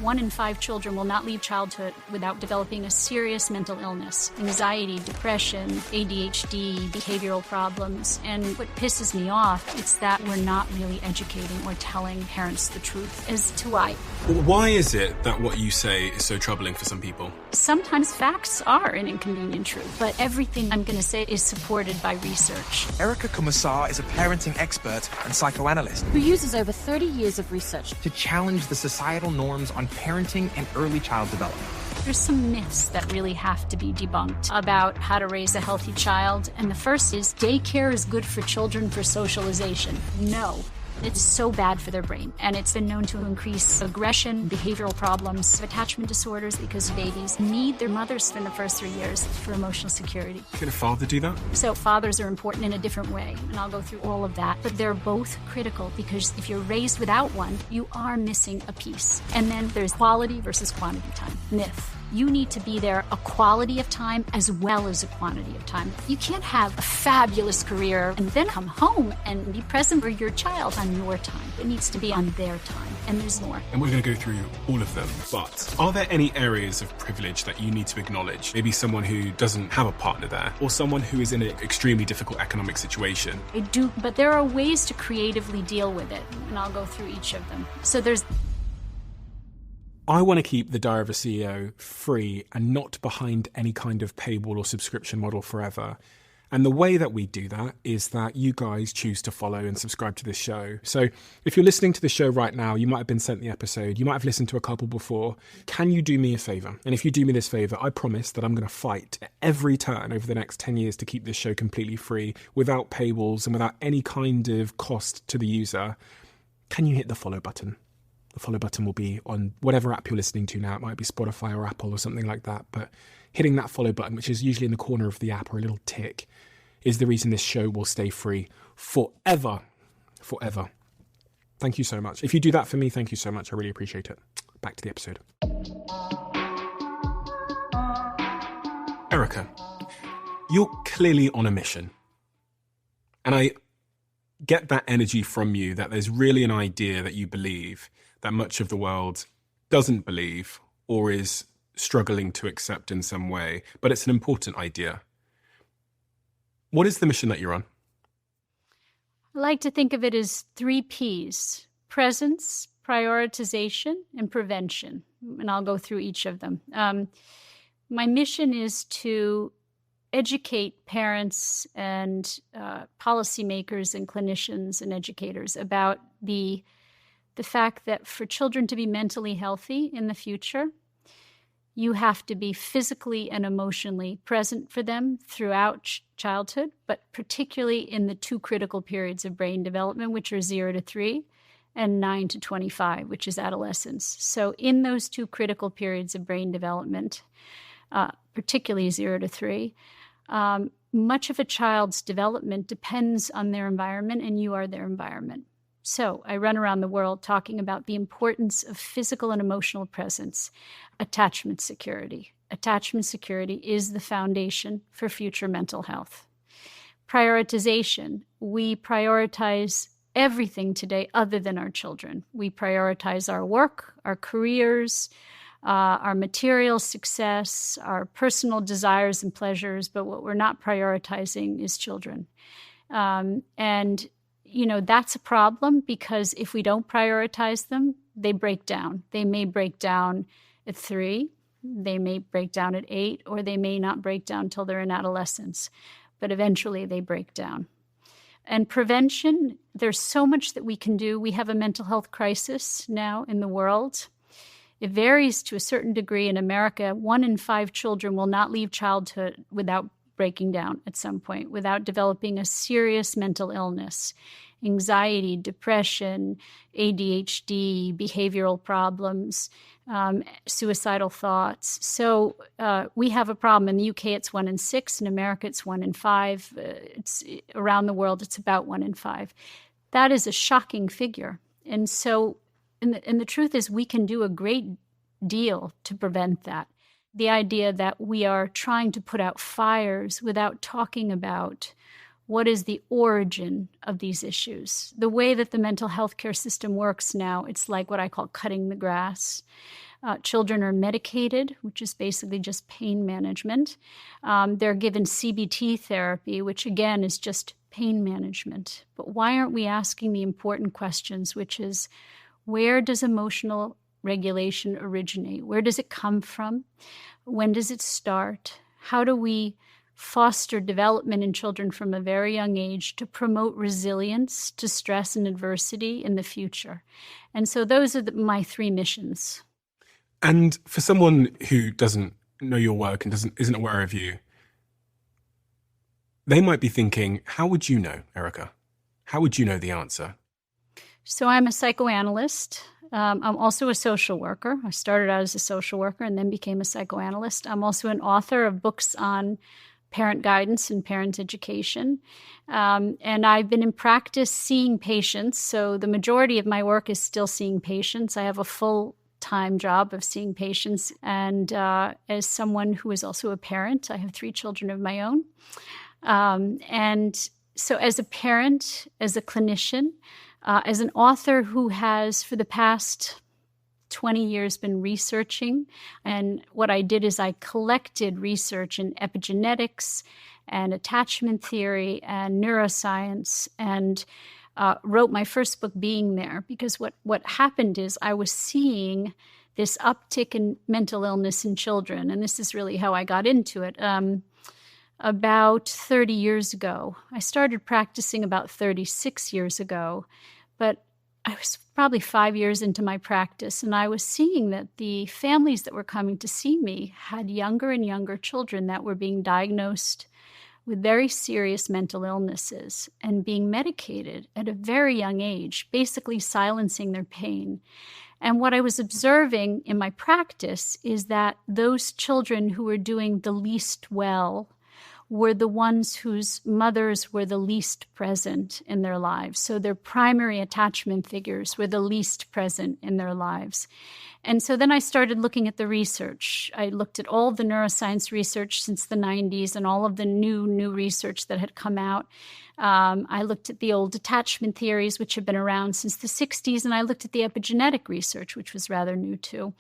1 in 5 children will not leave childhood without developing a serious mental illness, anxiety, depression, ADHD, behavioral problems. And what pisses me off is that we're not really educating or telling parents the truth as to why. Why is it that what you say is so troubling for some people? Sometimes facts are an inconvenient truth, but everything I'm going to say is supported by research. Komisar is a parenting expert and psychoanalyst who uses over 30 years of research to challenge the societal norms on parenting and early child development. There's some myths that really have to be debunked about how to raise a healthy child. And the first is daycare is good for children for socialization. No. It's so bad for their brain, and it's been known to increase aggression, behavioral problems, attachment disorders, because babies need their mothers in the first 3 years for emotional security. Can a father do that? So fathers are important in a different way, and I'll go through all of that. But they're both critical, because if you're raised without one, you are missing a piece. And then there's quality versus quantity time. Myth. You need to be there a quality of time as well as a quantity of time. You can't have a fabulous career and then come home and be present for your child on your time. It needs to be on their time, and there's more. And we're going to go through all of them, but are there any areas of privilege that you need to acknowledge? Maybe someone who doesn't have a partner there, or someone who is in an extremely difficult economic situation. I do, but there are ways to creatively deal with it, and I'll go through each of them. So I want to keep the Diary of a CEO free and not behind any kind of paywall or subscription model forever. And the way that we do that is that you guys choose to follow and subscribe to this show. So if you're listening to the show right now, you might have been sent the episode, you might have listened to a couple before. Can you do me a favour? And if you do me this favour, I promise that I'm going to fight at every turn over the next 10 years to keep this show completely free, without paywalls and without any kind of cost to the user. Can you hit the follow button? The follow button will be on whatever app you're listening to now. It might be Spotify or Apple or something like that. But hitting that follow button, which is usually in the corner of the app or a little tick, is the reason this show will stay free forever. Forever. Thank you so much. If you do that for me, thank you so much. I really appreciate it. Back to the episode. Erica, you're clearly on a mission. And I get that energy from you, that there's really an idea that you believe that much of the world doesn't believe or is struggling to accept in some way, but it's an important idea. What is the mission that you're on? I like to think of it as 3 Ps: presence, prioritization, and prevention. And I'll go through each of them. My mission is to educate parents and policymakers and clinicians and educators about the fact that for children to be mentally healthy in the future, you have to be physically and emotionally present for them throughout childhood, but particularly in the 2 critical periods of brain development, which are 0 to 3 and 9 to 25, which is adolescence. So in those 2 critical periods of brain development, particularly 0 to 3, much of a child's development depends on their environment, and you are their environment. So I run around the world talking about the importance of physical and emotional presence, attachment security. Attachment security is the foundation for future mental health. Prioritization. We prioritize everything today other than our children. We prioritize our work, our careers, our material success, our personal desires and pleasures, but what we're not prioritizing is children. That's a problem, because if we don't prioritize them, they break down. They may break down at 3, they may break down at 8, or they may not break down until they're in adolescence, but eventually they break down. And prevention, there's so much that we can do. We have a mental health crisis now in the world. It varies to a certain degree. In America, 1 in 5 children will not leave childhood without breaking down at some point, without developing a serious mental illness, anxiety, depression, ADHD, behavioral problems, suicidal thoughts. So we have a problem. In the UK, it's 1 in 6. In America, it's 1 in 5. It's around the world, it's about 1 in 5. That is a shocking figure. And so, and the truth is, we can do a great deal to prevent that. The idea that we are trying to put out fires without talking about what is the origin of these issues. The way that the mental health care system works now, it's like what I call cutting the grass. Children are medicated, which is basically just pain management. They're given CBT therapy, which again is just pain management. But why aren't we asking the important questions, which is, where does emotional regulation originate? Where does it come from? When does it start? How do we foster development in children from a very young age to promote resilience to stress and adversity in the future? And so those are my three missions. And for someone who doesn't know your work and isn't aware of you, they might be thinking, how would you know, Erica? How would you know the answer? So I'm a psychoanalyst. I'm also a social worker. I started out as a social worker and then became a psychoanalyst. I'm also an author of books on parent guidance and parent education. And I've been in practice seeing patients. So the majority of my work is still seeing patients. I have a full-time job of seeing patients. And as someone who is also a parent, I have 3 children of my own. And so as a parent, as a clinician, as an author who has, for the past 20 years, been researching, and what I did is I collected research in epigenetics and attachment theory and neuroscience, and wrote my first book, Being There, because what happened is I was seeing this uptick in mental illness in children, and this is really how I got into it. About 30 years ago. I started practicing about 36 years ago, but I was probably 5 years into my practice, and I was seeing that the families that were coming to see me had younger and younger children that were being diagnosed with very serious mental illnesses and being medicated at a very young age, basically silencing their pain. And what I was observing in my practice is that those children who were doing the least well were the ones whose mothers were the least present in their lives. So their primary attachment figures were the least present in their lives. And so then I started looking at the research. I looked at all the neuroscience research since the 90s and all of the new research that had come out. I looked at the old attachment theories, which have been around since the 60s, and I looked at the epigenetic research, which was rather new too.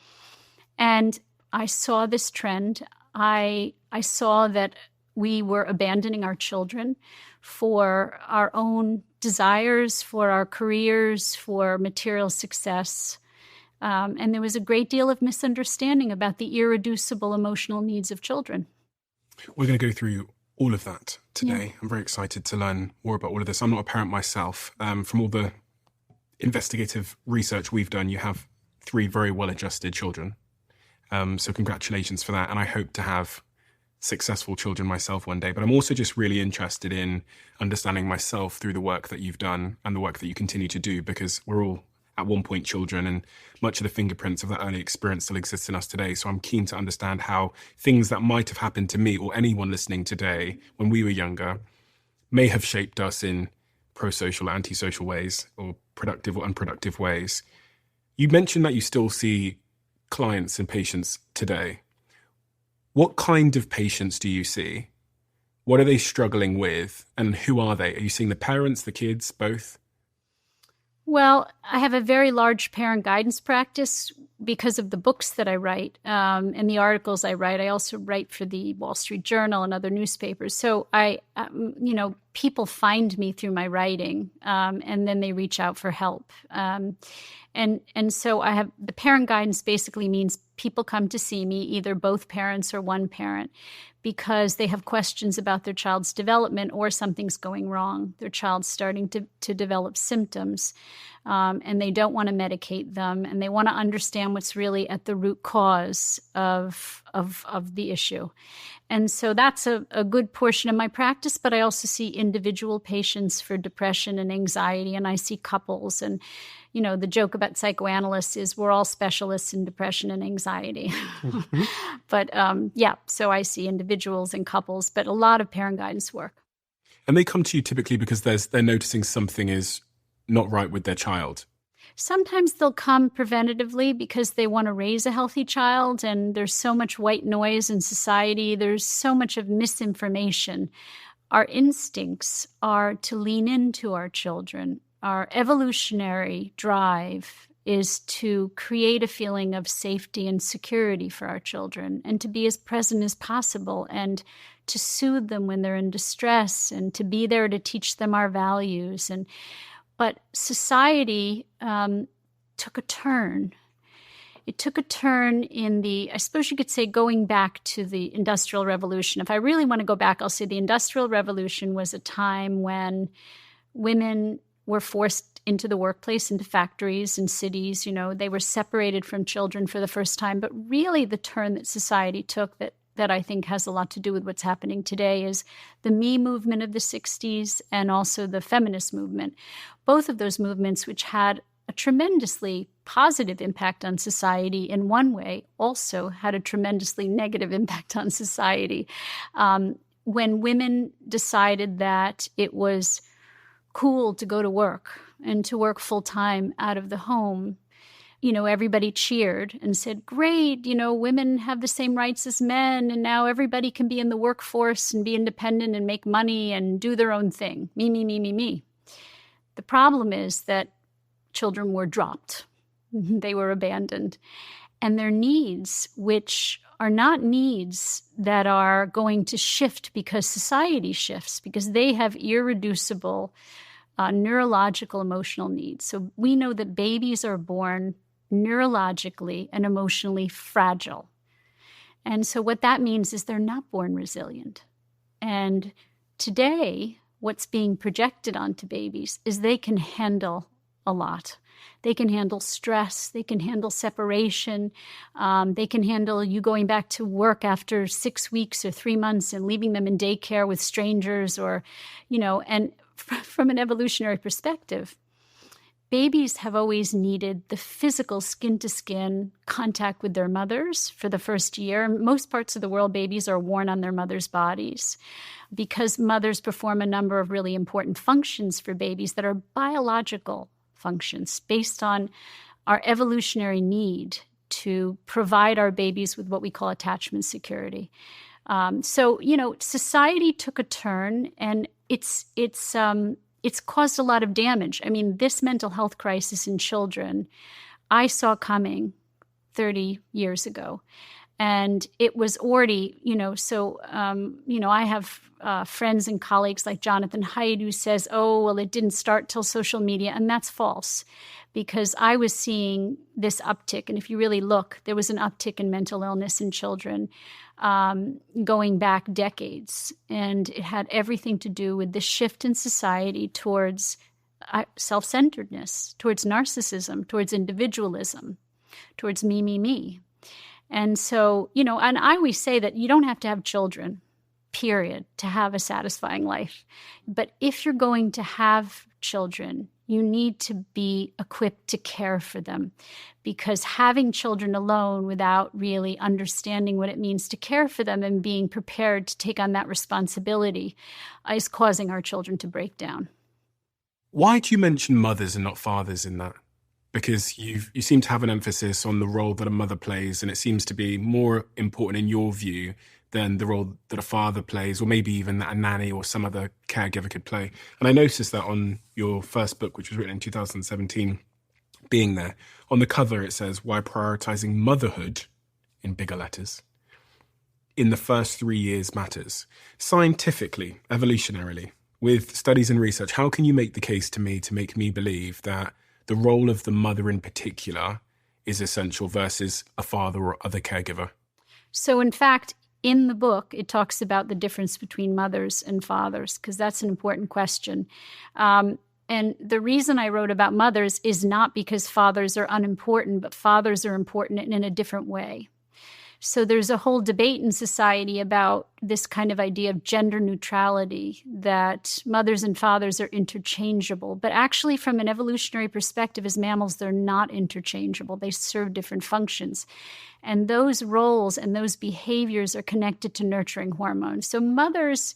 And I saw this trend. I saw that we were abandoning our children for our own desires, for our careers, for material success. And there was a great deal of misunderstanding about the irreducible emotional needs of children. We're going to go through all of that today. Yeah. I'm very excited to learn more about all of this. I'm not a parent myself. From all the investigative research we've done, you have 3 very well-adjusted children. So congratulations for that. And I hope to have successful children myself one day, but I'm also just really interested in understanding myself through the work that you've done and the work that you continue to do, because we're all at one point children, and much of the fingerprints of that early experience still exists in us today. So I'm keen to understand how things that might have happened to me or anyone listening today when we were younger may have shaped us in pro-social or anti-social ways, or productive or unproductive ways. You mentioned that you still see clients and patients today. What kind of patients do you see? What are they struggling with? And who are they? Are you seeing the parents, the kids, both? Well, I have a very large parent guidance practice because of the books that I write and the articles I write. I also write for the Wall Street Journal and other newspapers. So people find me through my writing, and then they reach out for help. And so I have the parent guidance basically means people come to see me, either both parents or one parent, because they have questions about their child's development or something's going wrong. Their child's starting to develop symptoms, and they don't want to medicate them, and they want to understand what's really at the root cause of the issue. And so that's a good portion of my practice, but I also see individual patients for depression and anxiety, and I see couples. And, the joke about psychoanalysts is we're all specialists in depression and anxiety. Mm-hmm. But so I see individuals and couples, but a lot of parent guidance work. And they come to you typically because they're noticing something is not right with their child. Sometimes they'll come preventatively because they want to raise a healthy child, and there's so much white noise in society. There's so much of misinformation. Our instincts are to lean into our children. Our evolutionary drive is to create a feeling of safety and security for our children, and to be as present as possible, and to soothe them when they're in distress, and to be there to teach them our values. But society took a turn. It took a turn in I suppose you could say, going back to the Industrial Revolution. If I really want to go back, I'll say the Industrial Revolution was a time when women were forced into the workplace, into factories and cities. They were separated from children for the first time. But really the turn that society took that I think has a lot to do with what's happening today is the Me movement of the 60s and also the feminist movement. Both of those movements, which had a tremendously positive impact on society in one way, also had a tremendously negative impact on society. When women decided that it was cool to go to work and to work full-time out of the home, everybody cheered and said, great, women have the same rights as men, and now everybody can be in the workforce and be independent and make money and do their own thing. Me, me, me, me, me. The problem is that children were dropped. They were abandoned. And their needs, which are not needs that are going to shift because society shifts, because they have irreducible neurological, emotional needs. So we know that babies are born neurologically and emotionally fragile. And so what that means is they're not born resilient. And today, what's being projected onto babies is they can handle a lot. They can handle stress. They can handle separation. They can handle you going back to work after 6 weeks or 3 months and leaving them in daycare with strangers, or, and from an evolutionary perspective, babies have always needed the physical skin-to-skin contact with their mothers for the first year. In most parts of the world, babies are worn on their mothers' bodies because mothers perform a number of really important functions for babies that are biological functions based on our evolutionary need to provide our babies with what we call attachment security. So society took a turn, and it's caused a lot of damage. I mean, this mental health crisis in children, I saw coming 30 years ago. And it was already, I have friends and colleagues like Jonathan Haidt who says, oh, well, it didn't start till social media. And that's false, because I was seeing this uptick. And if you really look, there was an uptick in mental illness in children going back decades. And it had everything to do with the shift in society towards self-centeredness, towards narcissism, towards individualism, towards me, me, me. And so, and I always say that you don't have to have children, period, to have a satisfying life. But if you're going to have children, you need to be equipped to care for them, because having children alone without really understanding what it means to care for them and being prepared to take on that responsibility is causing our children to break down. Why do you mention mothers and not fathers in that? Because you seem to have an emphasis on the role that a mother plays, and it seems to be more important in your view than the role that a father plays, or maybe even that a nanny or some other caregiver could play. And I noticed that on your first book, which was written in 2017, being there, on the cover it says, why prioritizing motherhood, in bigger letters, in the first 3 years matters. Scientifically, evolutionarily, with studies and research, how can you make the case to me to make me believe that the role of the mother in particular is essential versus a father or other caregiver? So in fact, in the book, it talks about the difference between mothers and fathers, because that's an important question. And the reason I wrote about mothers is not because fathers are unimportant, but fathers are important in a different way. So there's a whole debate in society about this kind of idea of gender neutrality, that mothers and fathers are interchangeable. But actually, from an evolutionary perspective, as mammals, they're not interchangeable. They serve different functions. And those roles and those behaviors are connected to nurturing hormones. So mothers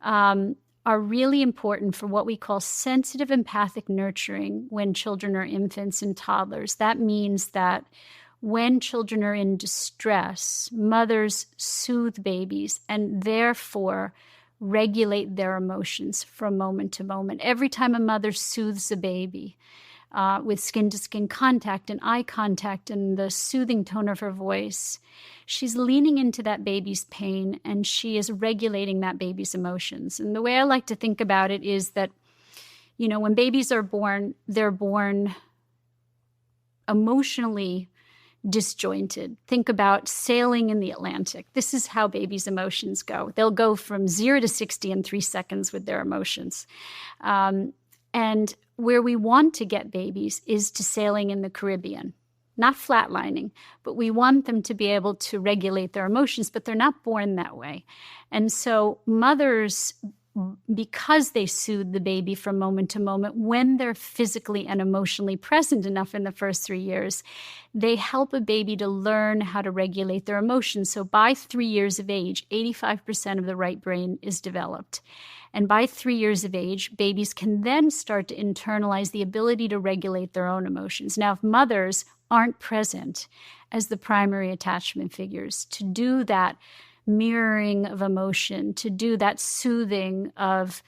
are really important for what we call sensitive empathic nurturing when children are infants and toddlers. That means that when children are in distress, mothers soothe babies and therefore regulate their emotions from moment to moment. Every time a mother soothes a baby, with skin-to-skin contact and eye contact and the soothing tone of her voice. She's leaning into that baby's pain, and she is regulating that baby's emotions. And the way I like to think about it is that, when babies are born, they're born emotionally disjointed. Think about sailing in the Atlantic. This is how babies' emotions go. They'll go from 0 to 60 in 3 seconds with their emotions. And where we want to get babies is to sailing in the Caribbean, not flatlining, but we want them to be able to regulate their emotions, but they're not born that way. And so mothers, because they soothe the baby from moment to moment, when they're physically and emotionally present enough in the first 3 years, they help a baby to learn how to regulate their emotions. So by 3 years of age, 85% of the right brain is developed. And by 3 years of age, babies can then start to internalize the ability to regulate their own emotions. Now, if mothers aren't present as the primary attachment figures to do that mirroring of emotion, to do that soothing of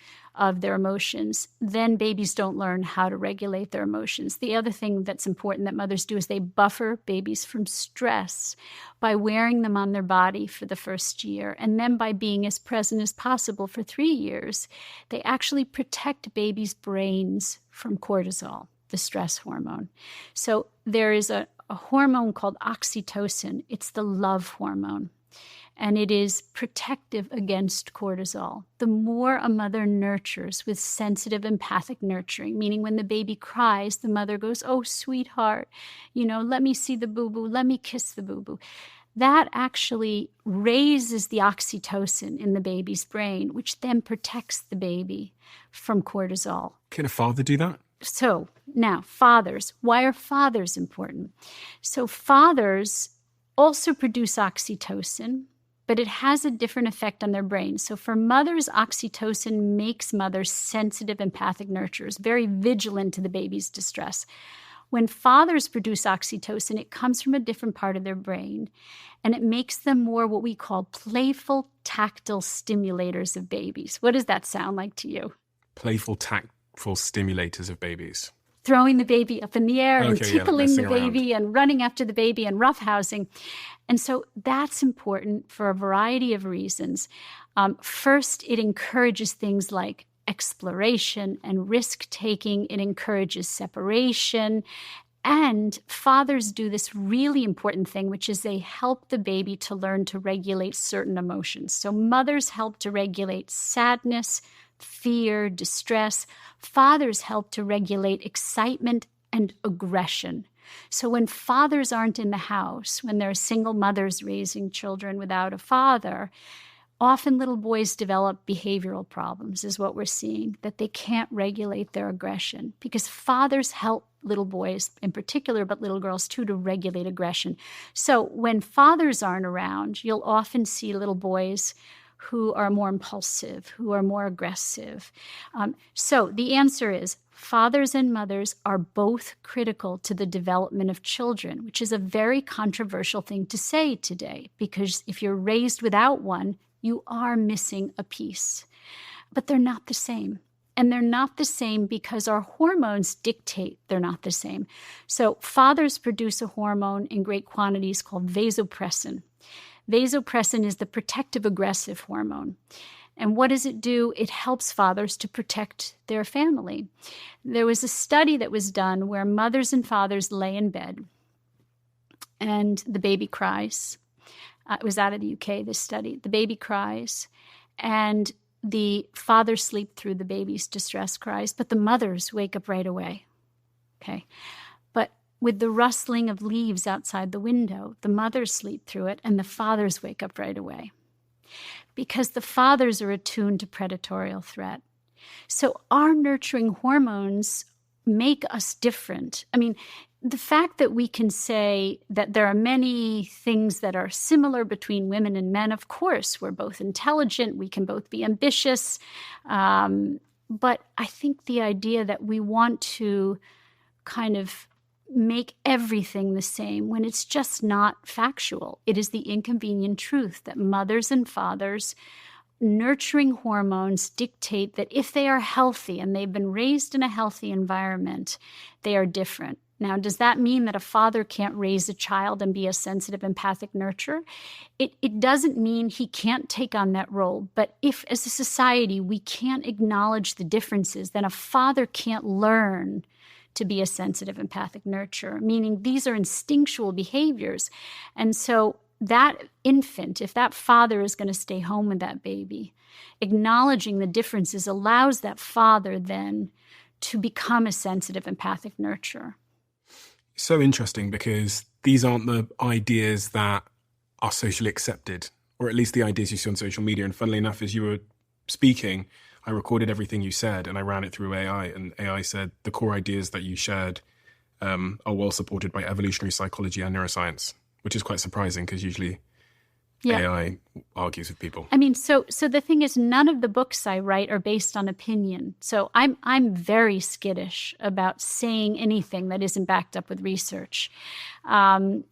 their emotions, then babies don't learn how to regulate their emotions. The other thing that's important that mothers do is they buffer babies from stress by wearing them on their body for the first year. And then by being as present as possible for 3 years, they actually protect babies' brains from cortisol, the stress hormone. So there is a hormone called oxytocin. It's the love hormone. And it is protective against cortisol. The more a mother nurtures with sensitive, empathic nurturing, meaning when the baby cries, the mother goes, "Oh, sweetheart, let me see the boo-boo, let me kiss the boo-boo." That actually raises the oxytocin in the baby's brain, which then protects the baby from cortisol. Can a father do that? So now, fathers. Why are fathers important? So fathers also produce oxytocin, but it has a different effect on their brain. So for mothers, oxytocin makes mothers sensitive, empathic nurturers, very vigilant to the baby's distress. When fathers produce oxytocin, it comes from a different part of their brain, and it makes them more what we call playful, tactile stimulators of babies. What does that sound like to you? Playful, tactful stimulators of babies. Throwing the baby up in the air and tickling the baby and running after the baby and roughhousing. And so that's important for a variety of reasons. First, it encourages things like exploration and risk-taking. It encourages separation. And fathers do this really important thing, which is they help the baby to learn to regulate certain emotions. So mothers help to regulate sadness, fear, distress. Fathers help to regulate excitement and aggression. So when fathers aren't in the house, when there are single mothers raising children without a father, often little boys develop behavioral problems, is what we're seeing, that they can't regulate their aggression because fathers help little boys in particular, but little girls too, to regulate aggression. So when fathers aren't around, you'll often see little boys who are more impulsive, who are more aggressive. So the answer is fathers and mothers are both critical to the development of children, which is a very controversial thing to say today, because if you're raised without one, you are missing a piece. But they're not the same. And they're not the same because our hormones dictate they're not the same. So fathers produce a hormone in great quantities called vasopressin. Vasopressin is the protective aggressive hormone. And what does it do? It helps fathers to protect their family. There was a study that was done where mothers and fathers lay in bed and the baby cries. It was out of the UK, this study. The baby cries and the fathers sleep through the baby's distress cries, but the mothers wake up right away. Okay. But with the rustling of leaves outside the window, the mothers sleep through it and the fathers wake up right away because the fathers are attuned to predatorial threat. So our nurturing hormones make us different. I mean, the fact that we can say that there are many things that are similar between women and men, of course, we're both intelligent, we can both be ambitious. But I think the idea that we want to kind of make everything the same when it's just not factual. It is the inconvenient truth that mothers and fathers nurturing hormones dictate that if they are healthy and they've been raised in a healthy environment, they are different. Now, does that mean that a father can't raise a child and be a sensitive, empathic nurturer? It doesn't mean he can't take on that role. But if, as a society, we can't acknowledge the differences, then a father can't learn to be a sensitive, empathic nurturer, meaning these are instinctual behaviors. And so that infant, if that father is going to stay home with that baby, acknowledging the differences allows that father then to become a sensitive, empathic nurturer. So interesting, because these aren't the ideas that are socially accepted, or at least the ideas you see on social media. And funnily enough, as you were speaking, I recorded everything you said and I ran it through AI, and AI said the core ideas that you shared are well supported by evolutionary psychology and neuroscience, which is quite surprising because usually AI argues with people. I mean, so the thing is, none of the books I write are based on opinion. So I'm very skittish about saying anything that isn't backed up with research.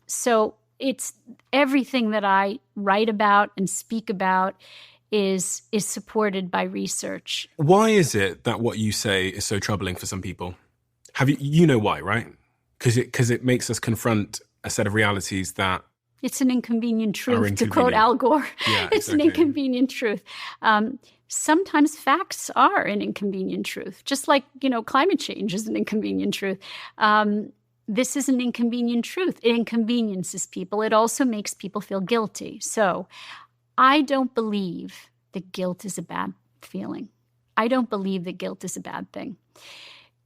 So it's everything that I write about and speak about is supported by research. Why is it that what you say is so troubling for some people? You know why, right? Because it makes us confront a set of realities that it's an inconvenient truth, to quote Al Gore. Yeah, it's exactly. an inconvenient truth. Sometimes facts are an inconvenient truth, just like, climate change is an inconvenient truth. This is an inconvenient truth. It inconveniences people. It also makes people feel guilty. So I don't believe that guilt is a bad feeling. I don't believe that guilt is a bad thing.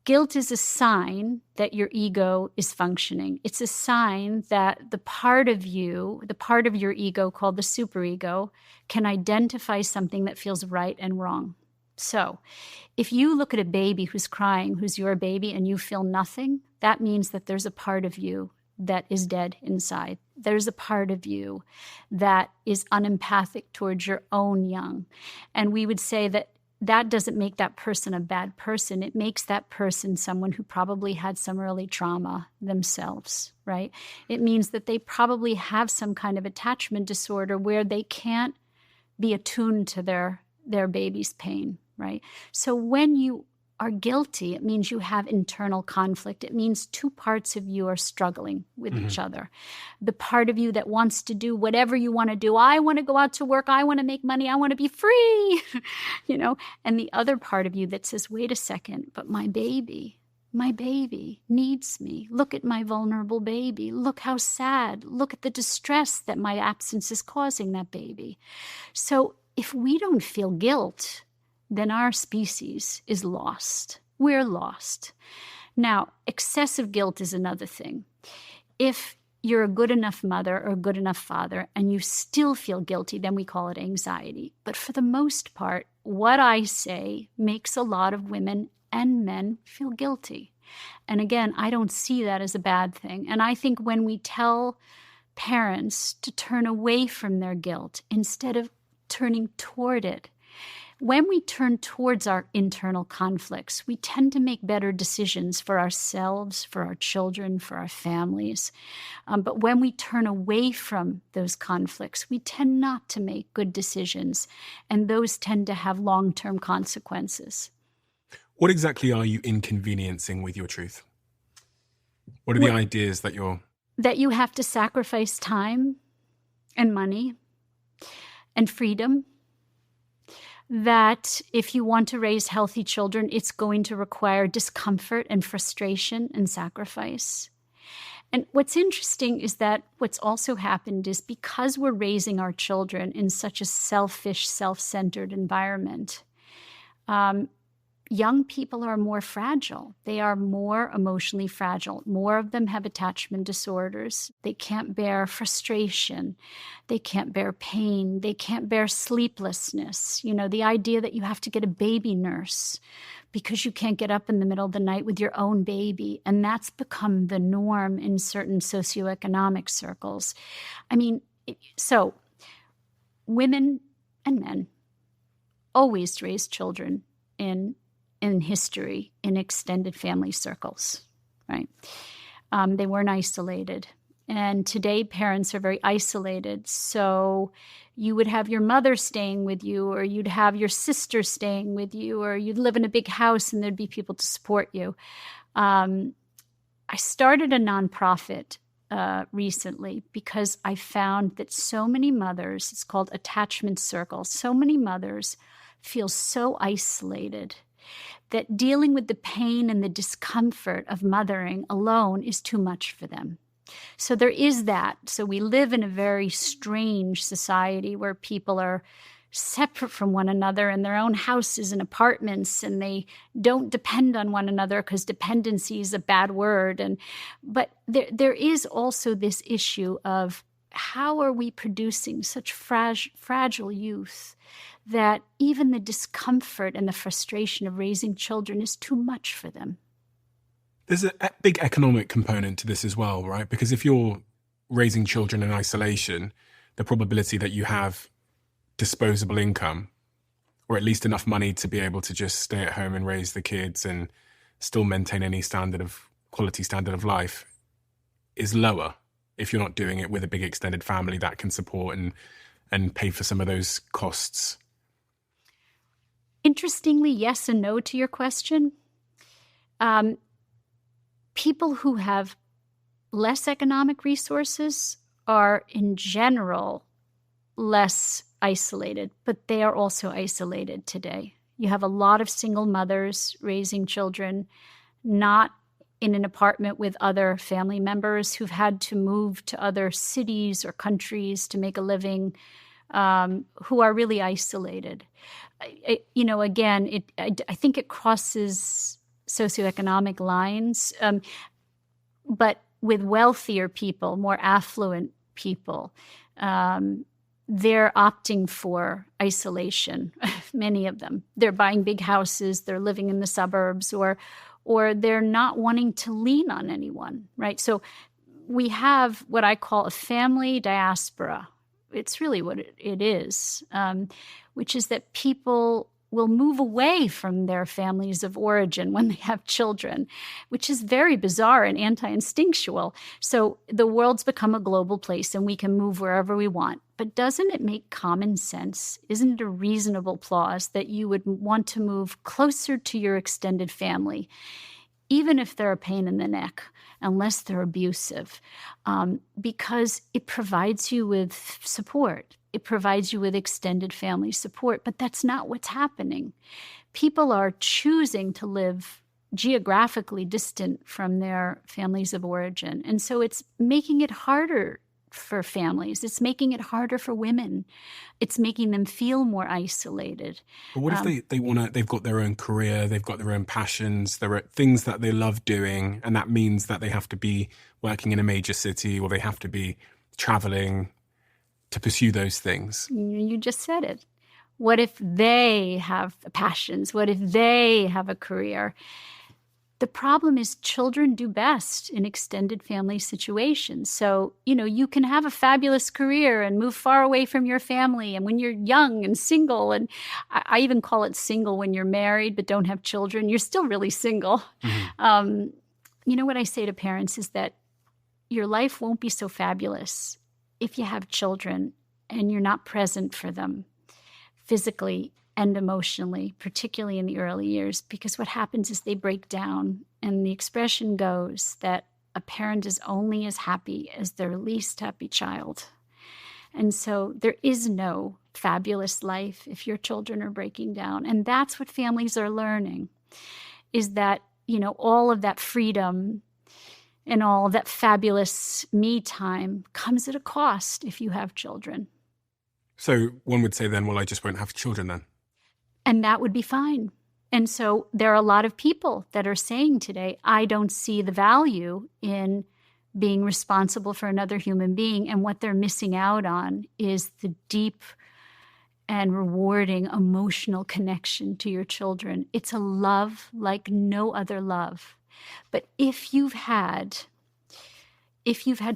Guilt is a sign that your ego is functioning. It's a sign that the part of your ego called the superego, can identify something that feels right and wrong. So if you look at a baby who's crying, who's your baby, and you feel nothing, that means that there's a part of you that is dead inside. There's a part of you that is unempathic towards your own young. And we would say that doesn't make that person a bad person. It makes that person someone who probably had some early trauma themselves, right? It means that they probably have some kind of attachment disorder where they can't be attuned to their baby's pain, right? So when you are guilty, it means you have internal conflict. It means two parts of you are struggling with each other. The part of you that wants to do whatever you want to do. I want to go out to work. I want to make money. I want to be free, and the other part of you that says, wait a second, but my baby needs me. Look at my vulnerable baby. Look how sad. Look at the distress that my absence is causing that baby. So if we don't feel guilt, then our species is lost. We're lost. Now, excessive guilt is another thing. If you're a good enough mother or a good enough father and you still feel guilty, then we call it anxiety. But for the most part, what I say makes a lot of women and men feel guilty. And again, I don't see that as a bad thing. And I think when we tell parents to turn away from their guilt instead of turning toward it, when we turn towards our internal conflicts, we tend to make better decisions for ourselves, for our children, for our families. But when we turn away from those conflicts, we tend not to make good decisions, and those tend to have long-term consequences. What exactly are you inconveniencing with your truth? What are the ideas that you're... That you have to sacrifice time and money and freedom. That if you want to raise healthy children, it's going to require discomfort and frustration and sacrifice. And what's interesting is that what's also happened is because we're raising our children in such a selfish, self-centered environment, young people are more fragile. They are more emotionally fragile. More of them have attachment disorders. They can't bear frustration. They can't bear pain. They can't bear sleeplessness. The idea that you have to get a baby nurse because you can't get up in the middle of the night with your own baby. And that's become the norm in certain socioeconomic circles. So women and men always raise children in history, in extended family circles, right? They weren't isolated. And today parents are very isolated. So you would have your mother staying with you, or you'd have your sister staying with you, or you'd live in a big house and there'd be people to support you. I started a nonprofit recently because I found that so many mothers, it's called Attachment Circle, so many mothers feel so isolated that dealing with the pain and the discomfort of mothering alone is too much for them. So there is that. So we live in a very strange society where people are separate from one another in their own houses and apartments, and they don't depend on one another because dependency is a bad word. But there is also this issue of how are we producing such fragile youth that even the discomfort and the frustration of raising children is too much for them. There's a big economic component to this as well, right? Because if you're raising children in isolation, the probability that you have disposable income, or at least enough money to be able to just stay at home and raise the kids and still maintain any quality standard of life, is lower if you're not doing it with a big extended family that can support and pay for some of those costs. Interestingly, yes and no to your question. People who have less economic resources are in general less isolated, but they are also isolated today. You have a lot of single mothers raising children, not in an apartment with other family members who've had to move to other cities or countries to make a living, who are really isolated. I think it crosses socioeconomic lines, but with wealthier people, more affluent people, they're opting for isolation, many of them. They're buying big houses, they're living in the suburbs, or they're not wanting to lean on anyone, right? So we have what I call a family diaspora. It's really what it is, which is that people will move away from their families of origin when they have children, which is very bizarre and anti-instinctual. So the world's become a global place and we can move wherever we want. But doesn't it make common sense? Isn't it a reasonable clause that you would want to move closer to your extended family, even if they're a pain in the neck, unless they're abusive, because it provides you with support. It provides you with extended family support, but that's not what's happening. People are choosing to live geographically distant from their families of origin. And so it's making it harder for families. It's making it harder for women. It's making them feel more isolated. But what if they've got their own career, they've got their own passions, there are things that they love doing, and that means that they have to be working in a major city or they have to be traveling to pursue those things? You just said it. What if they have passions? What if they have a career? The problem is children do best in extended family situations. So, you can have a fabulous career and move far away from your family. And when you're young and single, and I even call it single when you're married but don't have children, you're still really single. Mm-hmm. What I say to parents is that your life won't be so fabulous if you have children and you're not present for them physically and emotionally, particularly in the early years, because what happens is they break down. And the expression goes that a parent is only as happy as their least happy child. And so there is no fabulous life if your children are breaking down. And that's what families are learning, is that, all of that freedom and all that fabulous me time comes at a cost if you have children. So one would say then, well, I just won't have children then. And that would be fine. And so there are a lot of people that are saying today, I don't see the value in being responsible for another human being. And what they're missing out on is the deep and rewarding emotional connection to your children. It's a love like no other love. But if you've had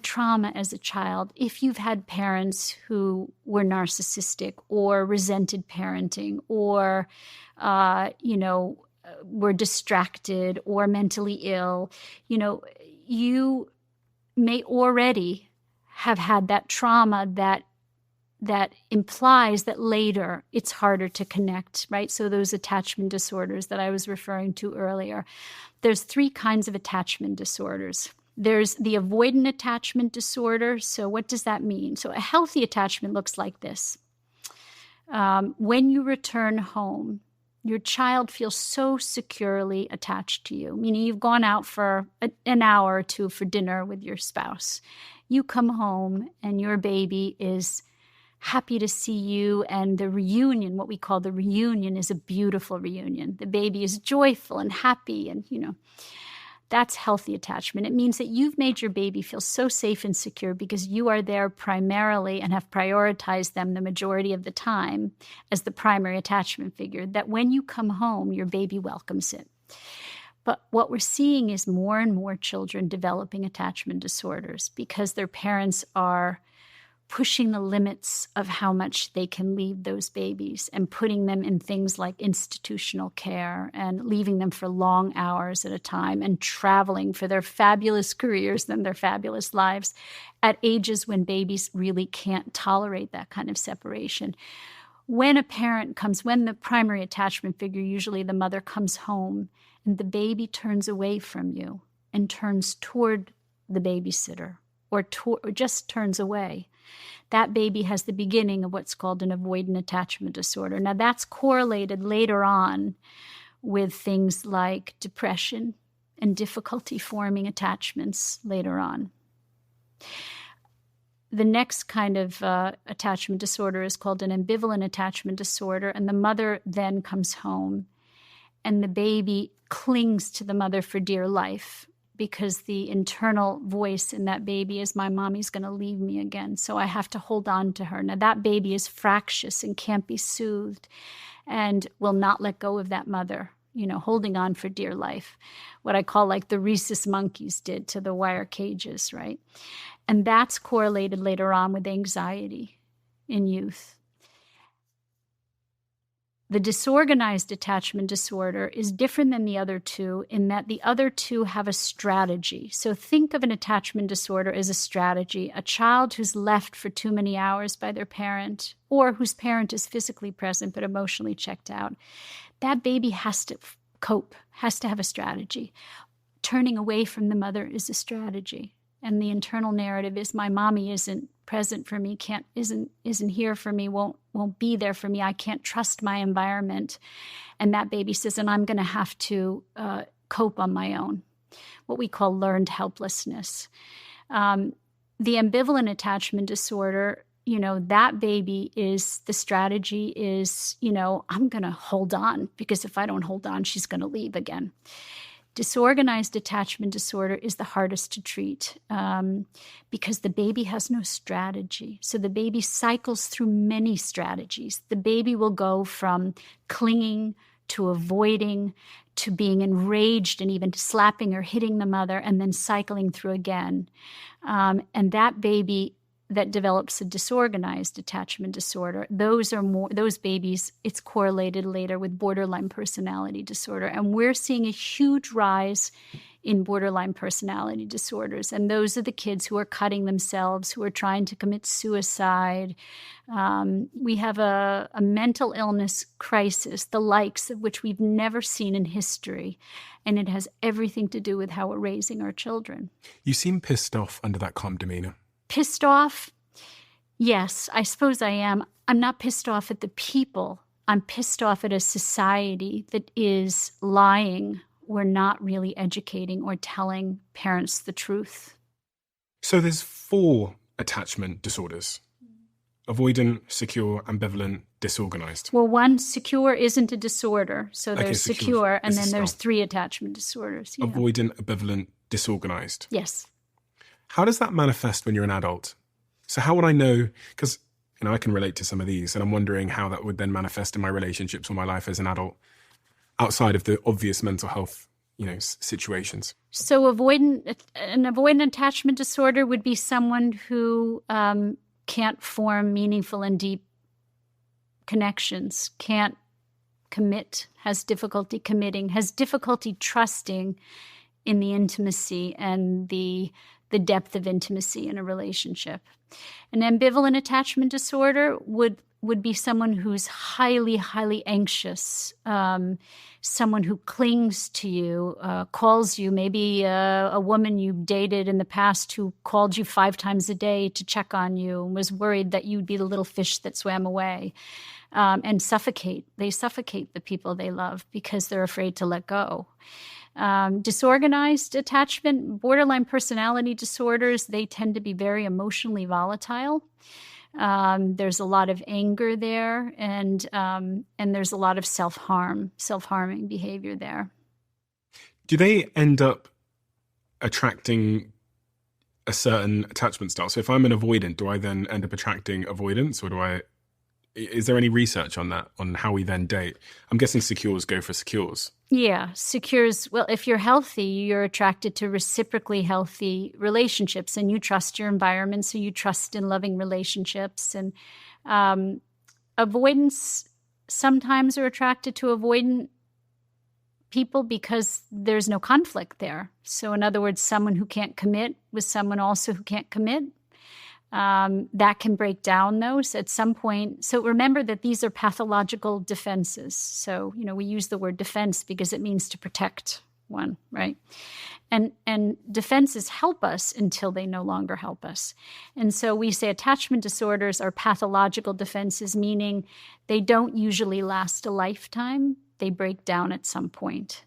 trauma as a child, if you've had parents who were narcissistic or resented parenting or, were distracted or mentally ill, you may already have had that trauma that implies that later it's harder to connect, right? So those attachment disorders that I was referring to earlier. There's 3 kinds of attachment disorders. There's the avoidant attachment disorder. So what does that mean? So a healthy attachment looks like this. When you return home, your child feels so securely attached to you, meaning you've gone out for an hour or 2 for dinner with your spouse. You come home and your baby is happy to see you, and the reunion, what we call the reunion, is a beautiful reunion. The baby is joyful and happy, and that's healthy attachment. It means that you've made your baby feel so safe and secure because you are there primarily and have prioritized them the majority of the time as the primary attachment figure, that when you come home, your baby welcomes it. But what we're seeing is more and more children developing attachment disorders because their parents are pushing the limits of how much they can leave those babies and putting them in things like institutional care and leaving them for long hours at a time and traveling for their fabulous careers and their fabulous lives at ages when babies really can't tolerate that kind of separation. When the primary attachment figure, usually the mother, comes home and the baby turns away from you and turns toward the babysitter or just turns away, that baby has the beginning of what's called an avoidant attachment disorder. Now, that's correlated later on with things like depression and difficulty forming attachments later on. The next kind of attachment disorder is called an ambivalent attachment disorder, and the mother then comes home, and the baby clings to the mother for dear life, because the internal voice in that baby is, my mommy's going to leave me again, so I have to hold on to her. Now, that baby is fractious and can't be soothed and will not let go of that mother, holding on for dear life. What I call like the Rhesus monkeys did to the wire cages, right? And that's correlated later on with anxiety in youth. The disorganized attachment disorder is different than the other 2 in that the other 2 have a strategy. So think of an attachment disorder as a strategy. A child who's left for too many hours by their parent, or whose parent is physically present but emotionally checked out, that baby has to cope, has to have a strategy. Turning away from the mother is a strategy. And the internal narrative is, my mommy isn't present for me, isn't here for me, won't be there for me, I can't trust my environment. And that baby says, and I'm going to have to cope on my own, what we call learned helplessness. The ambivalent attachment disorder, that baby is, the strategy is, I'm going to hold on, because if I don't hold on, she's going to leave again. Disorganized attachment disorder is the hardest to treat because the baby has no strategy. So the baby cycles through many strategies. The baby will go from clinging to avoiding to being enraged and even slapping or hitting the mother, and then cycling through again. And that baby that develops a disorganized attachment disorder, those babies, it's correlated later with borderline personality disorder. And we're seeing a huge rise in borderline personality disorders. And those are the kids who are cutting themselves, who are trying to commit suicide. We have a mental illness crisis, the likes of which we've never seen in history. And it has everything to do with how we're raising our children. You seem pissed off under that calm demeanor. Pissed off? Yes, I suppose I am. I'm not pissed off at the people. I'm pissed off at a society that is lying or not really educating or telling parents the truth. So there's 4 attachment disorders: avoidant, secure, ambivalent, disorganized. Well, one, secure isn't a disorder. So there's secure, and then there's 3 attachment disorders. Yeah. Avoidant, ambivalent, disorganized. Yes. How does that manifest when you're an adult? So how would I know? Because I can relate to some of these, and I'm wondering how that would then manifest in my relationships or my life as an adult, outside of the obvious mental health, situations. So an avoidant attachment disorder would be someone who can't form meaningful and deep connections, can't commit, has difficulty committing, has difficulty trusting in the intimacy and the the depth of intimacy in a relationship. An ambivalent attachment disorder would be someone who's highly, highly anxious, someone who clings to you, calls you, maybe a woman you've dated in the past who called you 5 times a day to check on you and was worried that you'd be the little fish that swam away, and suffocate. They suffocate the people they love because they're afraid to let go. Disorganized attachment, borderline personality disorders, they tend to be very emotionally volatile. There's a lot of anger there, and there's a lot of self-harming behavior there. Do they end up attracting a certain attachment style? So if I'm an avoidant, do I then end up attracting avoidance, or is there any research on that, on how we then date? I'm guessing secures go for secures. Yeah, secures. Well, if you're healthy, you're attracted to reciprocally healthy relationships, and you trust your environment, so you trust in loving relationships. And avoidance sometimes are attracted to avoidant people because there's no conflict there. So in other words, someone who can't commit with someone also who can't commit. That can break down those at some point. So remember that these are pathological defenses. So, we use the word defense because it means to protect one, right? And defenses help us until they no longer help us. And so we say attachment disorders are pathological defenses, meaning they don't usually last a lifetime. They break down at some point.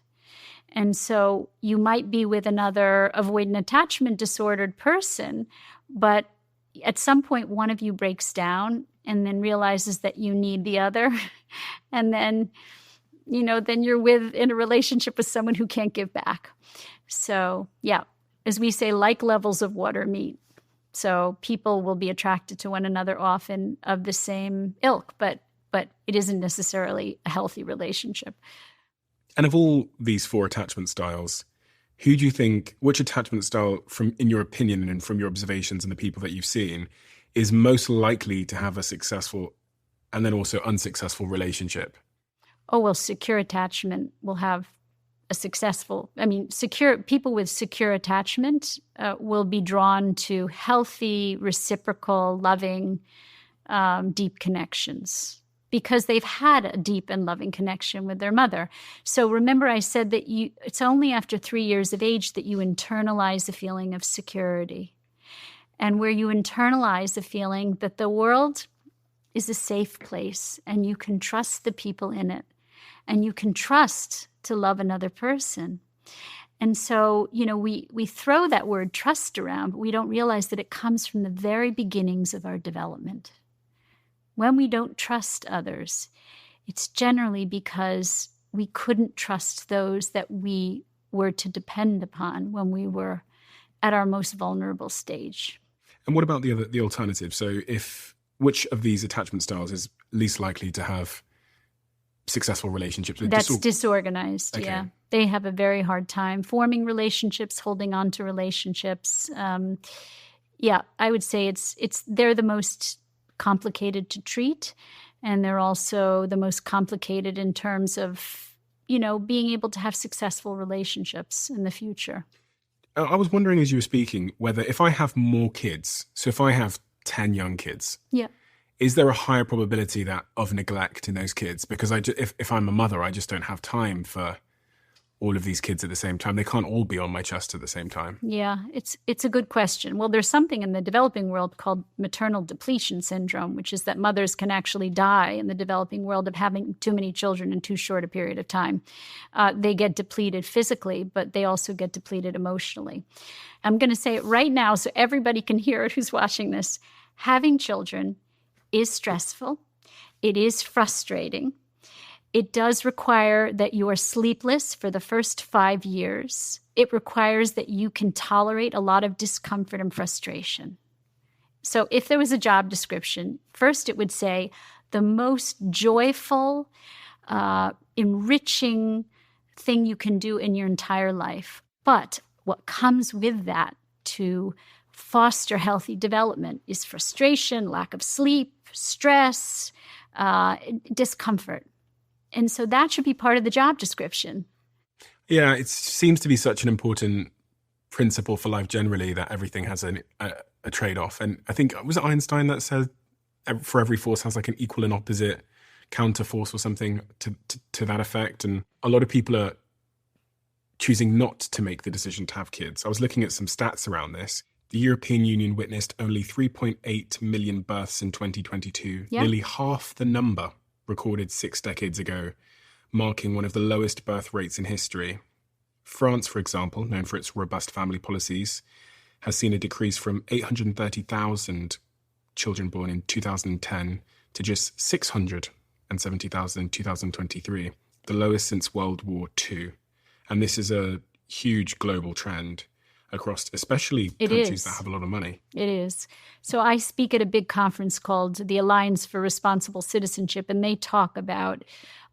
And so you might be with another avoidant attachment disordered person, but at some point, one of you breaks down and then realizes that you need the other. And then, then you're in a relationship with someone who can't give back. So, yeah, as we say, like levels of water meet. So people will be attracted to one another often of the same ilk, but it isn't necessarily a healthy relationship. And of all these 4 attachment styles, who do you think, which attachment style, in your opinion and from your observations and the people that you've seen, is most likely to have a successful and then also unsuccessful relationship? Oh, well, secure attachment will have a successful, people with secure attachment will be drawn to healthy, reciprocal, loving, deep connections, because they've had a deep and loving connection with their mother. So remember I said that it's only after 3 years of age that you internalize the feeling of security, and where you internalize the feeling that the world is a safe place and you can trust the people in it and you can trust to love another person. And so, we throw that word trust around, but we don't realize that it comes from the very beginnings of our development. When we don't trust others, it's generally because we couldn't trust those that we were to depend upon when we were at our most vulnerable stage. And what about the alternative? So which of these attachment styles is least likely to have successful relationships? That's disorganized, okay. Yeah. They have a very hard time forming relationships, holding on to relationships. I would say they're the most complicated to treat, and they're also the most complicated in terms of, being able to have successful relationships in the future. I was wondering as you were speaking whether if I have more kids, so if I have 10 young kids, yeah, is there a higher probability of neglect in those kids? Because if I'm a mother, I just don't have time for all of these kids at the same time. They can't all be on my chest at the same time. Yeah, it's a good question. Well, there's something in the developing world called maternal depletion syndrome, which is that mothers can actually die in the developing world of having too many children in too short a period of time. They get depleted physically, but they also get depleted emotionally. I'm going to say it right now so everybody can hear it who's watching this. Having children is stressful. It is frustrating. It does require that you are sleepless for the first 5 years. It requires that you can tolerate a lot of discomfort and frustration. So if there was a job description, first it would say the most joyful, enriching thing you can do in your entire life. But what comes with that to foster healthy development is frustration, lack of sleep, stress, discomfort. And so that should be part of the job description. Yeah, it seems to be such an important principle for life generally, that everything has a trade-off. And I think, was it Einstein that said for every force has like an equal and opposite counter force or something to that effect? And a lot of people are choosing not to make the decision to have kids. I was looking at some stats around this. The European Union witnessed only 3.8 million births in 2022, nearly half the number recorded 6 decades ago, marking one of the lowest birth rates in history. France, for example, known for its robust family policies, has seen a decrease from 830,000 children born in 2010 to just 670,000 in 2023, the lowest since World War II. And this is a huge global trend across especially countries that have a lot of money. It is. So I speak at a big conference called the Alliance for Responsible Citizenship, and they talk about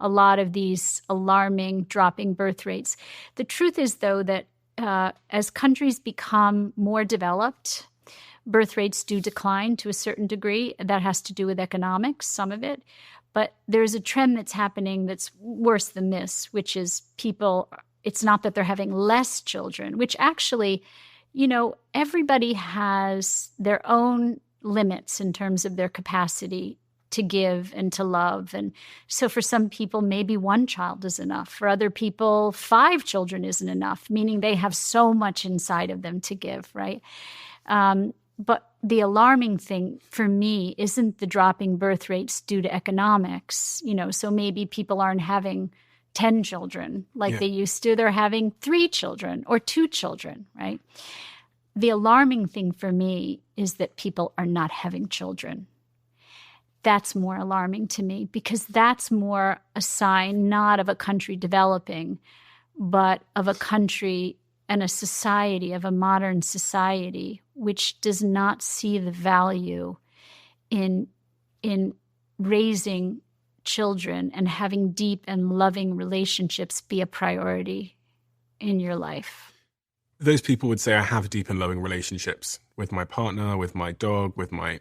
a lot of these alarming dropping birth rates. The truth is, though, that as countries become more developed, birth rates do decline to a certain degree. That has to do with economics, some of it. But there's a trend that's happening that's worse than this, which is people... It's not that they're having less children, which actually, everybody has their own limits in terms of their capacity to give and to love. And so for some people, maybe 1 child is enough. For other people, 5 children isn't enough, meaning they have so much inside of them to give, right? But the alarming thing for me isn't the dropping birth rates due to economics. So maybe people aren't having 10 children like they used to. They're having 3 children or 2 children, right? The alarming thing for me is that people are not having children. That's more alarming to me because that's more a sign not of a country developing, but of a country and a society, of a modern society, which does not see the value in raising children and having deep and loving relationships be a priority in your life. Those people would say, I have deep and loving relationships with my partner, with my dog, with my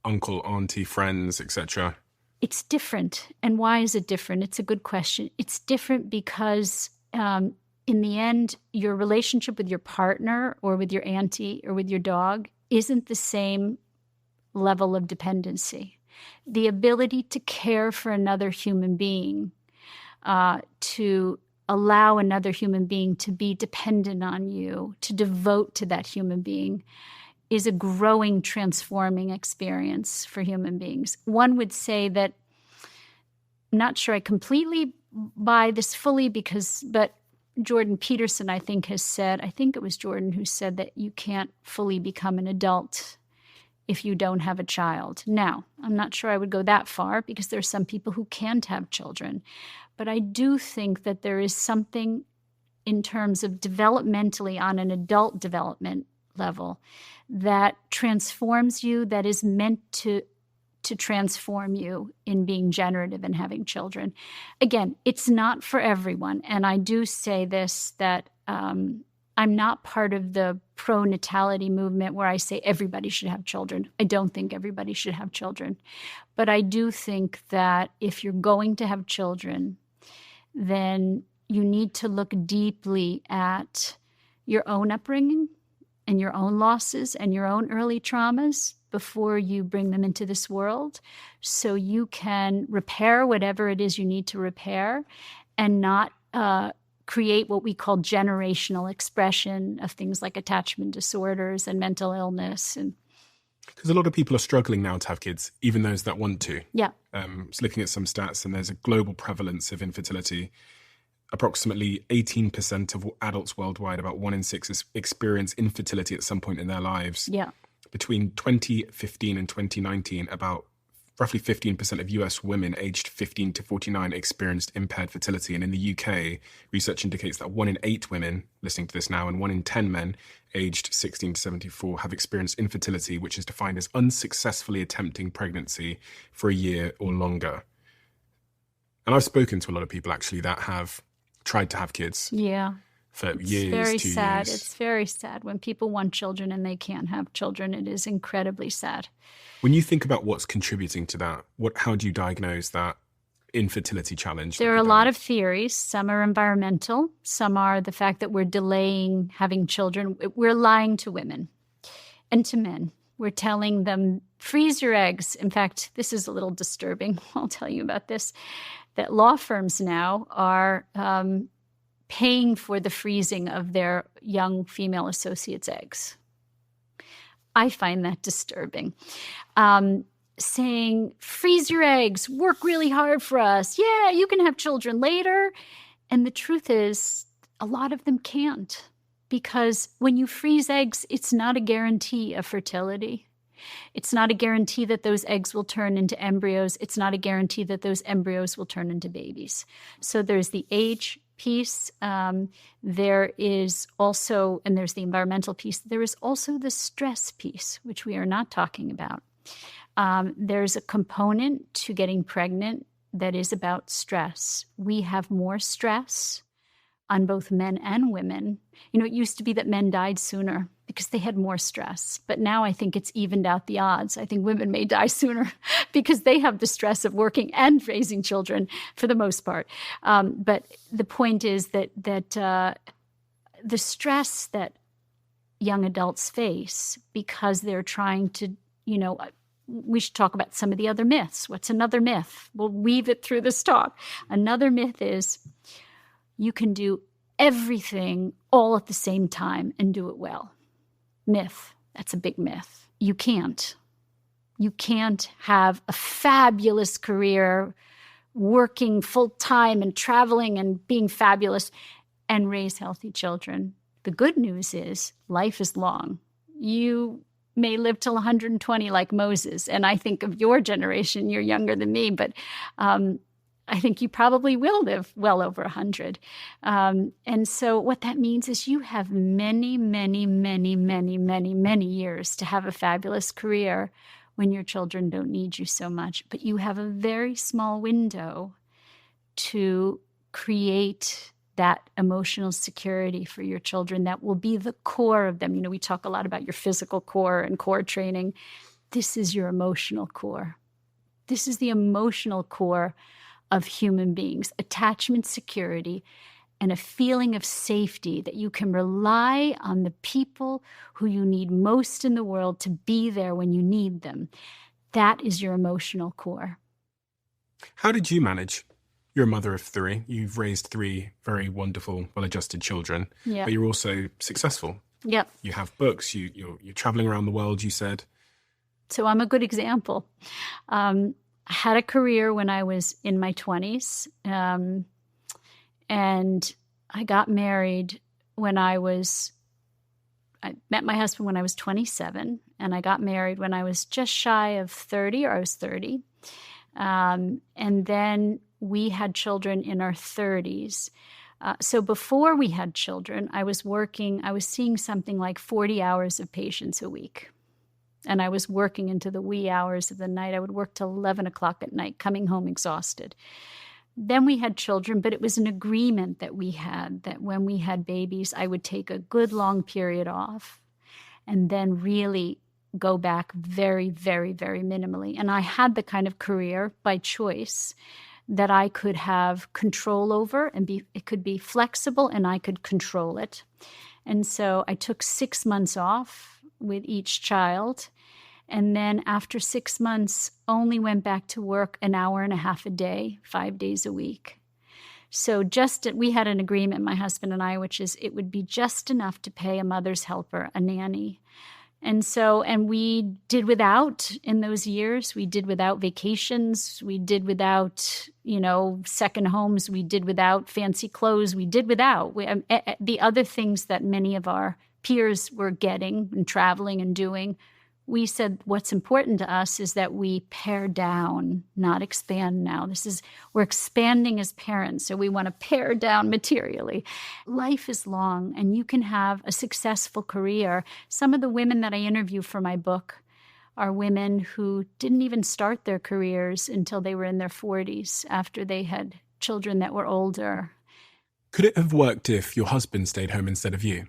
uncle, auntie, friends, etc. It's different. And why is it different? It's a good question. It's different because in the end, your relationship with your partner or with your auntie or with your dog isn't the same level of dependency. The ability to care for another human being, to allow another human being to be dependent on you, to devote to that human being, is a growing, transforming experience for human beings. One would say that, I'm not sure I completely buy this fully but Jordan Peterson, I think it was Jordan who said that you can't fully become an adult if you don't have a child. Now, I'm not sure I would go that far because there are some people who can't have children. But I do think that there is something in terms of developmentally on an adult development level that transforms you, that is meant to transform you in being generative and having children. Again, it's not for everyone. And I do say this, that I'm not part of the pro-natality movement where I say everybody should have children. I don't think everybody should have children. But I do think that if you're going to have children, then you need to look deeply at your own upbringing and your own losses and your own early traumas before you bring them into this world, so you can repair whatever it is you need to repair and not create what we call generational expression of things like attachment disorders and mental illness. And because a lot of people are struggling now to have kids, even those that want to. Yeah. Just looking at some stats, and there's a global prevalence of infertility. Approximately 18% of adults worldwide, about 1 in 6, experience infertility at some point in their lives. Yeah. Between 2015 and 2019, about roughly 15% of US women aged 15 to 49 experienced impaired fertility. And in the UK, research indicates that 1 in 8 women listening to this now and 1 in 10 men aged 16 to 74 have experienced infertility, which is defined as unsuccessfully attempting pregnancy for a year or longer. And I've spoken to a lot of people actually that have tried to have kids. Yeah. For it's years, very 2 sad. years. It's very sad when people want children and they can't have children. It is incredibly sad. When you think about what's contributing to that, how do you diagnose that? infertility challenge? There are a lot of theories. Some are environmental. Some are the fact that we're delaying having children. We're lying to women and to men. We're telling them, freeze your eggs. In fact, this is a little disturbing. I'll tell you about this, that law firms now are paying for the freezing of their young female associates' eggs. I find that disturbing. Saying, freeze your eggs, work really hard for us. Yeah, you can have children later. And the truth is, a lot of them can't, because when you freeze eggs, it's not a guarantee of fertility. It's not a guarantee that those eggs will turn into embryos. It's not a guarantee that those embryos will turn into babies. So there's the age piece. There is also, and there's the environmental piece. There is also the stress piece, which we are not talking about. There's a component to getting pregnant that is about stress. We have more stress on both men and women. You know, it used to be that men died sooner because they had more stress. But now I think it's evened out the odds. I think women may die sooner because they have the stress of working and raising children for the most part. But the point is that the stress that young adults face because they're trying to, we should talk about some of the other myths. What's another myth? We'll weave it through this talk. Another myth is you can do everything all at the same time and do it well. Myth. That's a big myth. You can't. You can't have a fabulous career, working full-time and traveling and being fabulous, and raise healthy children. The good news is life is long. You may live till 120 like Moses. And I think of your generation, you're younger than me, but I think you probably will live well over 100. And so what that means is you have many, many, many, many, many, many years to have a fabulous career when your children don't need you so much. But you have a very small window to create that emotional security for your children that will be the core of them. We talk a lot about your physical core and core training. This is your emotional core. This is the emotional core of human beings, attachment, security, and a feeling of safety that you can rely on the people who you need most in the world to be there when you need them. That is your emotional core. How did you manage? You're a mother of 3. You've raised 3 very wonderful, well-adjusted children, Yep. but you're also successful. Yep. You have books, you're traveling around the world, you said. So I'm a good example. I had a career when I was in my 20s, and I got married when I met my husband when I was 27, and I got married when I was just shy of 30, or I was 30. And then we had children in our 30s. So before we had children, I was seeing something like 40 hours of patients a week. And I was working into the wee hours of the night. I would work till 11 o'clock at night, coming home exhausted. Then we had children, but it was an agreement that we had that when we had babies, I would take a good long period off and then really go back very, very, very minimally. And I had the kind of career by choice that I could have control over, and it could be flexible and I could control it. And so I took 6 months off with each child. And then after 6 months, only went back to work an hour and a half a day, 5 days a week. So we had an agreement, my husband and I, which is it would be just enough to pay a mother's helper, a nanny. And we did without, in those years, we did without vacations. We did without, second homes. We did without fancy clothes. We did without the other things that many of our peers were getting and traveling and doing. We said what's important to us is that we pare down, not expand now. We're expanding as parents, so we want to pare down materially. Life is long, and you can have a successful career. Some of the women that I interview for my book are women who didn't even start their careers until they were in their 40s, after they had children that were older. Could it have worked if your husband stayed home instead of you,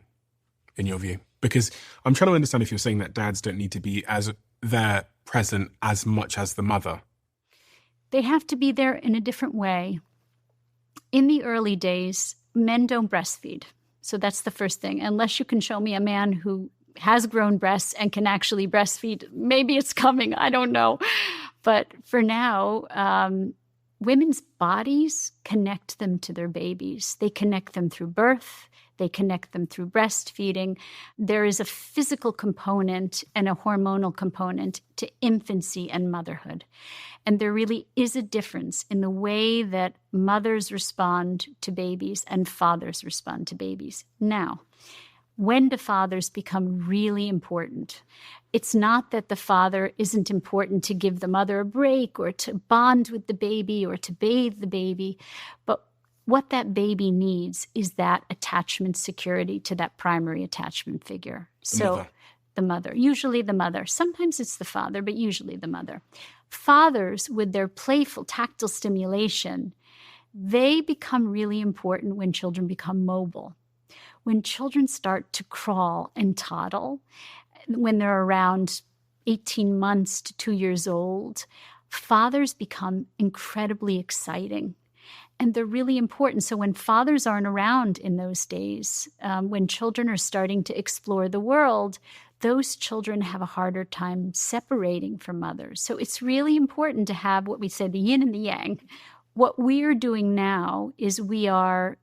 in your view? Because I'm trying to understand if you're saying that dads don't need to be as there present as much as the mother. They have to be there in a different way. In the early days, men don't breastfeed. So that's the first thing. Unless you can show me a man who has grown breasts and can actually breastfeed, maybe it's coming. I don't know. But for now, women's bodies connect them to their babies. They connect them through birth. They connect them through breastfeeding. There is a physical component and a hormonal component to infancy and motherhood. And there really is a difference in the way that mothers respond to babies and fathers respond to babies. Now, when do fathers become really important? It's not that the father isn't important to give the mother a break or to bond with the baby or to bathe the baby, but what that baby needs is that attachment security to that primary attachment figure. The mother, usually the mother. Sometimes it's the father, but usually the mother. Fathers, with their playful tactile stimulation, they become really important when children become mobile. When children start to crawl and toddle, when they're around 18 months to 2 years old, fathers become incredibly exciting. And they're really important. So when fathers aren't around in those days, when children are starting to explore the world, those children have a harder time separating from mothers. So it's really important to have what we say, the yin and the yang. What we're doing now is we are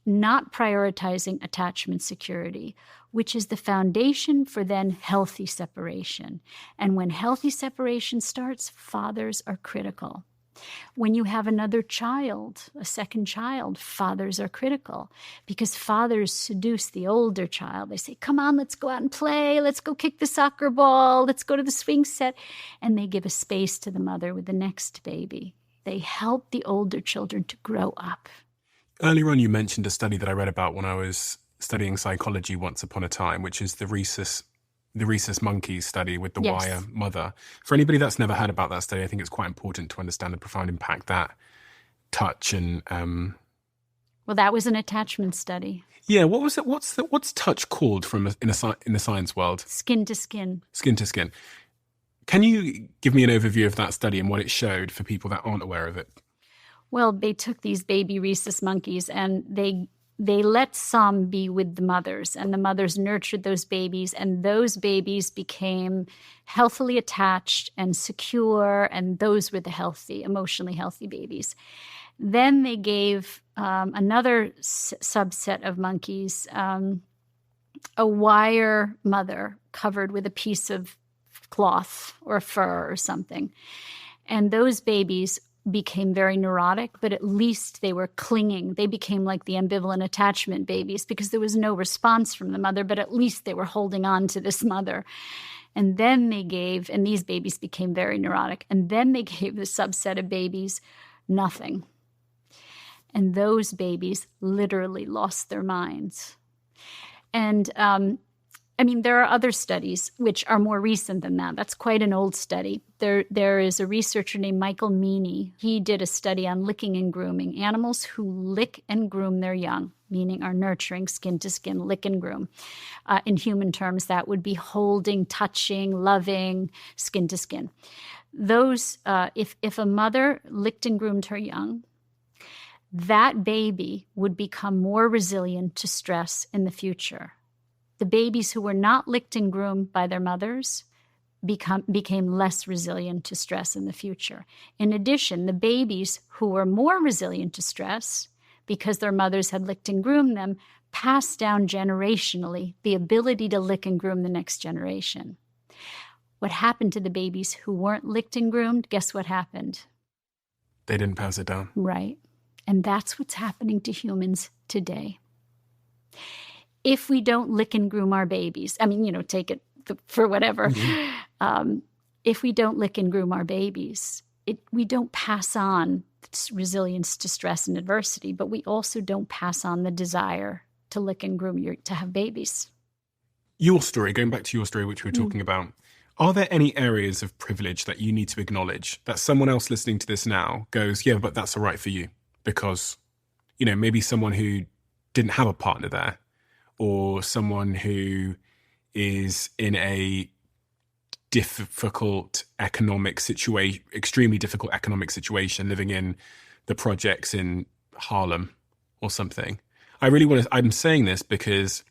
not prioritizing attachment security, which is the foundation for then healthy separation. And when healthy separation starts, fathers are critical. When you have another child, a second child, fathers are critical because fathers seduce the older child. They say, come on, let's go out and play. Let's go kick the soccer ball. Let's go to the swing set. And they give a space to the mother with the next baby. They help the older children to grow up. Earlier on, you mentioned a study that I read about when I was studying psychology once upon a time, which is the Rhesus monkeys study with the Yes. wire mother. For anybody that's never heard about that study, I think it's quite important to understand the profound impact that touch and Well, that was an attachment study. yeah. What was it? What's touch called in the science world? Skin to skin. Skin to skin. Can you give me an overview of that study and what it showed for people that aren't aware of it? Well, they took these baby rhesus monkeys and they let some be with the mothers, and the mothers nurtured those babies, and those babies became healthily attached and secure, and those were the emotionally healthy babies. Then they gave another subset of monkeys a wire mother covered with a piece of cloth or fur or something. And those babies became very neurotic, but at least they were clinging. They became like the ambivalent attachment babies because there was no response from the mother, but at least they were holding on to this mother. And then and these babies became very neurotic, and then they gave the subset of babies nothing. And those babies literally lost their minds. And there are other studies which are more recent than that. That's quite an old study. There is a researcher named Michael Meany. He did a study on licking and grooming. Animals who lick and groom their young, meaning are nurturing, skin to skin, lick and groom. In human terms, that would be holding, touching, loving, skin to skin. Those, if a mother licked and groomed her young, that baby would become more resilient to stress in the future. The babies who were not licked and groomed by their mothers became less resilient to stress in the future. In addition, the babies who were more resilient to stress because their mothers had licked and groomed them passed down generationally the ability to lick and groom the next generation. What happened to the babies who weren't licked and groomed? Guess what happened? They didn't pass it down. Right. And that's what's happening to humans today. If we don't lick and groom our babies, take it for whatever. Mm-hmm. If we don't lick and groom our babies, we don't pass on resilience to stress and adversity, but we also don't pass on the desire to lick and groom to have babies. Your story, going back to your story, which we were talking about, are there any areas of privilege that you need to acknowledge that someone else listening to this now goes, yeah, but that's all right for you? Because, maybe someone who didn't have a partner there, or someone who is in a difficult economic situation, extremely difficult economic situation, living in the projects in Harlem or something. I'm saying this because...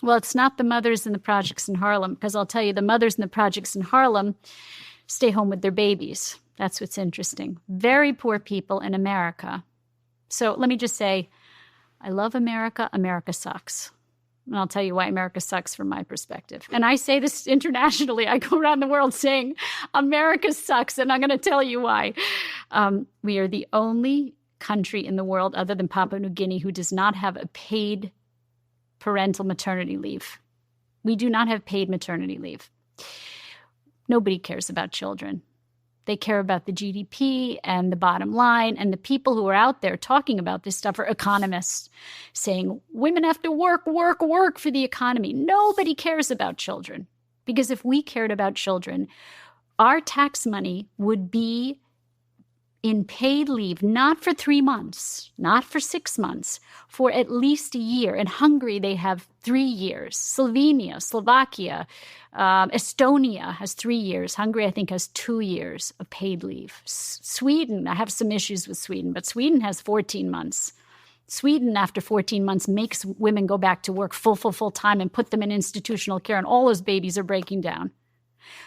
Well, it's not the mothers in the projects in Harlem, because I'll tell you, the mothers in the projects in Harlem stay home with their babies. That's what's interesting. Very poor people in America. So let me just say, I love America. America sucks. And I'll tell you why America sucks from my perspective. And I say this internationally. I go around the world saying, America sucks, and I'm going to tell you why. We are the only country in the world other than Papua New Guinea who does not have a paid parental maternity leave. We do not have paid maternity leave. Nobody cares about children. They care about the GDP and the bottom line. And the people who are out there talking about this stuff are economists saying women have to work for the economy. Nobody cares about children. Because if we cared about children, our tax money would be in paid leave, not for 3 months, not for 6 months, for at least a year. In Hungary, they have 3 years. Slovenia, Slovakia, Estonia has 3 years. Hungary, I think, has 2 years of paid leave. Sweden, I have some issues with Sweden, but Sweden has 14 months. Sweden, after 14 months, makes women go back to work full time and put them in institutional care, and all those babies are breaking down.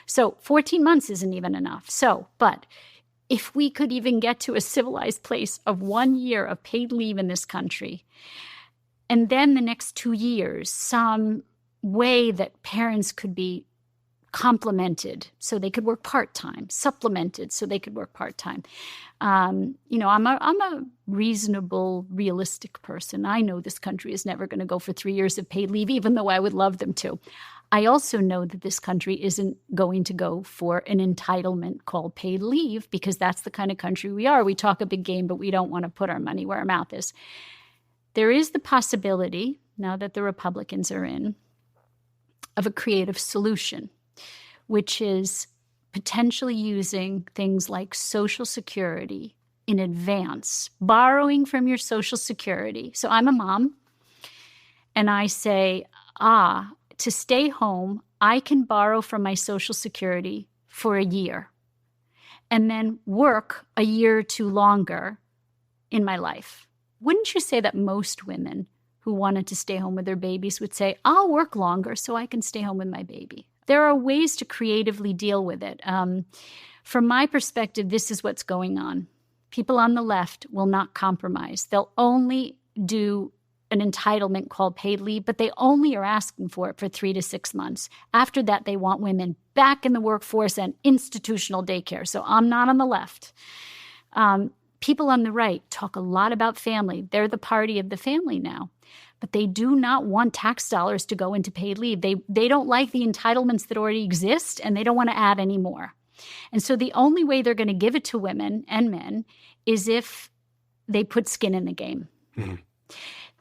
So 14 months isn't even enough. But if we could even get to a civilized place of 1 year of paid leave in this country, and then the next 2 years, some way that parents could be complemented so they could work part-time, supplemented so they could work part-time. I'm a reasonable, realistic person. I know this country is never going to go for 3 years of paid leave, even though I would love them to. I also know that this country isn't going to go for an entitlement called paid leave, because that's the kind of country we are. We talk a big game, but we don't want to put our money where our mouth is. There is the possibility, now that the Republicans are in, of a creative solution, which is potentially using things like Social Security in advance, borrowing from your Social Security. So I'm a mom, and I say, to stay home, I can borrow from my Social Security for a year and then work a year or two longer in my life. Wouldn't you say that most women who wanted to stay home with their babies would say, I'll work longer so I can stay home with my baby? There are ways to creatively deal with it. From my perspective, this is what's going on. People on the left will not compromise. They'll only do an entitlement called paid leave, but they only are asking for it for 3 to 6 months. After that, they want women back in the workforce and institutional daycare. So I'm not on the left. People on the right talk a lot about family. They're the party of the family now. But they do not want tax dollars to go into paid leave. They don't like the entitlements that already exist, and they don't want to add any more. And so the only way they're going to give it to women and men is if they put skin in the game. Mm-hmm.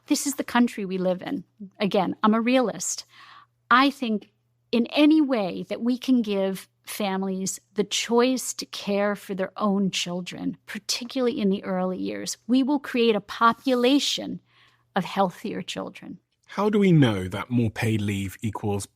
This is the country we live in. Again, I'm a realist. I think in any way that we can give families the choice to care for their own children, particularly in the early years, we will create a population of healthier children. How do we know that more paid leave equals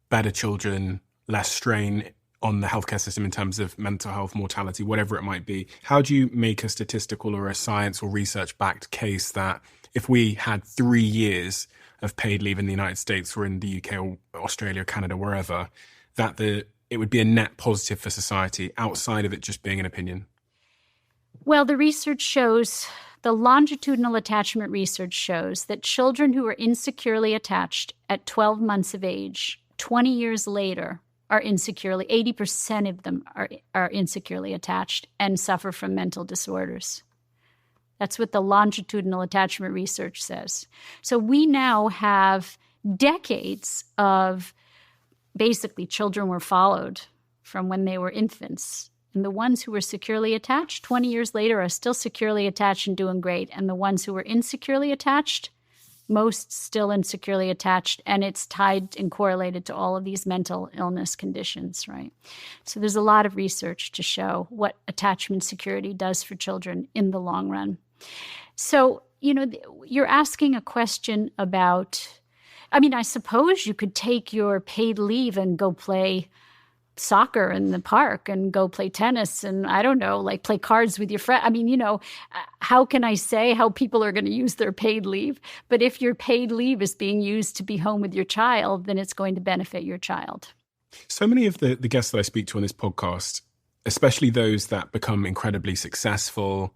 better children, less strain on the healthcare system in terms of mental health, mortality, whatever it might be? How do you make a statistical or a science or research-backed case that if we had 3 years of paid leave in the United States or in the UK or Australia, Canada, wherever, that it would be a net positive for society outside of it just being an opinion? Well, the research shows, the longitudinal attachment research shows that children who are insecurely attached at 12 months of age, 20 years later, are insecurely, 80% of them are insecurely attached and suffer from mental disorders. That's what the longitudinal attachment research says. So we now have decades of basically children were followed from when they were infants. And the ones who were securely attached 20 years later are still securely attached and doing great. And the ones who were insecurely attached, most still insecurely attached. And it's tied and correlated to all of these mental illness conditions, right? So there's a lot of research to show what attachment security does for children in the long run. So, you're asking a question about, I suppose you could take your paid leave and go play soccer in the park and go play tennis and, I don't know, like play cards with your friend. I mean, how can I say how people are going to use their paid leave? But if your paid leave is being used to be home with your child, then it's going to benefit your child. So many of the guests that I speak to on this podcast, especially those that become incredibly successful,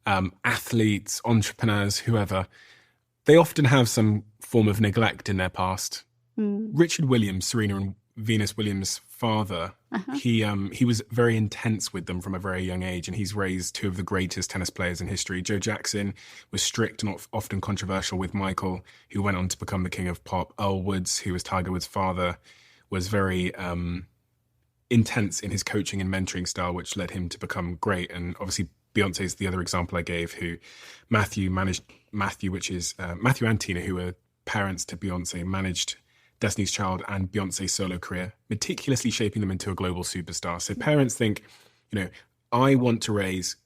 athletes, entrepreneurs, whoever, they often have some form of neglect in their past. Richard Williams, Serena and Venus Williams' father, he was very intense with them from a very young age, and he's raised two of the greatest tennis players in history. Joe Jackson was strict and often controversial with Michael, who went on to become the king of pop. Earl Woods, who was Tiger Woods' father, was very intense in his coaching and mentoring style, which led him to become great. And obviously Beyonce is the other example I gave, who Matthew and Tina, who were parents to Beyonce, managed Destiny's Child and Beyonce's solo career, meticulously shaping them into a global superstar. So parents think, I want to raise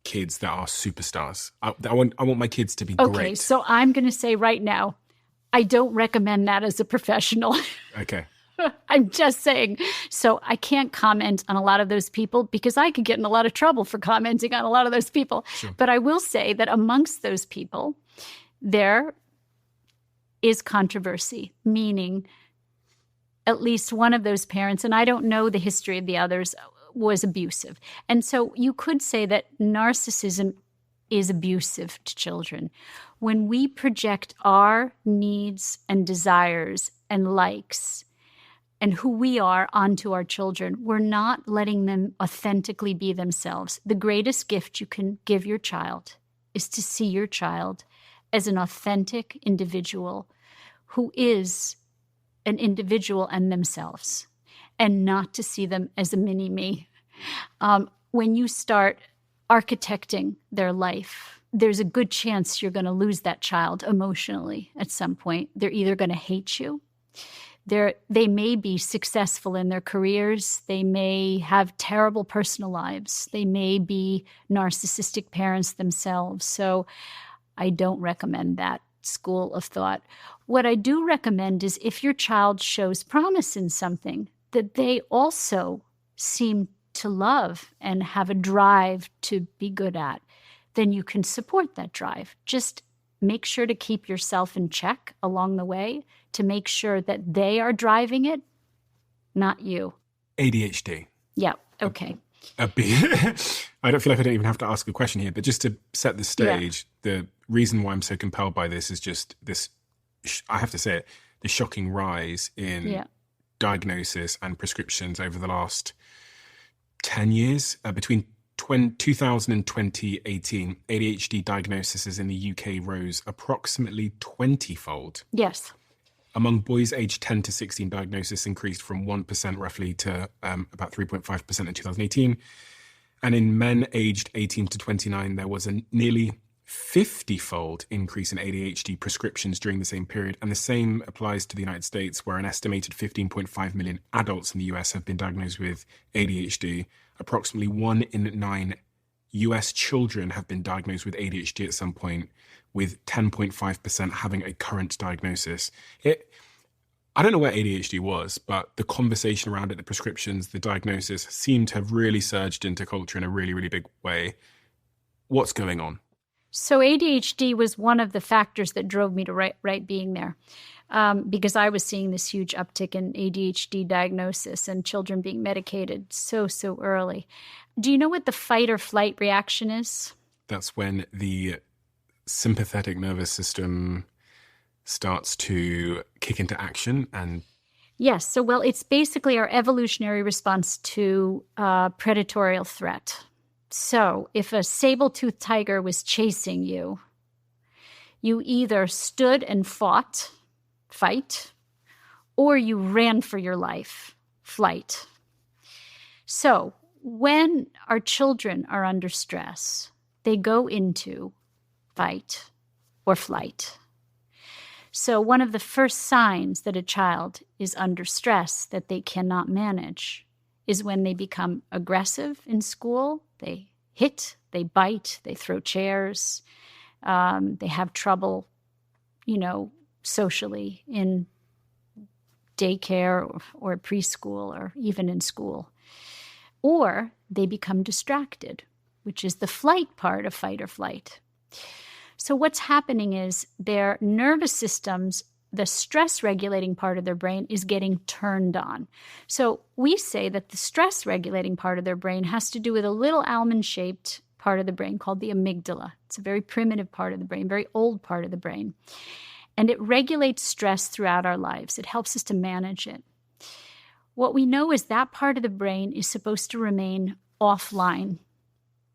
kids that are superstars. I want my kids to be great. Okay, so I'm going to say right now, I don't recommend that as a professional. Okay. I'm just saying. So I can't comment on a lot of those people because I could get in a lot of trouble for commenting on a lot of those people. Sure. But I will say that amongst those people, there is controversy, meaning at least one of those parents, and I don't know the history of the others, was abusive. And so you could say that narcissism is abusive to children. When we project our needs and desires and likes and who we are onto our children, we're not letting them authentically be themselves. The greatest gift you can give your child is to see your child as an authentic individual who is an individual and themselves, and not to see them as a mini-me. When you start architecting their life, there's a good chance you're going to lose that child emotionally at some point. They're either going to hate you. They may be successful in their careers. They may have terrible personal lives. They may be narcissistic parents themselves. So I don't recommend that school of thought. What I do recommend is if your child shows promise in something that they also seem to love and have a drive to be good at, then you can support that drive. Just make sure to keep yourself in check along the way to make sure that they are driving it, not you. ADHD. Yeah, okay. I don't feel like I don't even have to ask a question here, but just to set the stage, the reason why I'm so compelled by this is just this, I have to say it, the shocking rise in diagnosis and prescriptions over the last 10 years. Between 2000 and 2018, ADHD diagnoses in the UK rose approximately 20-fold. Yes. Among boys aged 10 to 16, diagnosis increased from 1% roughly to about 3.5% in 2018. And in men aged 18 to 29, there was a nearly 50-fold increase in ADHD prescriptions during the same period. And the same applies to the United States, where an estimated 15.5 million adults in the US have been diagnosed with ADHD. Approximately 1 in 9 US children have been diagnosed with ADHD at some point, with 10.5% having a current diagnosis. I don't know where ADHD was, but the conversation around it, the prescriptions, the diagnosis seem to have really surged into culture in a really, really big way. What's going on? So ADHD was one of the factors that drove me to write Being There, because I was seeing this huge uptick in ADHD diagnosis and children being medicated so early. Do you know what the fight or flight reaction is? That's when the sympathetic nervous system starts to kick into action and... Yes. So, well, it's basically our evolutionary response to predatory threat. So if a saber-toothed tiger was chasing you, you either stood and fight, or you ran for your life, flight. So when our children are under stress, they go into fight or flight. So one of the first signs that a child is under stress that they cannot manage is when they become aggressive in school. They hit, they bite, they throw chairs, they have trouble, socially in daycare or preschool or even in school. Or they become distracted, which is the flight part of fight or flight. So what's happening is their nervous systems, the stress-regulating part of their brain is getting turned on. So we say that the stress-regulating part of their brain has to do with a little almond-shaped part of the brain called the amygdala. It's a very primitive part of the brain, very old part of the brain. And it regulates stress throughout our lives. It helps us to manage it. What we know is that part of the brain is supposed to remain offline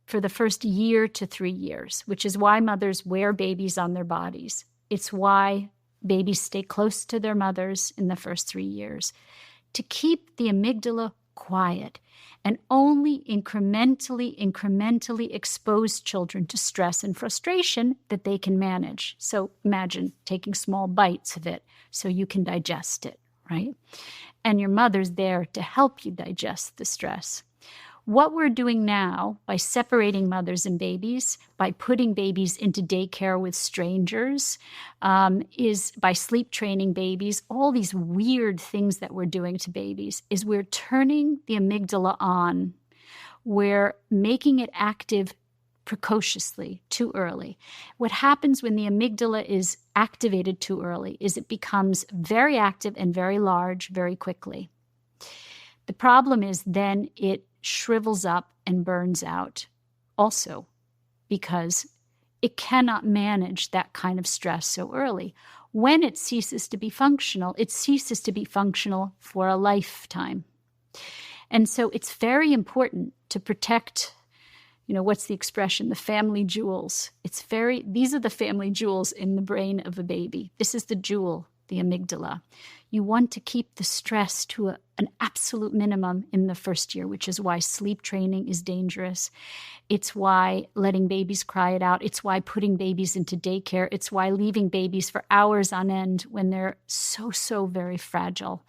for the first year to 3 years, which is why mothers wear babies on their bodies. It's why babies stay close to their mothers in the first 3 years, to keep the amygdala quiet and only incrementally expose children to stress and frustration that they can manage. So imagine taking small bites of it so you can digest it, right? And your mother's there to help you digest the stress. What we're doing now by separating mothers and babies, by putting babies into daycare with strangers, is by sleep training babies, all these weird things that we're doing to babies, is we're turning the amygdala on. We're making it active precociously, too early. What happens when the amygdala is activated too early is it becomes very active and very large very quickly. The problem is then it shrivels up and burns out also because it cannot manage that kind of stress so early. When it ceases to be functional, it ceases to be functional for a lifetime. And so it's very important to protect, what's the expression? The family jewels. These are the family jewels in the brain of a baby. This is the jewel, the amygdala. You want to keep the stress to an absolute minimum in the first year, which is why sleep training is dangerous. It's why letting babies cry it out. It's why putting babies into daycare. It's why leaving babies for hours on end when they're so very fragile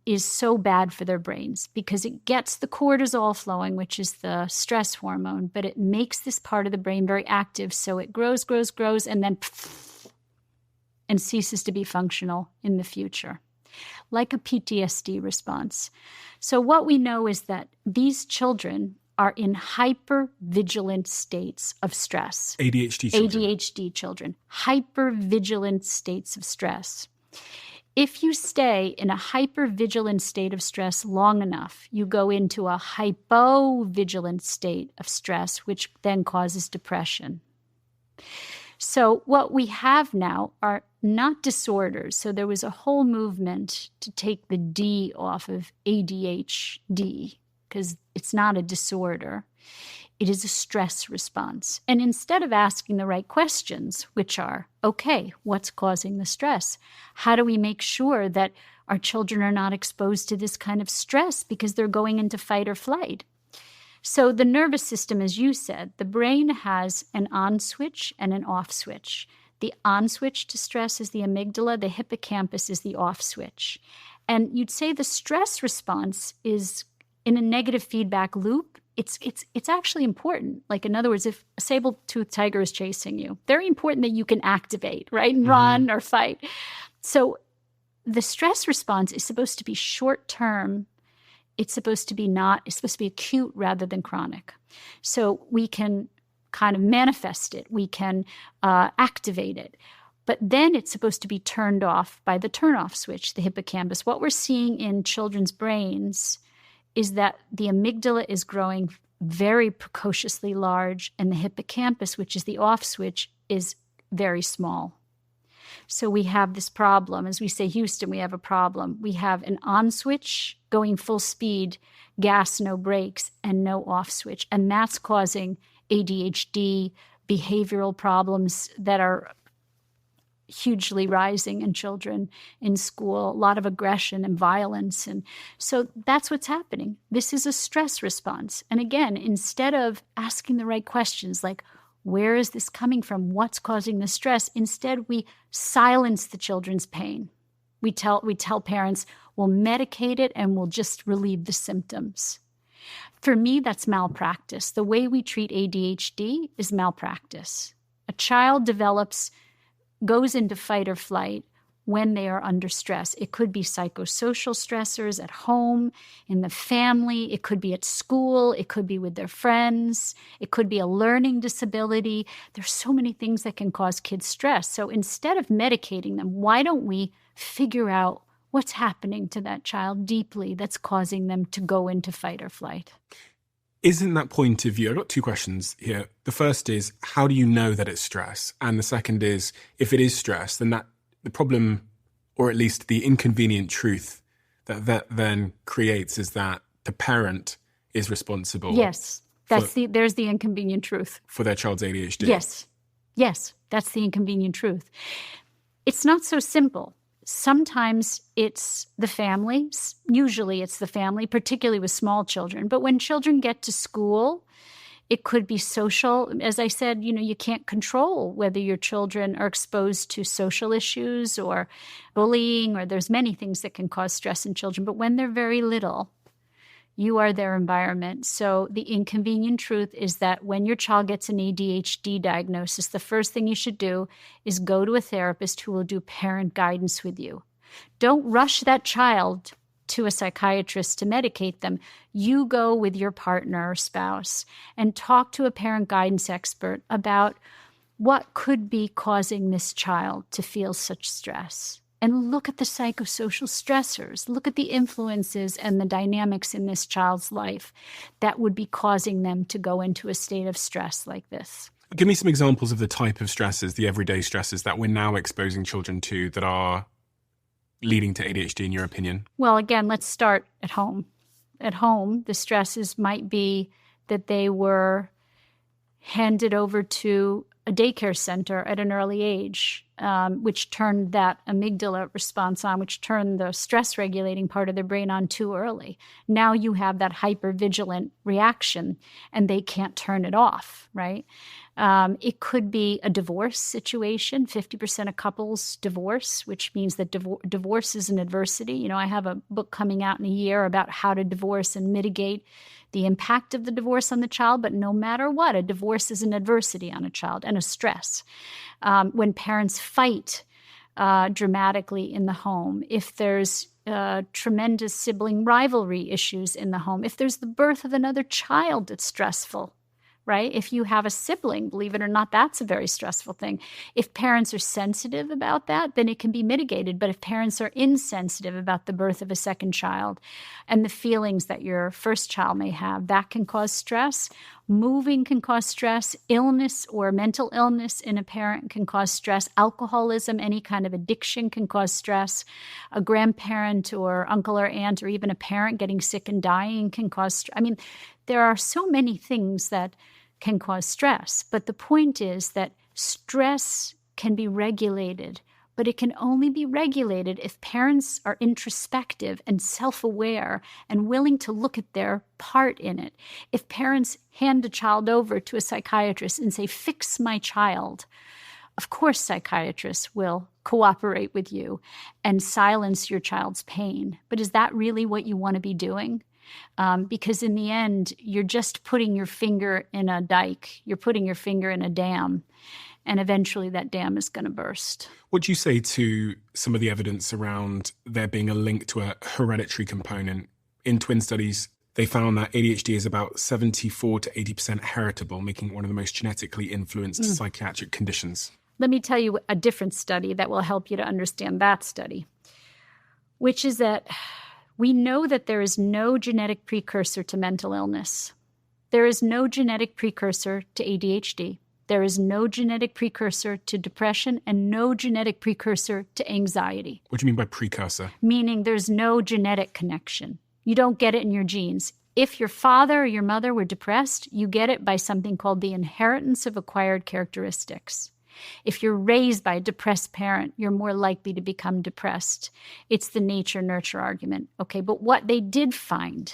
is so bad for their brains because it gets the cortisol flowing, which is the stress hormone, but it makes this part of the brain very active. So it grows, and then and ceases to be functional in the future, like a PTSD response. So what we know is that these children are in hyper-vigilant states of stress. ADHD children. Hyper-vigilant states of stress. If you stay in a hyper-vigilant state of stress long enough, you go into a hypo-vigilant state of stress, which then causes depression. So what we have now are not disorders. So there was a whole movement to take the D off of ADHD because it's not a disorder. It is a stress response. And instead of asking the right questions, which are, okay, what's causing the stress? How do we make sure that our children are not exposed to this kind of stress because they're going into fight or flight? So the nervous system, as you said, the brain has an on switch and an off switch. The on switch to stress is the amygdala. The hippocampus is the off switch. And you'd say the stress response is in a negative feedback loop. It's actually important. Like, in other words, if a saber-toothed tiger is chasing you, very important that you can activate, right? And run or fight. So the stress response is supposed to be short-term. It's supposed to be acute rather than chronic. So we can kind of manifest it. We can activate it. But then it's supposed to be turned off by the turn-off switch, the hippocampus. What we're seeing in children's brains is that the amygdala is growing very precociously large, and the hippocampus, which is the off switch, is very small. So we have this problem. As we say, Houston, we have a problem. We have an on switch going full speed, gas, no brakes, and no off switch. And that's causing ADHD, behavioral problems that are hugely rising in children in school, a lot of aggression and violence. And so that's what's happening. This is a stress response. And again, instead of asking the right questions like, where is this coming from? What's causing the stress? Instead, we silence the children's pain. We tell parents, we'll medicate it and we'll just relieve the symptoms. For me, that's malpractice. The way we treat ADHD is malpractice. A child goes into fight or flight when they are under stress. It could be psychosocial stressors at home, in the family. It could be at school. It could be with their friends. It could be a learning disability. There's so many things that can cause kids stress. So instead of medicating them, why don't we figure out what's happening to that child deeply that's causing them to go into fight or flight? Isn't that point of view? I've got two questions here. The first is, how do you know that it's stress? And the second is, if it is stress, then that the problem, or at least the inconvenient truth that then creates, is that the parent is responsible. Yes, there's the inconvenient truth. For their child's ADHD. Yes, that's the inconvenient truth. It's not so simple. Sometimes it's the family. Usually it's the family, particularly with small children. But when children get to school, it could be social. As I said, you can't control whether your children are exposed to social issues or bullying, or there's many things that can cause stress in children. But when they're very little, you are their environment. So the inconvenient truth is that when your child gets an ADHD diagnosis, the first thing you should do is go to a therapist who will do parent guidance with you. Don't rush that child to a psychiatrist to medicate them. You go with your partner or spouse and talk to a parent guidance expert about what could be causing this child to feel such stress. And look at the psychosocial stressors. Look at the influences and the dynamics in this child's life that would be causing them to go into a state of stress like this. Give me some examples of the type of stresses, the everyday stresses that we're now exposing children to that are leading to ADHD, in your opinion? Well, again, let's start at home. At home, the stresses might be that they were handed over to a daycare center at an early age, which turned that amygdala response on, which turned the stress-regulating part of their brain on too early. Now you have that hypervigilant reaction, and they can't turn it off, right? It could be a divorce situation. 50% of couples divorce, which means that divorce is an adversity. I have a book coming out in a year about how to divorce and mitigate the impact of the divorce on the child. But no matter what, a divorce is an adversity on a child and a stress. When parents fight dramatically in the home, if there's tremendous sibling rivalry issues in the home, if there's the birth of another child that's stressful, right? If you have a sibling, believe it or not, that's a very stressful thing. If parents are sensitive about that, then it can be mitigated. But if parents are insensitive about the birth of a second child and the feelings that your first child may have, that can cause stress. Moving can cause stress. Illness or mental illness in a parent can cause stress. Alcoholism, any kind of addiction can cause stress. A grandparent or uncle or aunt or even a parent getting sick and dying can cause stress. I mean, there are so many things that can cause stress. But the point is that stress can be regulated, but it can only be regulated if parents are introspective and self-aware and willing to look at their part in it. If parents hand a child over to a psychiatrist and say, "Fix my child," of course psychiatrists will cooperate with you and silence your child's pain. But is that really what you want to be doing? Because in the end, you're just putting your finger in a dike. You're putting your finger in a dam. And eventually that dam is going to burst. What do you say to some of the evidence around there being a link to a hereditary component? In twin studies, they found that ADHD is about 74 to 80% heritable, making it one of the most genetically influenced psychiatric conditions. Let me tell you a different study that will help you to understand that study, which is that we know that there is no genetic precursor to mental illness. There is no genetic precursor to ADHD. There is no genetic precursor to depression and no genetic precursor to anxiety. What do you mean by precursor? Meaning there's no genetic connection. You don't get it in your genes. If your father or your mother were depressed, you get it by something called the inheritance of acquired characteristics. If you're raised by a depressed parent, you're more likely to become depressed. It's the nature-nurture argument. Okay, but what they did find,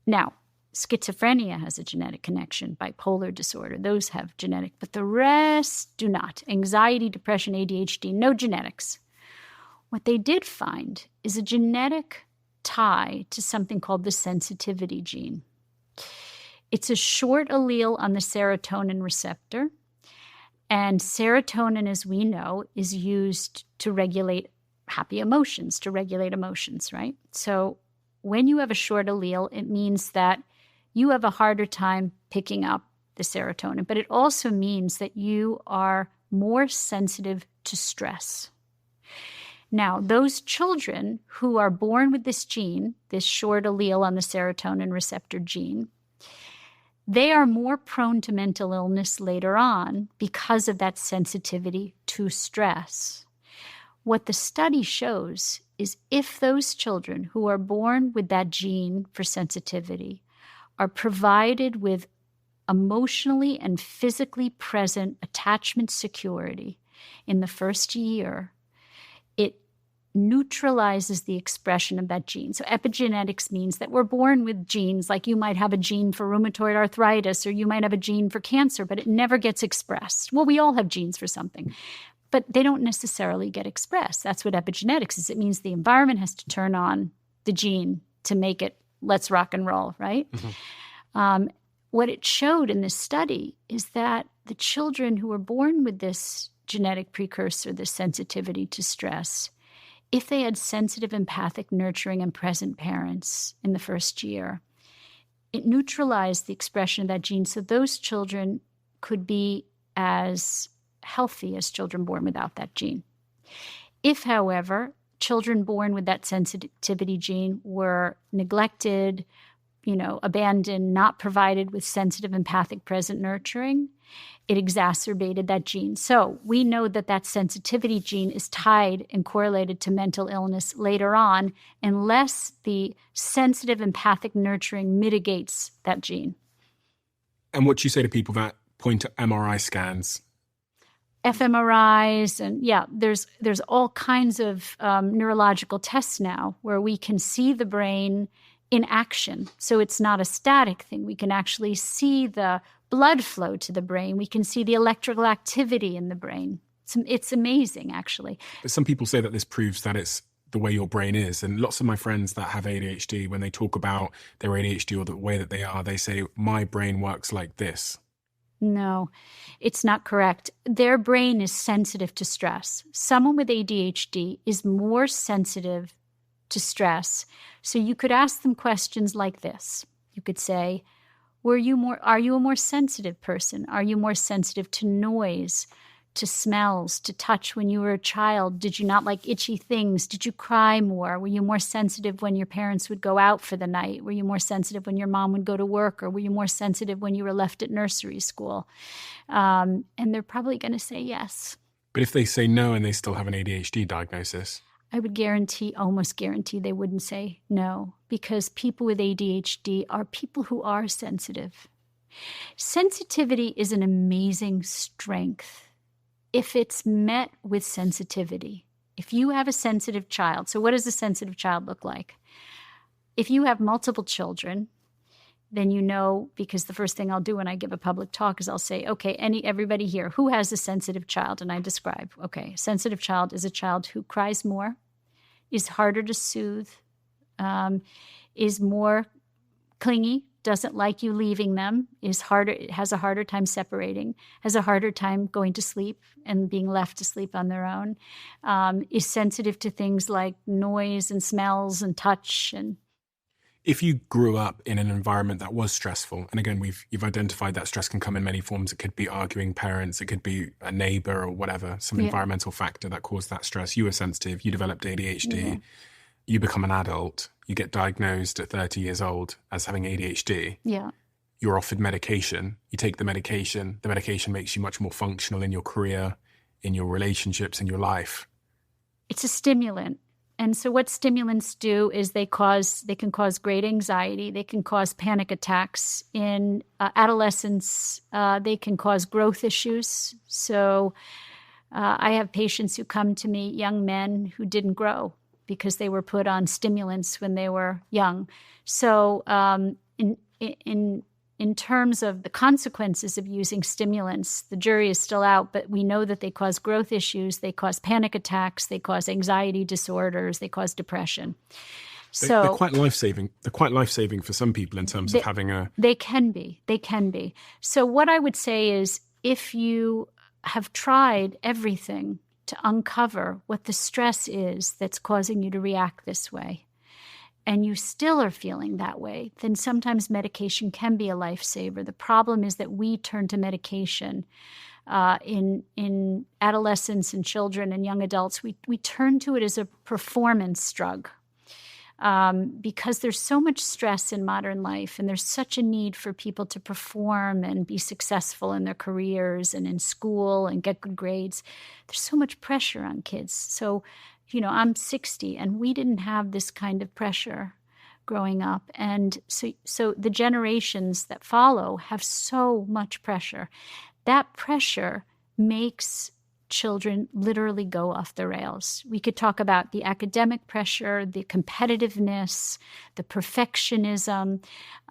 now, schizophrenia has a genetic connection, bipolar disorder, those have genetic, but the rest do not. Anxiety, depression, ADHD, no genetics. What they did find is a genetic tie to something called the sensitivity gene. It's a short allele on the serotonin receptor. And serotonin, as we know, is used to regulate happy emotions, to regulate emotions, right? So when you have a short allele, it means that you have a harder time picking up the serotonin, but it also means that you are more sensitive to stress. Now, those children who are born with this gene, this short allele on the serotonin receptor gene, they are more prone to mental illness later on because of that sensitivity to stress. What the study shows is if those children who are born with that gene for sensitivity are provided with emotionally and physically present attachment security in the first year, it neutralizes the expression of that gene. So epigenetics means that we're born with genes, like you might have a gene for rheumatoid arthritis or you might have a gene for cancer, but it never gets expressed. Well, we all have genes for something, but they don't necessarily get expressed. That's what epigenetics is. It means the environment has to turn on the gene to make it, let's rock and roll, right? Mm-hmm. What it showed in this study is that the children who were born with this genetic precursor, this sensitivity to stress, if they had sensitive, empathic, nurturing, and present parents in the first year, it neutralized the expression of that gene. So those children could be as healthy as children born without that gene. If, however, children born with that sensitivity gene were neglected, abandoned, not provided with sensitive, empathic, present, nurturing, it exacerbated that gene. So we know that that sensitivity gene is tied and correlated to mental illness later on unless the sensitive, empathic, nurturing mitigates that gene. And what do you say to people that point to MRI scans? fMRIs, and there's all kinds of neurological tests now where we can see the brain in action. So it's not a static thing. We can actually see the blood flow to the brain. We can see the electrical activity in the brain. It's amazing, actually. But some people say that this proves that it's the way your brain is. And lots of my friends that have ADHD, when they talk about their ADHD or the way that they are, they say, my brain works like this. No, it's not correct. Their brain is sensitive to stress. Someone with ADHD is more sensitive to stress. So you could ask them questions like this. You could say, are you a more sensitive person? Are you more sensitive to noise, to smells, to touch when you were a child? Did you not like itchy things? Did you cry more? Were you more sensitive when your parents would go out for the night? Were you more sensitive when your mom would go to work? Or were you more sensitive when you were left at nursery school? And they're probably going to say yes. But if they say no and they still have an ADHD diagnosis? I would almost guarantee they wouldn't say no, because people with ADHD are people who are sensitive. Sensitivity is an amazing strength if it's met with sensitivity. If you have a sensitive child, so what does a sensitive child look like? If you have multiple children, then because the first thing I'll do when I give a public talk is I'll say, okay, everybody here, who has a sensitive child? And I describe, okay, sensitive child is a child who cries more, is harder to soothe, is more clingy, doesn't like you leaving them, has a harder time separating, has a harder time going to sleep and being left to sleep on their own, is sensitive to things like noise and smells and touch. And if you grew up in an environment that was stressful, and again, you've identified that stress can come in many forms. It could be arguing parents, it could be a neighbor or whatever, some environmental factor that caused that stress. You were sensitive, you developed ADHD, you become an adult, you get diagnosed at 30 years old as having ADHD. Yeah. You're offered medication, you take the medication makes you much more functional in your career, in your relationships, in your life. It's a stimulant. And so what stimulants do is they can cause great anxiety. They can cause panic attacks in adolescents. They can cause growth issues. So I have patients who come to me, young men who didn't grow because they were put on stimulants when they were young. So in terms of the consequences of using stimulants, the jury is still out, but we know that they cause growth issues, they cause panic attacks, they cause anxiety disorders, they cause depression. They're quite life-saving. They're quite life-saving for some people in terms of having a... They can be. So what I would say is if you have tried everything to uncover what the stress is that's causing you to react this way, and you still are feeling that way, then sometimes medication can be a lifesaver. The problem is that we turn to medication in adolescents and children and young adults. We turn to it as a performance drug. Because there's so much stress in modern life, and there's such a need for people to perform and be successful in their careers and in school and get good grades. There's so much pressure on kids. So, I'm 60, and we didn't have this kind of pressure growing up. And so the generations that follow have so much pressure. That pressure makes children literally go off the rails. We could talk about the academic pressure, the competitiveness, the perfectionism.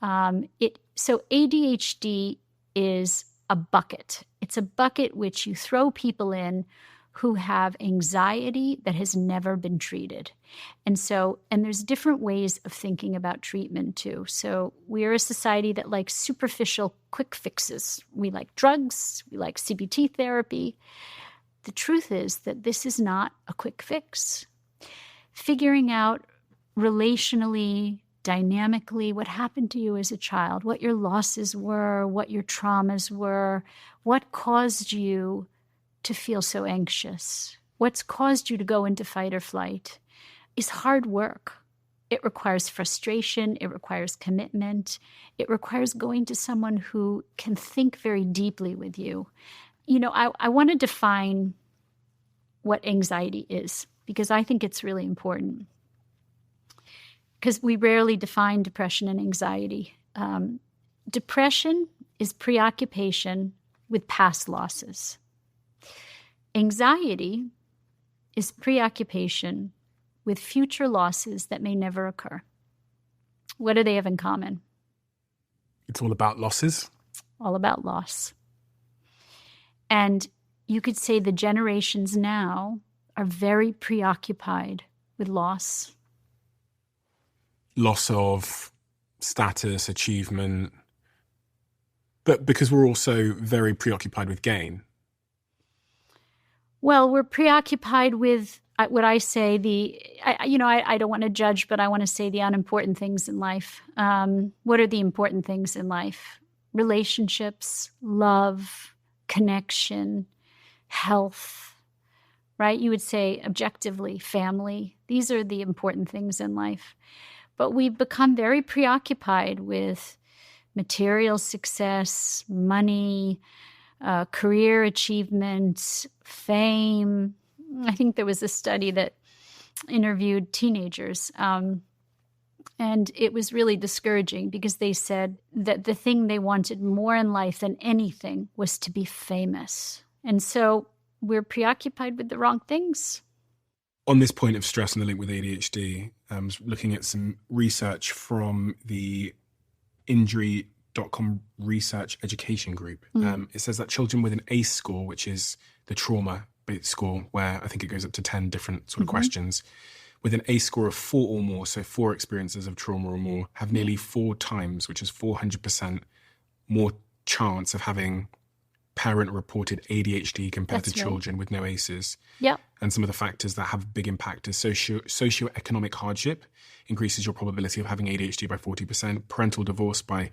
So ADHD is a bucket. It's a bucket which you throw people in who have anxiety that has never been treated. And there's different ways of thinking about treatment too. So we're a society that likes superficial quick fixes. We like drugs, we like CBT therapy. The truth is that this is not a quick fix. Figuring out relationally, dynamically, what happened to you as a child, what your losses were, what your traumas were, what caused you to feel so anxious, what's caused you to go into fight or flight, is hard work. It requires frustration. It requires commitment. It requires going to someone who can think very deeply with you. I want to define what anxiety is, because I think it's really important. Because we rarely define depression and anxiety. Depression is preoccupation with past losses. Anxiety is preoccupation with future losses that may never occur. What do they have in common? It's all about losses. All about loss. And you could say the generations now are very preoccupied with loss. Loss of status, achievement, but because we're also very preoccupied with gain. Well, we're preoccupied with what I say I don't want to judge, but I want to say the unimportant things in life. What are the important things in life? Relationships, love, connection, health, right? You would say objectively, family. These are the important things in life. But we've become very preoccupied with material success, money, career achievement, fame. I think there was a study that interviewed teenagers, and it was really discouraging because they said that the thing they wanted more in life than anything was to be famous. And so we're preoccupied with the wrong things. On this point of stress and the link with ADHD, I was looking at some research from the Injury.com Research Education Group. It says that children with an ACE score, which is the trauma score, where I think it goes up to 10 different sort of questions, with an ACE score of 4 or more, so 4 experiences of trauma or more, have nearly 4 times, which is 400% more chance of having parent-reported ADHD compared to children with no ACEs. Yep. And some of the factors that have a big impact is socioeconomic hardship increases your probability of having ADHD by 40%, parental divorce by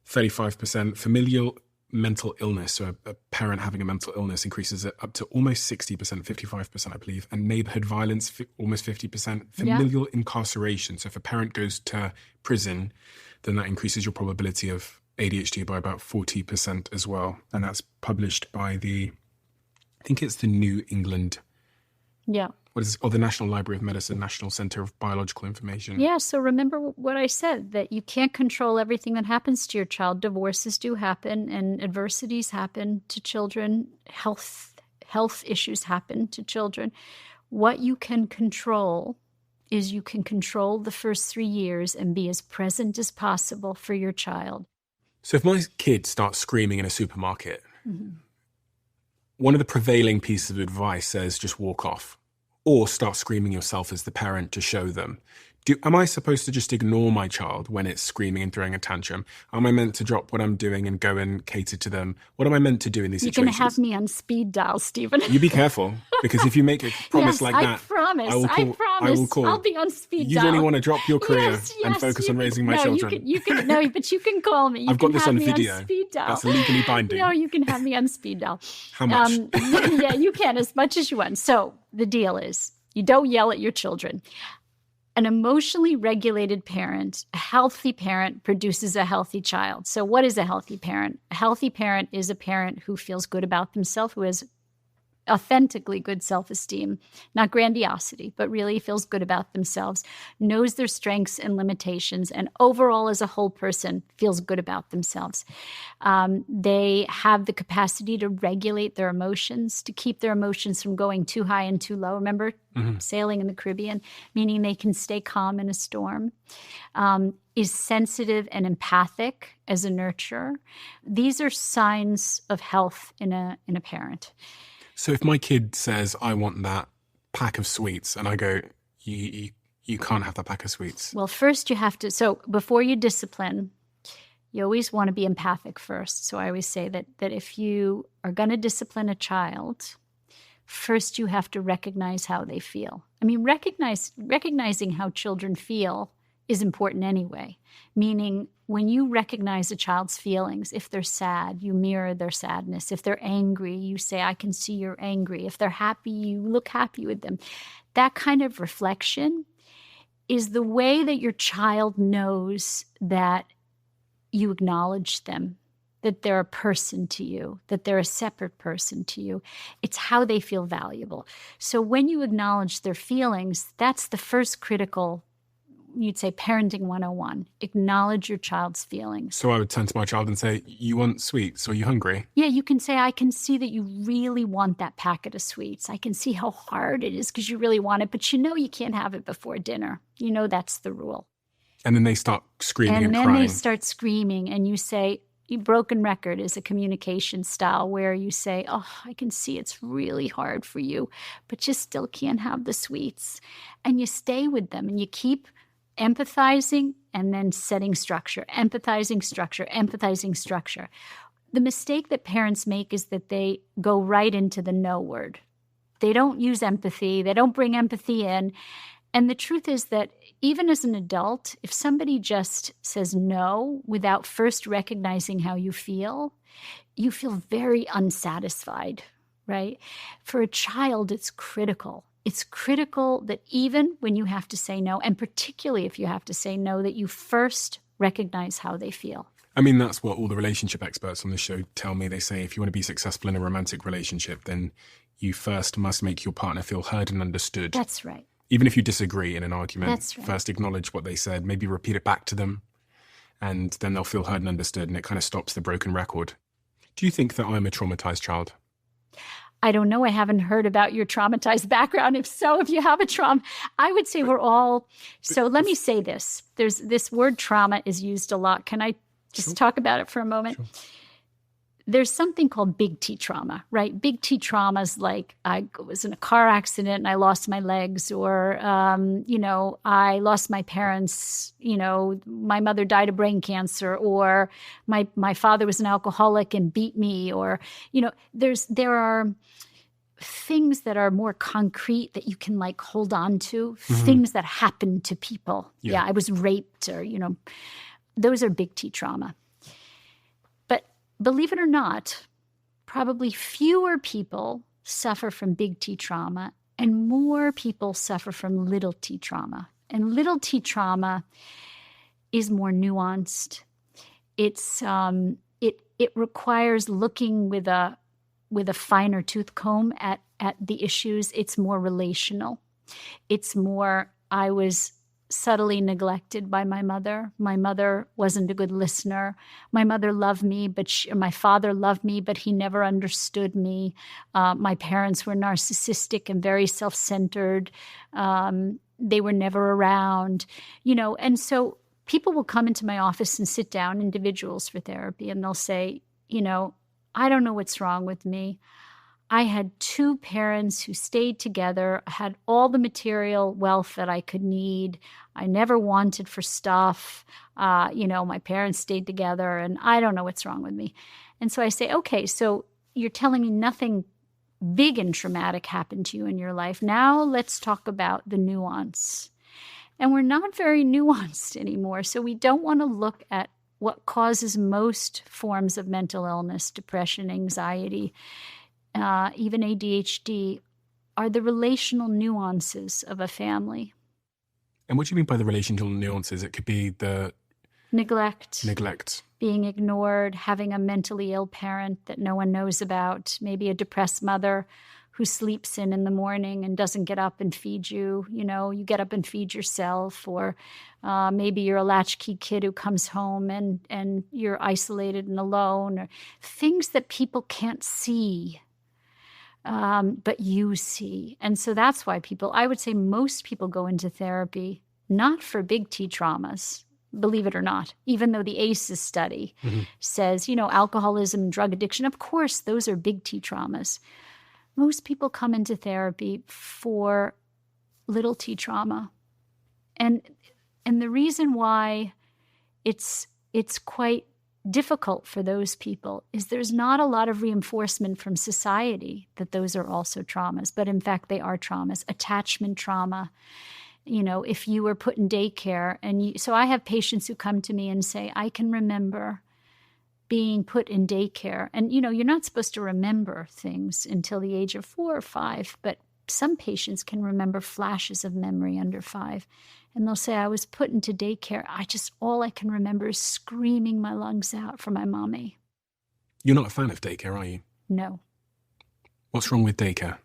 35%, familial mental illness, so a parent having a mental illness increases it up to almost 60%, 55%, I believe, and neighborhood violence, almost 50%, familial incarceration. So if a parent goes to prison, then that increases your probability of ADHD by about 40% as well. And that's published by I think it's the New England. Yeah. What is it? Oh, the National Library of Medicine, National Center of Biological Information. Yeah, so remember what I said, that you can't control everything that happens to your child. Divorces do happen, and adversities happen to children. Health issues happen to children. What you can control is you can control the first 3 years and be as present as possible for your child. So if my kid starts screaming in a supermarket, one of the prevailing pieces of advice says just walk off, or start screaming yourself as the parent to show them. Am I supposed to just ignore my child when it's screaming and throwing a tantrum? Am I meant to drop what I'm doing and go and cater to them? What am I meant to do in these situations? You're going to have me on speed dial, Stephen. You be careful, because if you make a promise like that, I promise. I will call. I'll be on speed you dial. You really want to drop your career and focus on raising my children? No, but you can call me. I've got this on video. On speed dial. That's legally binding. No, you can have me on speed dial. How much? Yeah, you can, as much as you want. So the deal is, you don't yell at your children. An emotionally regulated parent, a healthy parent, produces a healthy child. So what is a healthy parent? A healthy parent is a parent who feels good about themselves, who has authentically good self-esteem, not grandiosity, but really feels good about themselves, knows their strengths and limitations, and overall as a whole person feels good about themselves. They have the capacity to regulate their emotions, to keep their emotions from going too high and too low. Remember sailing in the Caribbean, meaning they can stay calm in a storm, is sensitive and empathic as a nurturer. These are signs of health in a parent. So if my kid says, I want that pack of sweets, and I go, you can't have that pack of sweets. Well, first you have to, so before you discipline, you always want to be empathic first. So I always say that if you are going to discipline a child, first you have to recognize how they feel. I mean, recognizing how children feel is important anyway, meaning when you recognize a child's feelings, if they're sad, you mirror their sadness. If they're angry, you say, I can see you're angry. If they're happy, you look happy with them. That kind of reflection is the way that your child knows that you acknowledge them, that they're a person to you, that they're a separate person to you. It's how they feel valuable. So when you acknowledge their feelings, that's the first critical, you'd say, parenting 101. Acknowledge your child's feelings. So I would turn to my child and say, you want sweets? Are you hungry? Yeah, you can say, I can see that you really want that packet of sweets. I can see how hard it is because you really want it, but you know you can't have it before dinner. You know that's the rule. And then they start screaming and crying. And then they start screaming and you say, broken record is a communication style where you say, oh, I can see it's really hard for you, but you still can't have the sweets. And you stay with them and you keep empathizing and then setting structure, empathizing structure, empathizing structure. The mistake that parents make is that they go right into the no word. They don't use empathy. They don't bring empathy in. And the truth is that even as an adult, if somebody just says no without first recognizing how you feel very unsatisfied, right? For a child, it's critical. It's critical that even when you have to say no, and particularly if you have to say no, that you first recognize how they feel. I mean, that's what all the relationship experts on the show tell me. They say if you want to be successful in a romantic relationship, then you first must make your partner feel heard and understood. That's right. Even if you disagree in an argument, That's right. First acknowledge what they said, maybe repeat it back to them, and then they'll feel heard and understood, and it kind of stops the broken record. Do you think that I'm a traumatized child? I don't know. I haven't heard about your traumatized background. If so, if you have a trauma, I would say we're all. So let me say this. There's this word trauma is used a lot. Can I just talk about it for a moment? Sure. There's something called big T trauma, right? Big T trauma is like I was in a car accident and I lost my legs, or, I lost my parents, my mother died of brain cancer, or my father was an alcoholic and beat me, or, there are things that are more concrete that you can like hold on to, things that happen to people. Yeah, I was raped, or, those are big T trauma. Believe it or not, probably fewer people suffer from big T trauma and more people suffer from little t trauma. And little t trauma is more nuanced. It's it requires looking with a finer tooth comb at the issues. It's more relational. It's more, I was subtly neglected by my mother. My mother wasn't a good listener. My mother loved me, my father loved me, but he never understood me. My parents were narcissistic and very self-centered. They were never around, and so people will come into my office and sit down, individuals for therapy, and they'll say, I don't know what's wrong with me. I had two parents who stayed together, had all the material wealth that I could need. I never wanted for stuff. My parents stayed together, and I don't know what's wrong with me. And so I say, okay, so you're telling me nothing big and traumatic happened to you in your life. Now let's talk about the nuance. And we're not very nuanced anymore. So we don't want to look at what causes most forms of mental illness, depression, anxiety, even ADHD, are the relational nuances of a family. And what do you mean by the relational nuances? It could be the neglect, being ignored, having a mentally ill parent that no one knows about, maybe a depressed mother who sleeps in the morning and doesn't get up and feed you. You get up and feed yourself, or maybe you're a latchkey kid who comes home and you're isolated and alone, or things that people can't see. But you see. And so that's why I would say most people go into therapy, not for big T traumas, believe it or not, even though the ACEs study says, alcoholism, drug addiction, of course, those are big T traumas. Most people come into therapy for little T trauma. And the reason why it's quite difficult for those people is there's not a lot of reinforcement from society that those are also traumas, but in fact they are traumas. Attachment trauma, if you were put in daycare, so I have patients who come to me and say, I can remember being put in daycare, and you're not supposed to remember things until the age of 4 or 5, but some patients can remember flashes of memory under 5. And they'll say, I was put into daycare. All I can remember is screaming my lungs out for my mommy. You're not a fan of daycare, are you? No. What's wrong with daycare?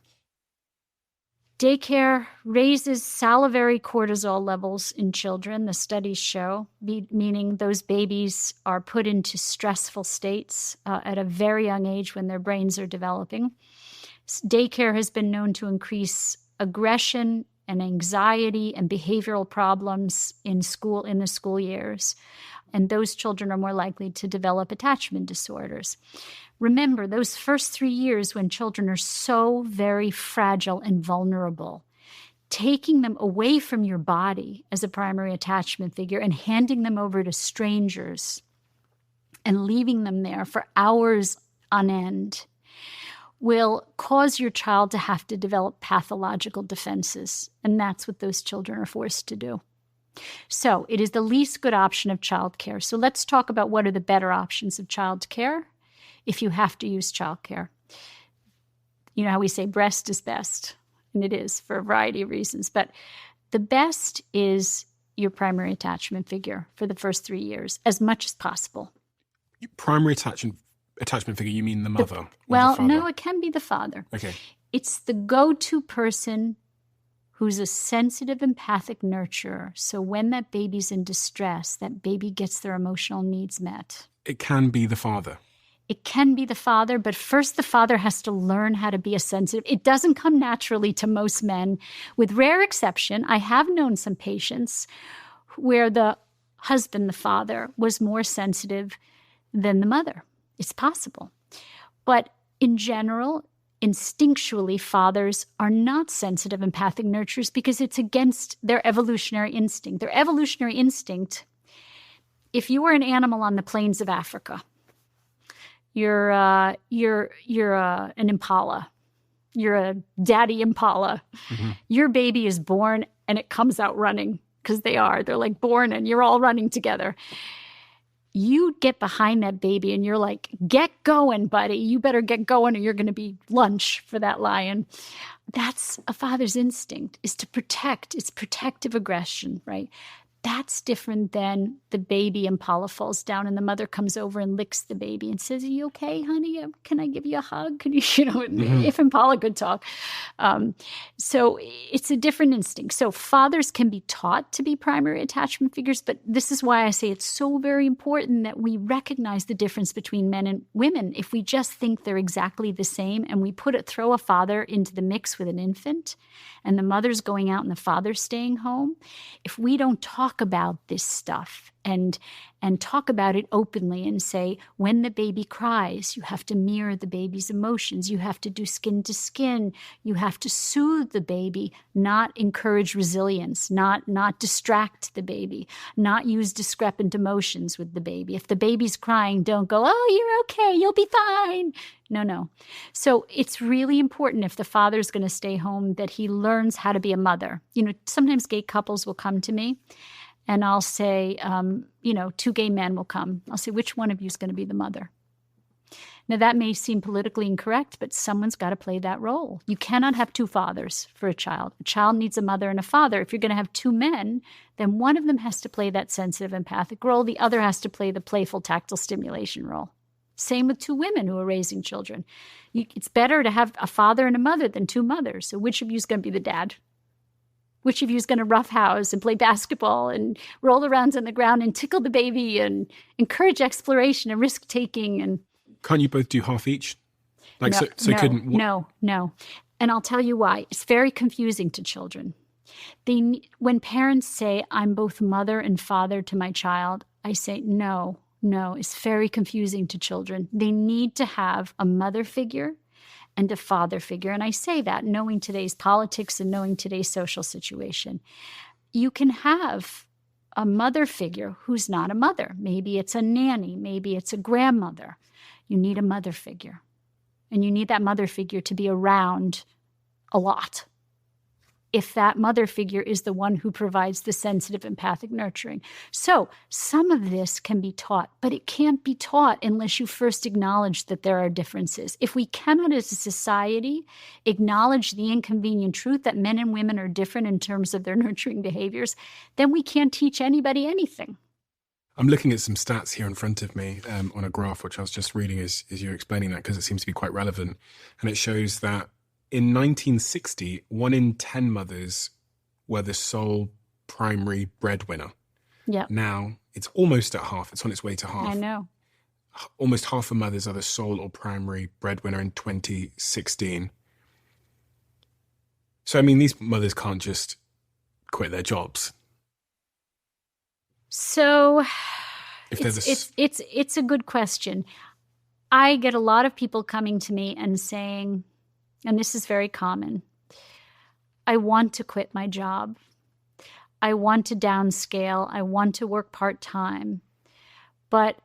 Daycare raises salivary cortisol levels in children, the studies show, meaning those babies are put into stressful states at a very young age when their brains are developing. Daycare has been known to increase aggression and anxiety and behavioral problems in the school years. And those children are more likely to develop attachment disorders. Remember, those first 3 years when children are so very fragile and vulnerable, taking them away from your body as a primary attachment figure and handing them over to strangers and leaving them there for hours on end will cause your child to have to develop pathological defenses. And that's what those children are forced to do. So it is the least good option of childcare. So let's talk about what are the better options of childcare if you have to use childcare. You know how we say breast is best, and it is for a variety of reasons. But the best is your primary attachment figure for the first 3 years, as much as possible. Your primary attachment figure, you mean the mother? No, it can be the father. Okay. It's the go-to person who's a sensitive, empathic nurturer. So when that baby's in distress, that baby gets their emotional needs met. It can be the father. It can be the father, but first the father has to learn how to be a sensitive. It doesn't come naturally to most men. With rare exception, I have known some patients where the husband, the father, was more sensitive than the mother. It's possible. But in general, instinctually, fathers are not sensitive, empathic nurturers because it's against their evolutionary instinct. Their evolutionary instinct, if you were an animal on the plains of Africa, you're an impala. You're a daddy impala. Mm-hmm. Your baby is born and it comes out running because they're like born and you're all running together. You get behind that baby and you're like, get going, buddy. You better get going or you're going to be lunch for that lion. That's a father's instinct, is to protect. It's protective aggression, right? That's different than the baby impala falls down and the mother comes over and licks the baby and says, are you okay, honey? Can I give you a hug? Can you, mm-hmm. If impala could talk. So it's a different instinct. So fathers can be taught to be primary attachment figures, but this is why I say it's so very important that we recognize the difference between men and women. If we just think they're exactly the same and we throw a father into the mix with an infant and the mother's going out and the father's staying home, if we don't talk about this stuff and talk about it openly and say, when the baby cries, you have to mirror the baby's emotions. You have to do skin to skin. You have to soothe the baby, not encourage resilience, not distract the baby, not use discrepant emotions with the baby. If the baby's crying, don't go, oh, you're okay, you'll be fine. No. So it's really important if the father's going to stay home that he learns how to be a mother. Sometimes gay couples will come to me and I'll say, two gay men will come. I'll say, which one of you is going to be the mother? Now, that may seem politically incorrect, but someone's got to play that role. You cannot have two fathers for a child. A child needs a mother and a father. If you're going to have two men, then one of them has to play that sensitive, empathic role. The other has to play the playful, tactile stimulation role. Same with two women who are raising children. It's better to have a father and a mother than two mothers. So which of you is going to be the dad? Which of you is going to roughhouse and play basketball and roll around on the ground and tickle the baby and encourage exploration and risk-taking? And can't you both do half each? No. And I'll tell you why. It's very confusing to children. When parents say, I'm both mother and father to my child, I say, no, it's very confusing to children. They need to have a mother figure and a father figure. And I say that knowing today's politics and knowing today's social situation. You can have a mother figure who's not a mother. Maybe it's a nanny. Maybe it's a grandmother. You need a mother figure. And you need that mother figure to be around a lot. If that mother figure is the one who provides the sensitive, empathic nurturing. So some of this can be taught, but it can't be taught unless you first acknowledge that there are differences. If we cannot as a society acknowledge the inconvenient truth that men and women are different in terms of their nurturing behaviors, then we can't teach anybody anything. I'm looking at some stats here in front of me on a graph, which I was just reading as you were explaining that, because it seems to be quite relevant. And it shows that in 1960, 1 in 10 mothers were the sole primary breadwinner. Yeah. Now it's almost at half. It's on its way to half. I know. Almost half of mothers are the sole or primary breadwinner in 2016. So, I mean, these mothers can't just quit their jobs. So If it's a good question. I get a lot of people coming to me and saying, and this is very common, I want to quit my job. I want to downscale. I want to work part-time. But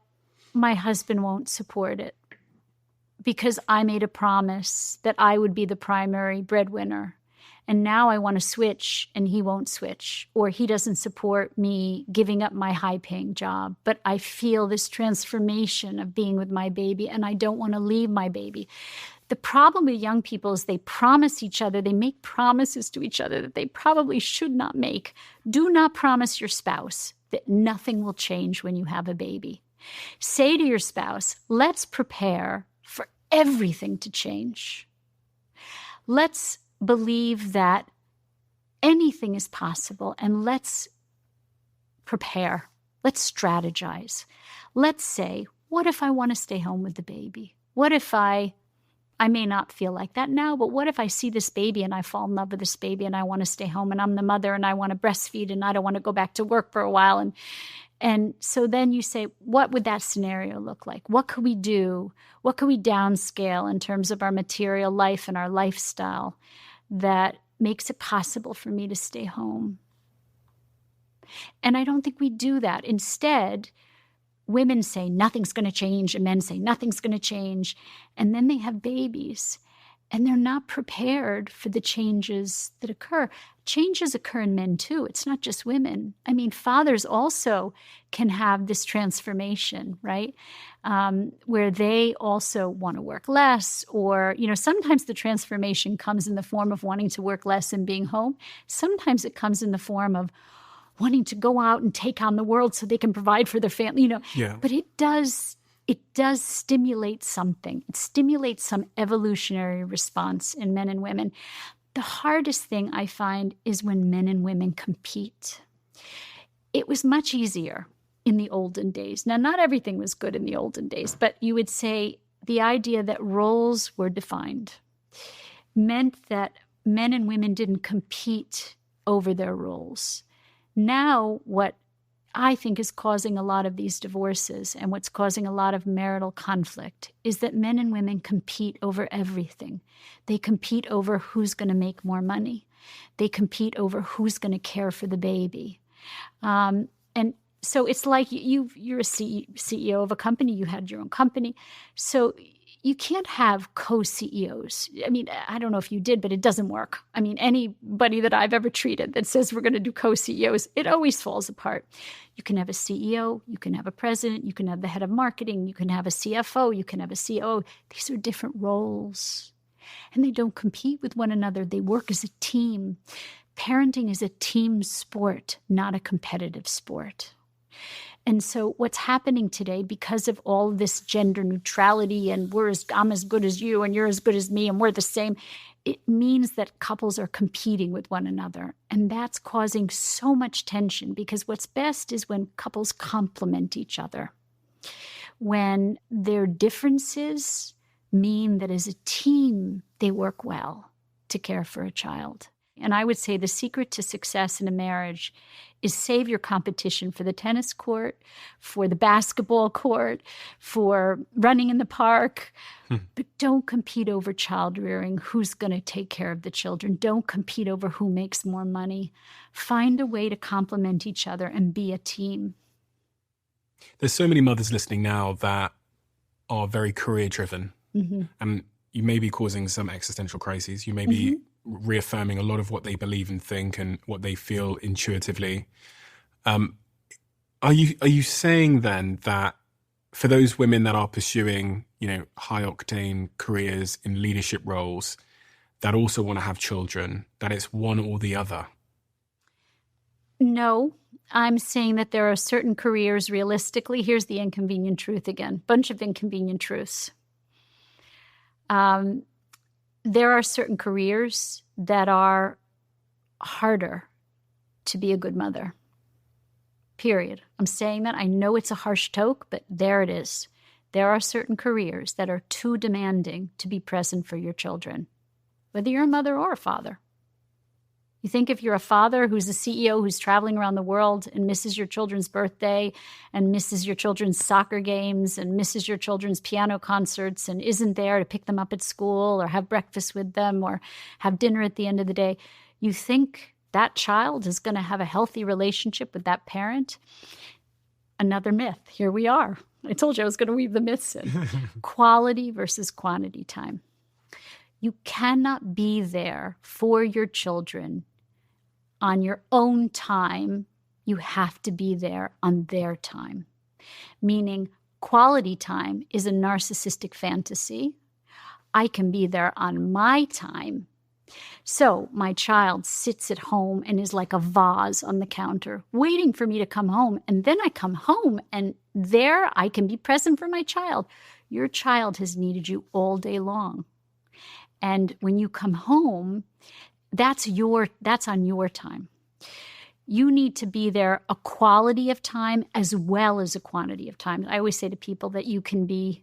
my husband won't support it because I made a promise that I would be the primary breadwinner. And now I want to switch and he won't switch, or he doesn't support me giving up my high-paying job. But I feel this transformation of being with my baby and I don't want to leave my baby. The problem with young people is they promise each other, they make promises to each other that they probably should not make. Do not promise your spouse that nothing will change when you have a baby. Say to your spouse, let's prepare for everything to change. Let's believe that anything is possible and let's prepare. Let's strategize. Let's say, what if I want to stay home with the baby? What if I may not feel like that now, but what if I see this baby and I fall in love with this baby and I want to stay home and I'm the mother and I want to breastfeed and I don't want to go back to work for a while? And so then you say, what would that scenario look like? What could we do? What could we downscale in terms of our material life and our lifestyle that makes it possible for me to stay home? And I don't think we do that. Instead, women say nothing's going to change and men say nothing's going to change. And then they have babies and they're not prepared for the changes that occur. Changes occur in men too. It's not just women. I mean, fathers also can have this transformation, right? Where they also want to work less, or, sometimes the transformation comes in the form of wanting to work less and being home. Sometimes it comes in the form of wanting to go out and take on the world so they can provide for their family, Yeah. But it does stimulate something. It stimulates some evolutionary response in men and women. The hardest thing I find is when men and women compete. It was much easier in the olden days. Now, not everything was good in the olden days, but you would say the idea that roles were defined meant that men and women didn't compete over their roles. Now, what I think is causing a lot of these divorces and what's causing a lot of marital conflict is that men and women compete over everything. They compete over who's going to make more money. They compete over who's going to care for the baby. And so it's like you're a CEO of a company. You had your own company. So you can't have co-CEOs. I mean, I don't know if you did, but it doesn't work. I mean, anybody that I've ever treated that says we're going to do co-CEOs, it always falls apart. You can have a CEO, you can have a president, you can have the head of marketing, you can have a CFO, you can have a COO. These are different roles. And they don't compete with one another. They work as a team. Parenting is a team sport, not a competitive sport. And so what's happening today, because of all this gender neutrality and I'm as good as you and you're as good as me and we're the same, it means that couples are competing with one another. And that's causing so much tension because what's best is when couples complement each other. When their differences mean that as a team, they work well to care for a child. And I would say the secret to success in a marriage is save your competition for the tennis court, for the basketball court, for running in the park. But don't compete over child rearing, who's going to take care of the children. Don't compete over who makes more money. Find a way to complement each other and be a team. There's so many mothers listening now that are very career-driven. Mm-hmm. And you may be causing some existential crises. You may be reaffirming a lot of what they believe and think and what they feel intuitively. Are you saying then that for those women that are pursuing, high octane careers in leadership roles that also want to have children, that it's one or the other? No, I'm saying that there are certain careers realistically. Here's the inconvenient truth again, bunch of inconvenient truths. There are certain careers that are harder to be a good mother, period. I'm saying that. I know it's a harsh talk, but there it is. There are certain careers that are too demanding to be present for your children, whether you're a mother or a father. You think if you're a father who's a CEO who's traveling around the world and misses your children's birthday and misses your children's soccer games and misses your children's piano concerts and isn't there to pick them up at school or have breakfast with them or have dinner at the end of the day, you think that child is going to have a healthy relationship with that parent? Another myth. Here we are. I told you I was going to weave the myths in. Quality versus quantity time. You cannot be there for your children on your own time. You have to be there on their time. Meaning quality time is a narcissistic fantasy. I can be there on my time. So my child sits at home and is like a vase on the counter, waiting for me to come home. And then I come home and there I can be present for my child. Your child has needed you all day long. And when you come home, that's on your time. You need to be there a quality of time as well as a quantity of time. I always say to people that you can be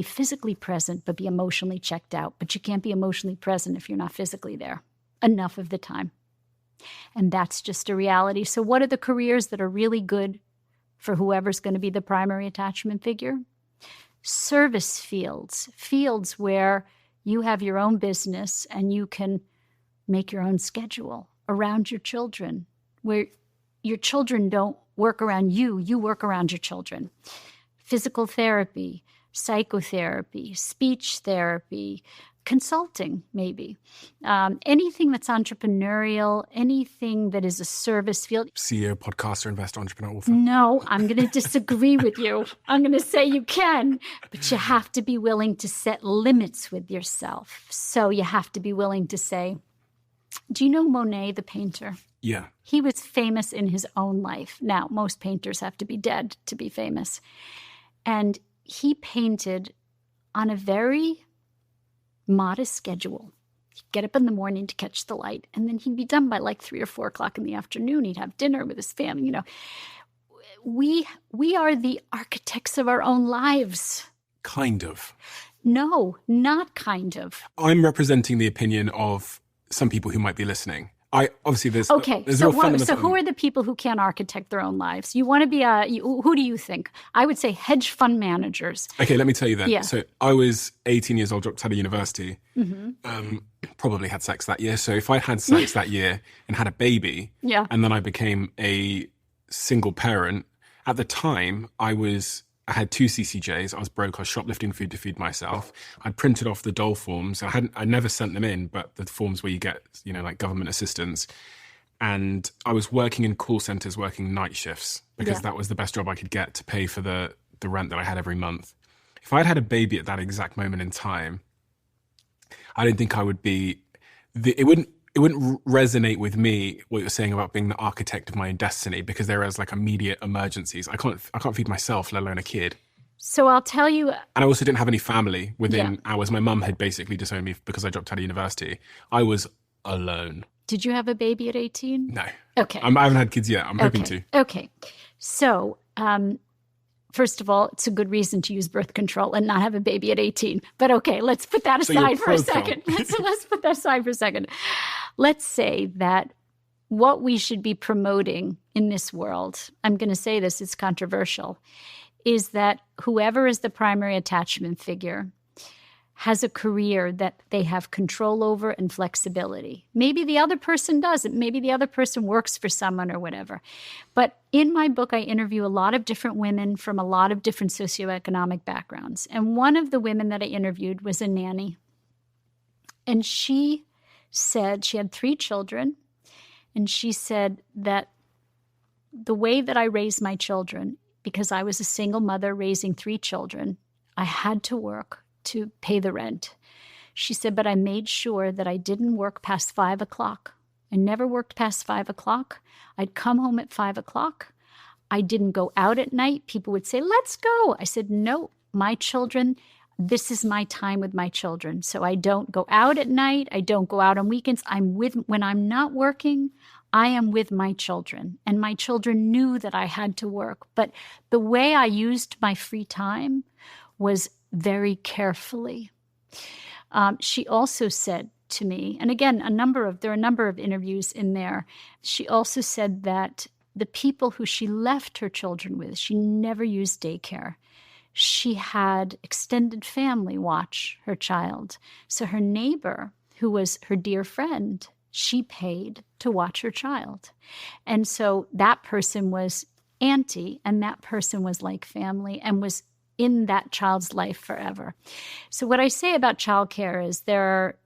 physically present but be emotionally checked out, but you can't be emotionally present if you're not physically there enough of the time. And that's just a reality. So what are the careers that are really good for whoever's going to be the primary attachment figure? Service fields where you have your own business and you can make your own schedule around your children, where your children don't work around you, you work around your children. Physical therapy, psychotherapy, speech therapy, consulting maybe. Anything that's entrepreneurial, anything that is a service field. CEO, podcaster, investor, entrepreneur, author. No, I'm going to disagree with you. I'm going to say you can, but you have to be willing to set limits with yourself. So you have to be willing to say, do you know Monet, the painter? Yeah. He was famous in his own life. Now, most painters have to be dead to be famous. And he painted on a very modest schedule. He'd get up in the morning to catch the light, and then he'd be done by like 3 or 4 o'clock in the afternoon. He'd have dinner with his family. We are the architects of our own lives. Kind of. No, not kind of. I'm representing the opinion of some people who might be listening. there's Okay, there's so real fundamental. who are the people who can't architect their own lives? You want to be who do you think? I would say hedge fund managers. Okay, let me tell you then. Yeah. So I was 18 years old, dropped out of university, Mm-hmm. probably had sex that year. So if I'd had sex that year and had a baby, Yeah. and then I became a single parent, at the time I had 2 CCJs. I was broke. I was shoplifting food to feed myself. I'd printed off the dole forms. I never sent them in, but the forms where you get, like government assistance. And I was working in call centers, working night shifts because that was the best job I could get to pay for the rent that I had every month. If I'd had a baby at that exact moment in time, I don't think I would be. It wouldn't resonate with me what you're saying about being the architect of my own destiny, because there is like immediate emergencies. I can't feed myself, let alone a kid. So I'll tell you. And I also didn't have any family within hours. My mum had basically disowned me because I dropped out of university. I was alone. Did you have a baby at 18? No. Okay. I haven't had kids yet. I'm hoping to. Okay. So, first of all, it's a good reason to use birth control and not have a baby at 18. But okay, let's put that aside for a second. Let's put that aside for a second. Let's say that what we should be promoting in this world, I'm going to say this, it's controversial, is that whoever is the primary attachment figure has a career that they have control over and flexibility. Maybe the other person doesn't. Maybe the other person works for someone or whatever. But in my book, I interview a lot of different women from a lot of different socioeconomic backgrounds. And one of the women that I interviewed was a nanny. And she said she had 3 children. And she said that the way that I raised my children, because I was a single mother raising 3 children, I had to work to pay the rent. She said, but I made sure that I didn't work past 5 o'clock. I never worked past 5 o'clock. I'd come home at 5 o'clock. I didn't go out at night. People would say, let's go. I said, no, my children, this is my time with my children. So I don't go out at night. I don't go out on weekends. When I'm not working, I am with my children. And my children knew that I had to work. But the way I used my free time was very carefully. She also said to me, and again, there are a number of interviews in there. She also said that the people who she left her children with, she never used daycare. She had extended family watch her child. So her neighbor, who was her dear friend, she paid to watch her child. And so that person was auntie, and that person was like family and was in that child's life forever. So what I say about childcare is there are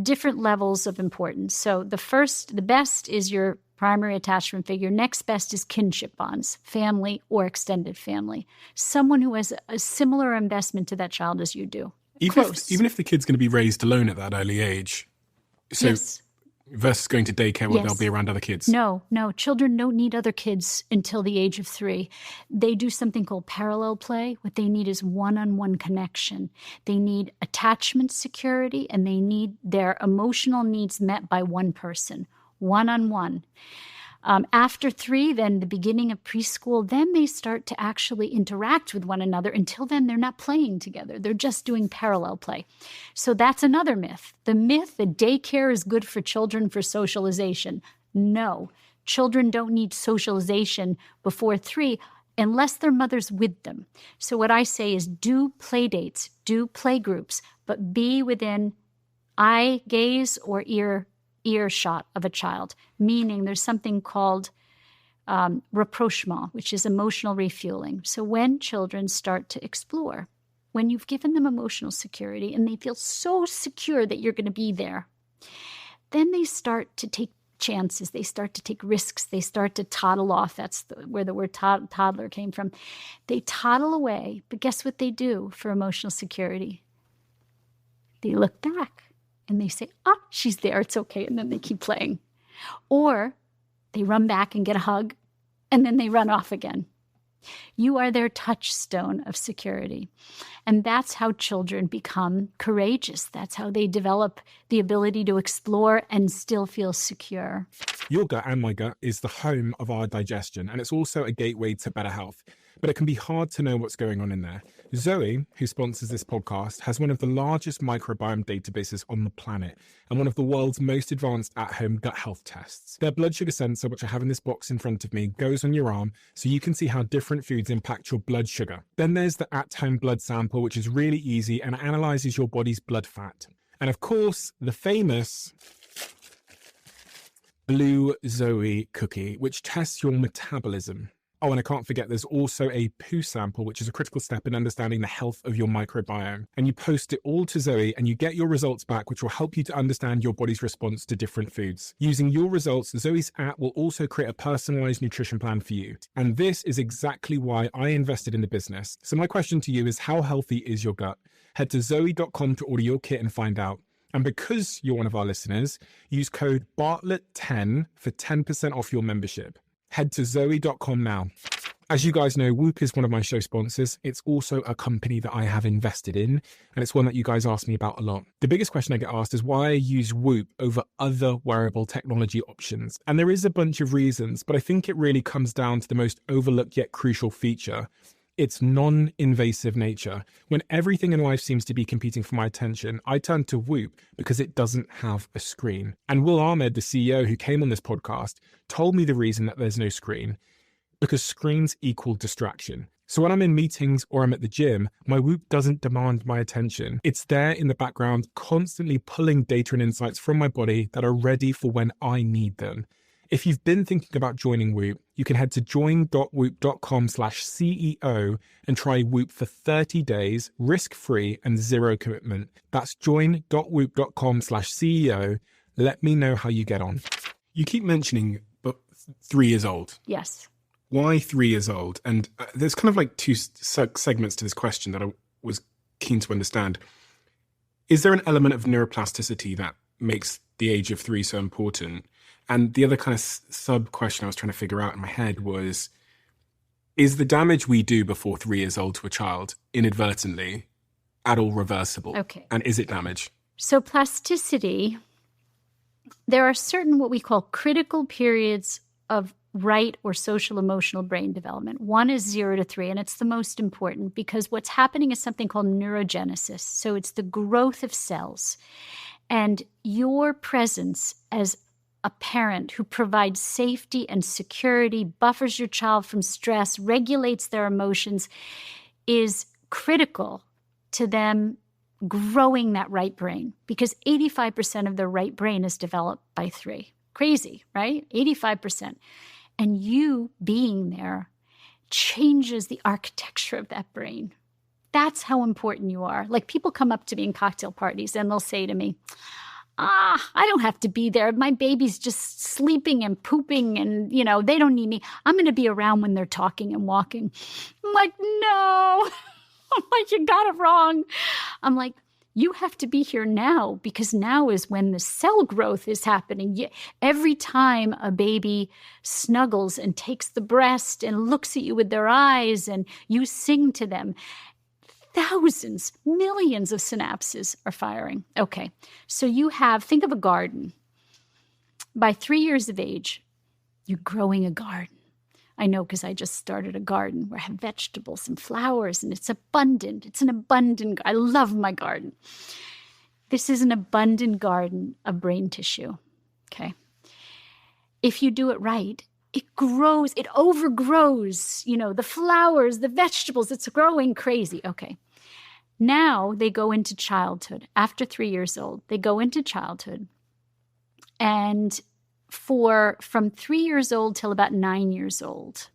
different levels of importance. So the best is your primary attachment figure. Next best is kinship bonds, family or extended family. Someone who has a similar investment to that child as you do. Even if the kid's going to be raised alone at that early age. So yes. Versus going to daycare where they'll be around other kids. No. Children don't need other kids until the age of 3. They do something called parallel play. What they need is one-on-one connection. They need attachment security, and they need their emotional needs met by one person, one-on-one. After 3, then the beginning of preschool, then they start to actually interact with one another. Until then, they're not playing together. They're just doing parallel play. So that's another myth. The myth that daycare is good for children for socialization. No, children don't need socialization before 3 unless their mother's with them. So what I say is do play dates, do play groups, but be within eye gaze or earshot of a child, meaning there's something called rapprochement, which is emotional refueling. So when children start to explore, when you've given them emotional security and they feel so secure that you're going to be there, then they start to take chances. They start to take risks. They start to toddle off. That's where the word toddler came from. They toddle away, but guess what they do for emotional security? They look back. And they say, she's there, it's okay, and then they keep playing. Or they run back and get a hug, and then they run off again. You are their touchstone of security. And that's how children become courageous. That's how they develop the ability to explore and still feel secure. Your gut and my gut is the home of our digestion, and it's also a gateway to better health. But it can be hard to know what's going on in there. Zoe, who sponsors this podcast, has one of the largest microbiome databases on the planet and one of the world's most advanced at-home gut health tests. Their blood sugar sensor, which I have in this box in front of me, goes on your arm so you can see how different foods impact your blood sugar. Then there's the at-home blood sample, which is really easy and analyzes your body's blood fat. And of course, the famous Blue Zoe cookie, which tests your metabolism. Oh, and I can't forget, there's also a poo sample, which is a critical step in understanding the health of your microbiome. And you post it all to Zoe and you get your results back, which will help you to understand your body's response to different foods. Using your results, Zoe's app will also create a personalized nutrition plan for you. And this is exactly why I invested in the business. So my question to you is, how healthy is your gut? Head to zoe.com to order your kit and find out. And because you're one of our listeners, use code Bartlett10 for 10% off your membership. Head to zoe.com now. As you guys know, Whoop is one of my show sponsors. It's also a company that I have invested in, and it's one that you guys ask me about a lot. The biggest question I get asked is why I use Whoop over other wearable technology options. And there is a bunch of reasons, but I think it really comes down to the most overlooked yet crucial feature. Its non-invasive nature. When everything in life seems to be competing for my attention, I turn to Whoop because it doesn't have a screen. And Will Ahmed, the CEO who came on this podcast, told me the reason that there's no screen, because screens equal distraction. So when I'm in meetings or I'm at the gym, my Whoop doesn't demand my attention. It's there in the background, constantly pulling data and insights from my body that are ready for when I need them. If you've been thinking about joining Whoop, you can head to join.whoop.com/CEO and try Whoop for 30 days, risk-free and zero commitment. That's join.whoop.com/CEO. Let me know how you get on. You keep mentioning 3 years old. Yes. Why 3 years old? And there's kind of like two segments to this question that I was keen to understand. Is there an element of neuroplasticity that makes the age of 3 so important? And the other kind of sub-question I was trying to figure out in my head was, is the damage we do before 3 years old to a child inadvertently at all reversible? Okay. And is it damage? So plasticity, there are certain what we call critical periods of right or social emotional brain development. One is 0 to 3, and it's the most important because what's happening is something called neurogenesis. So it's the growth of cells. And your presence as a parent who provides safety and security, buffers your child from stress, regulates their emotions, is critical to them growing that right brain, because 85% of their right brain is developed by 3. Crazy, right? 85%. And you being there changes the architecture of that brain. That's how important you are. Like, people come up to me in cocktail parties and they'll say to me, I don't have to be there. My baby's just sleeping and pooping and, they don't need me. I'm going to be around when they're talking and walking. I'm like, no. I'm like, you got it wrong. I'm like, you have to be here now, because now is when the cell growth is happening. Every time a baby snuggles and takes the breast and looks at you with their eyes and you sing to them, thousands, millions of synapses are firing. Okay, so think of a garden. By 3 years of age, you're growing a garden. I know, because I just started a garden where I have vegetables and flowers, and it's abundant. It's an abundant, I love my garden. This is an abundant garden of brain tissue, okay? If you do it right, it grows, it overgrows, the flowers, the vegetables, it's growing crazy. Okay. Now they go into childhood. After 3 years old, they go into childhood. And from 3 years old till about 9 years old,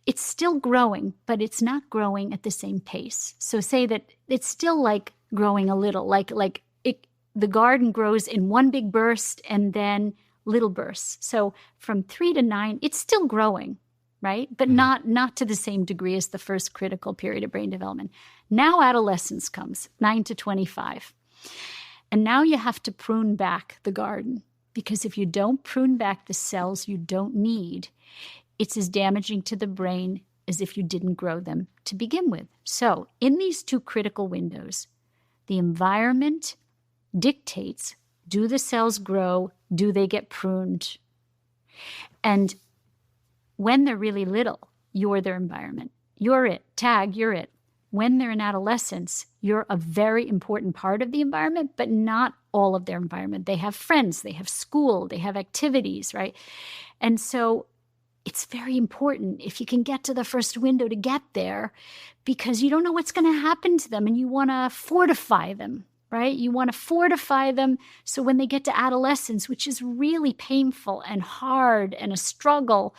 it's still growing, but it's not growing at the same pace. So say that it's still like growing a little, the garden grows in one big burst and then little bursts. So from 3 to 9, it's still growing, right? But not to the same degree as the first critical period of brain development. Now adolescence comes, 9 to 25. And now you have to prune back the garden, because if you don't prune back the cells you don't need, it's as damaging to the brain as if you didn't grow them to begin with. So in these 2 critical windows, the environment dictates, do the cells grow? Do they get pruned? And when they're really little, you're their environment. You're it. Tag, you're it. when they're in adolescence, you're a very important part of the environment, but not all of their environment. They have friends, they have school, they have activities, right? And so it's very important if you can get to the first window to get there, because you don't know what's going to happen to them and you want to fortify them, right? You want to fortify them so when they get to adolescence, which is really painful and hard and a struggle,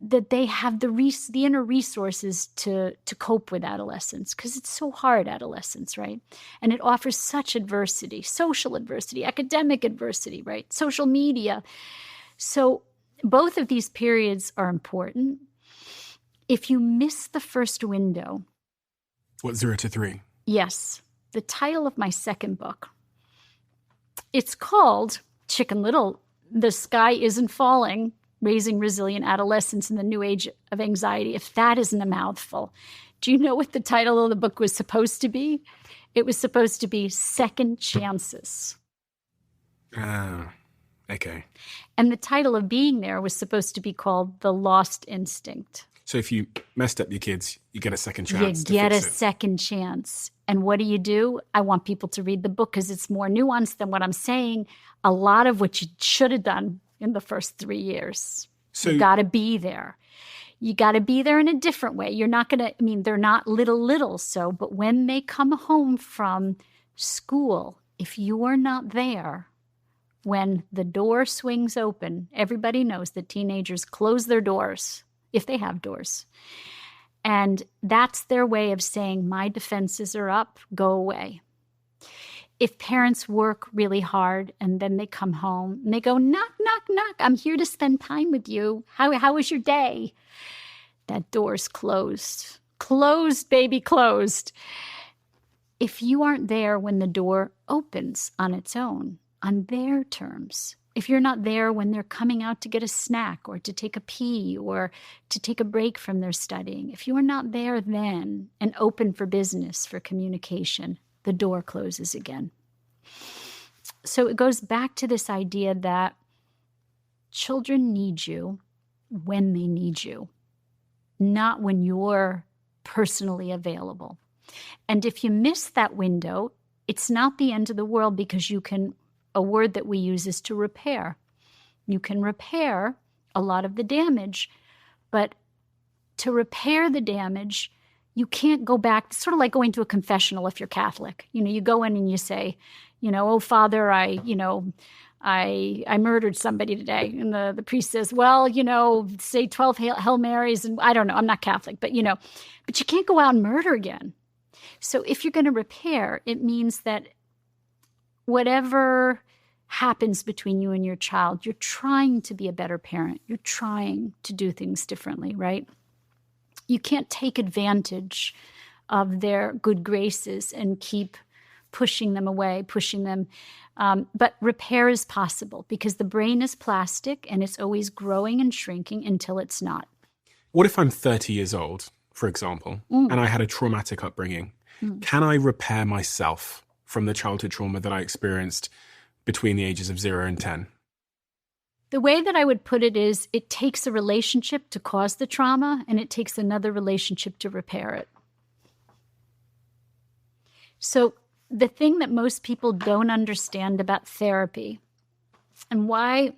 that they have the inner resources to cope with adolescence, because it's so hard, adolescence, right? And it offers such adversity, social adversity, academic adversity, right? Social media. So both of these periods are important. If you miss the first window. What, 0 to 3? Yes. The title of my second book. It's called Chicken Little, The Sky Isn't Falling, Raising Resilient Adolescents in the New Age of Anxiety. If that isn't a mouthful. Do you know what the title of the book was supposed to be? It was supposed to be Second Chances. Okay. And the title of being there was supposed to be called The Lost Instinct. So if you messed up your kids, you get a second chance. You get a second chance. And what do? I want people to read the book because it's more nuanced than what I'm saying. A lot of what you should have done in the first 3 years. So you got to be there. You got to be there in a different way. You're not going to, they're not little, so, but when they come home from school, if you are not there, when the door swings open, everybody knows that teenagers close their doors, if they have doors. And that's their way of saying, my defenses are up, go away. If parents work really hard and then they come home and they go, knock, knock, knock, I'm here to spend time with you. How was your day? That door's closed. Closed, baby, closed. If you aren't there when the door opens on its own, on their terms, if you're not there when they're coming out to get a snack or to take a pee or to take a break from their studying, if you are not there then and open for business, for communication, the door closes again. So it goes back to this idea that children need you when they need you, not when you're personally available. And if you miss that window, it's not the end of the world, because a word that we use is to repair. You can repair a lot of the damage, but to repair the damage, you can't go back. It's sort of like going to a confessional if you're Catholic. You go in and you say, oh, Father, I murdered somebody today. And the priest says, well, say 12 Hail Marys. And I don't know, I'm not Catholic, but you can't go out and murder again. So if you're going to repair, it means that whatever happens between you and your child, you're trying to be a better parent. You're trying to do things differently, right? You can't take advantage of their good graces and keep pushing them away, pushing them. But repair is possible because the brain is plastic and it's always growing and shrinking until it's not. What if I'm 30 years old, for example, and I had a traumatic upbringing? Can I repair myself from the childhood trauma that I experienced between the ages of 0 and 10? The way that I would put it is, it takes a relationship to cause the trauma, and it takes another relationship to repair it. So the thing that most people don't understand about therapy, and why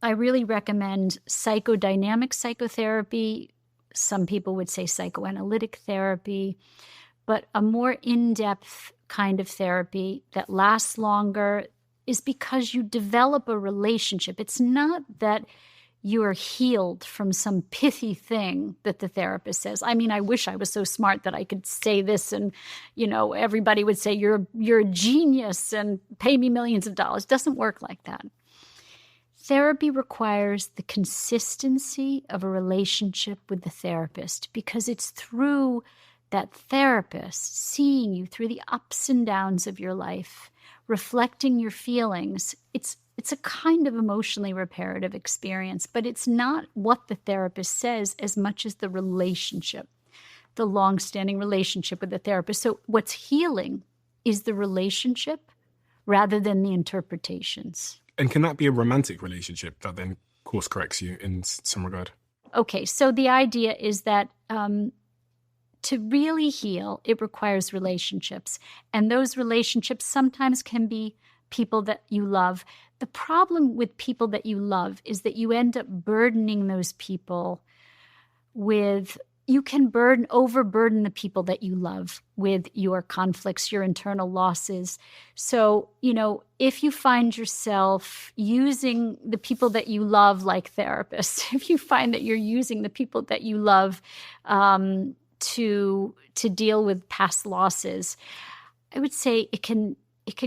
I really recommend psychodynamic psychotherapy, some people would say psychoanalytic therapy, but a more in-depth kind of therapy that lasts longer, is because you develop a relationship. It's not that you are healed from some pithy thing that the therapist says. I wish I was so smart that I could say this and, everybody would say, you're a genius and pay me millions of dollars. It doesn't work like that. Therapy requires the consistency of a relationship with the therapist, because it's through that therapist seeing you through the ups and downs of your life, reflecting your feelings. It's a kind of emotionally reparative experience, but it's not what the therapist says as much as the relationship, the long-standing relationship with the therapist. So what's healing is the relationship rather than the interpretations. And can that be a romantic relationship that then course corrects you in some regard? Okay, so the idea is that to really heal, it requires relationships. And those relationships sometimes can be people that you love. The problem with people that you love is that you end up burdening those people with, you can overburden the people that you love with your conflicts, your internal losses. So, if you find yourself using the people that you love like therapists, if you find that you're using the people that you love to deal with past losses, I would say it can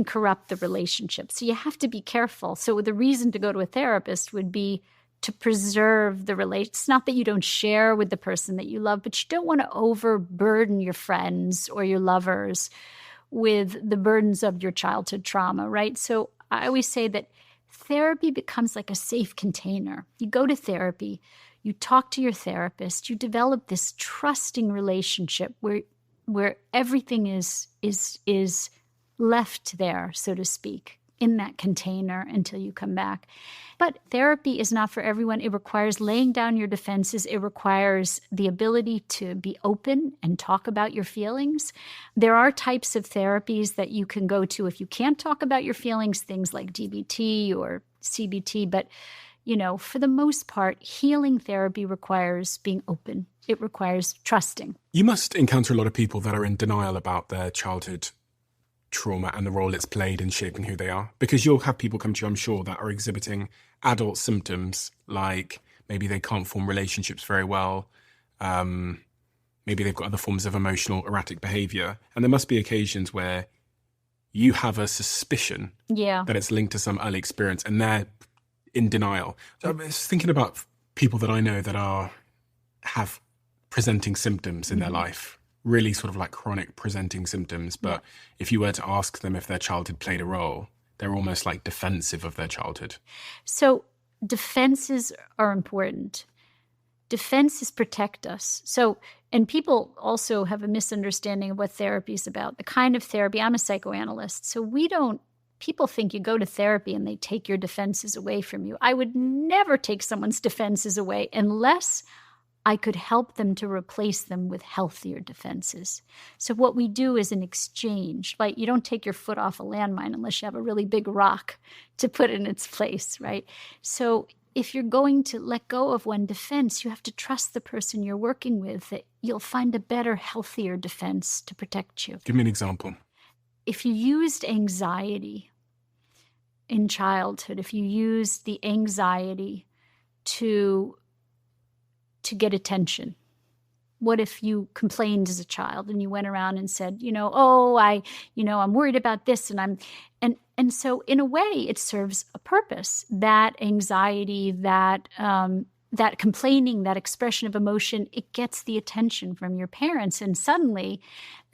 corrupt the relationship. So you have to be careful. So the reason to go to a therapist would be to preserve the relationship. It's not that you don't share with the person that you love, but you don't want to overburden your friends or your lovers with the burdens of your childhood trauma, right? So I always say that therapy becomes like a safe container. You go to therapy, you talk to your therapist, you develop this trusting relationship where everything is left there, so to speak, in that container until you come back. But therapy is not for everyone. It requires laying down your defenses. It requires the ability to be open and talk about your feelings. There are types of therapies that you can go to if you can't talk about your feelings, things like DBT or CBT. But, for the most part, healing therapy requires being open. It requires trusting. You must encounter a lot of people that are in denial about their childhood trauma and the role it's played in shaping who they are. Because you'll have people come to you, I'm sure, that are exhibiting adult symptoms, like maybe they can't form relationships very well. Maybe they've got other forms of emotional erratic behavior. And there must be occasions where you have a suspicion that it's linked to some early experience and they're in denial. So I was thinking about people that I know that have presenting symptoms in their life, really sort of like chronic presenting symptoms. But if you were to ask them if their childhood played a role, they're almost like defensive of their childhood. So defenses are important. Defenses protect us. So, and people also have a misunderstanding of what therapy is about. The kind of therapy, I'm a psychoanalyst, so people think you go to therapy and they take your defenses away from you. I would never take someone's defenses away unless I could help them to replace them with healthier defenses. So what we do is an exchange. Like, you don't take your foot off a landmine unless you have a really big rock to put in its place, right? So if you're going to let go of one defense, you have to trust the person you're working with that you'll find a better, healthier defense to protect you. Give me an example. If you used anxiety in childhood, if you used the anxiety to get attention. What if you complained as a child and you went around and said, I'm worried about this and so in a way it serves a purpose. That anxiety, that complaining, that expression of emotion, it gets the attention from your parents. And suddenly,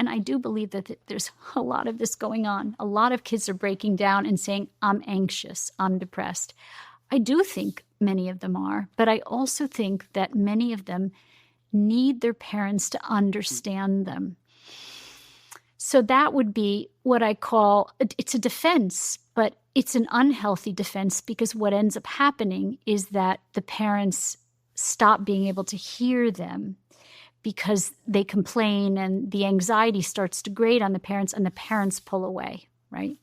and I do believe that there's a lot of this going on. A lot of kids are breaking down and saying, I'm anxious, I'm depressed. I do think many of them are, but I also think that many of them need their parents to understand them. So that would be what I call, it's a defense, but it's an unhealthy defense, because what ends up happening is that the parents stop being able to hear them because they complain and the anxiety starts to grate on the parents and the parents pull away, right?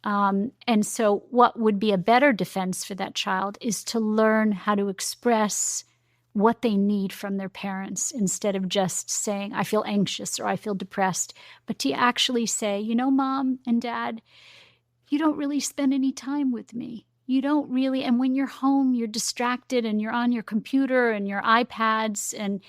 And so what would be a better defense for that child is to learn how to express what they need from their parents instead of just saying, I feel anxious or I feel depressed, but to actually say, Mom and Dad, you don't really spend any time with me. You don't really, and when you're home, you're distracted and you're on your computer and your iPads and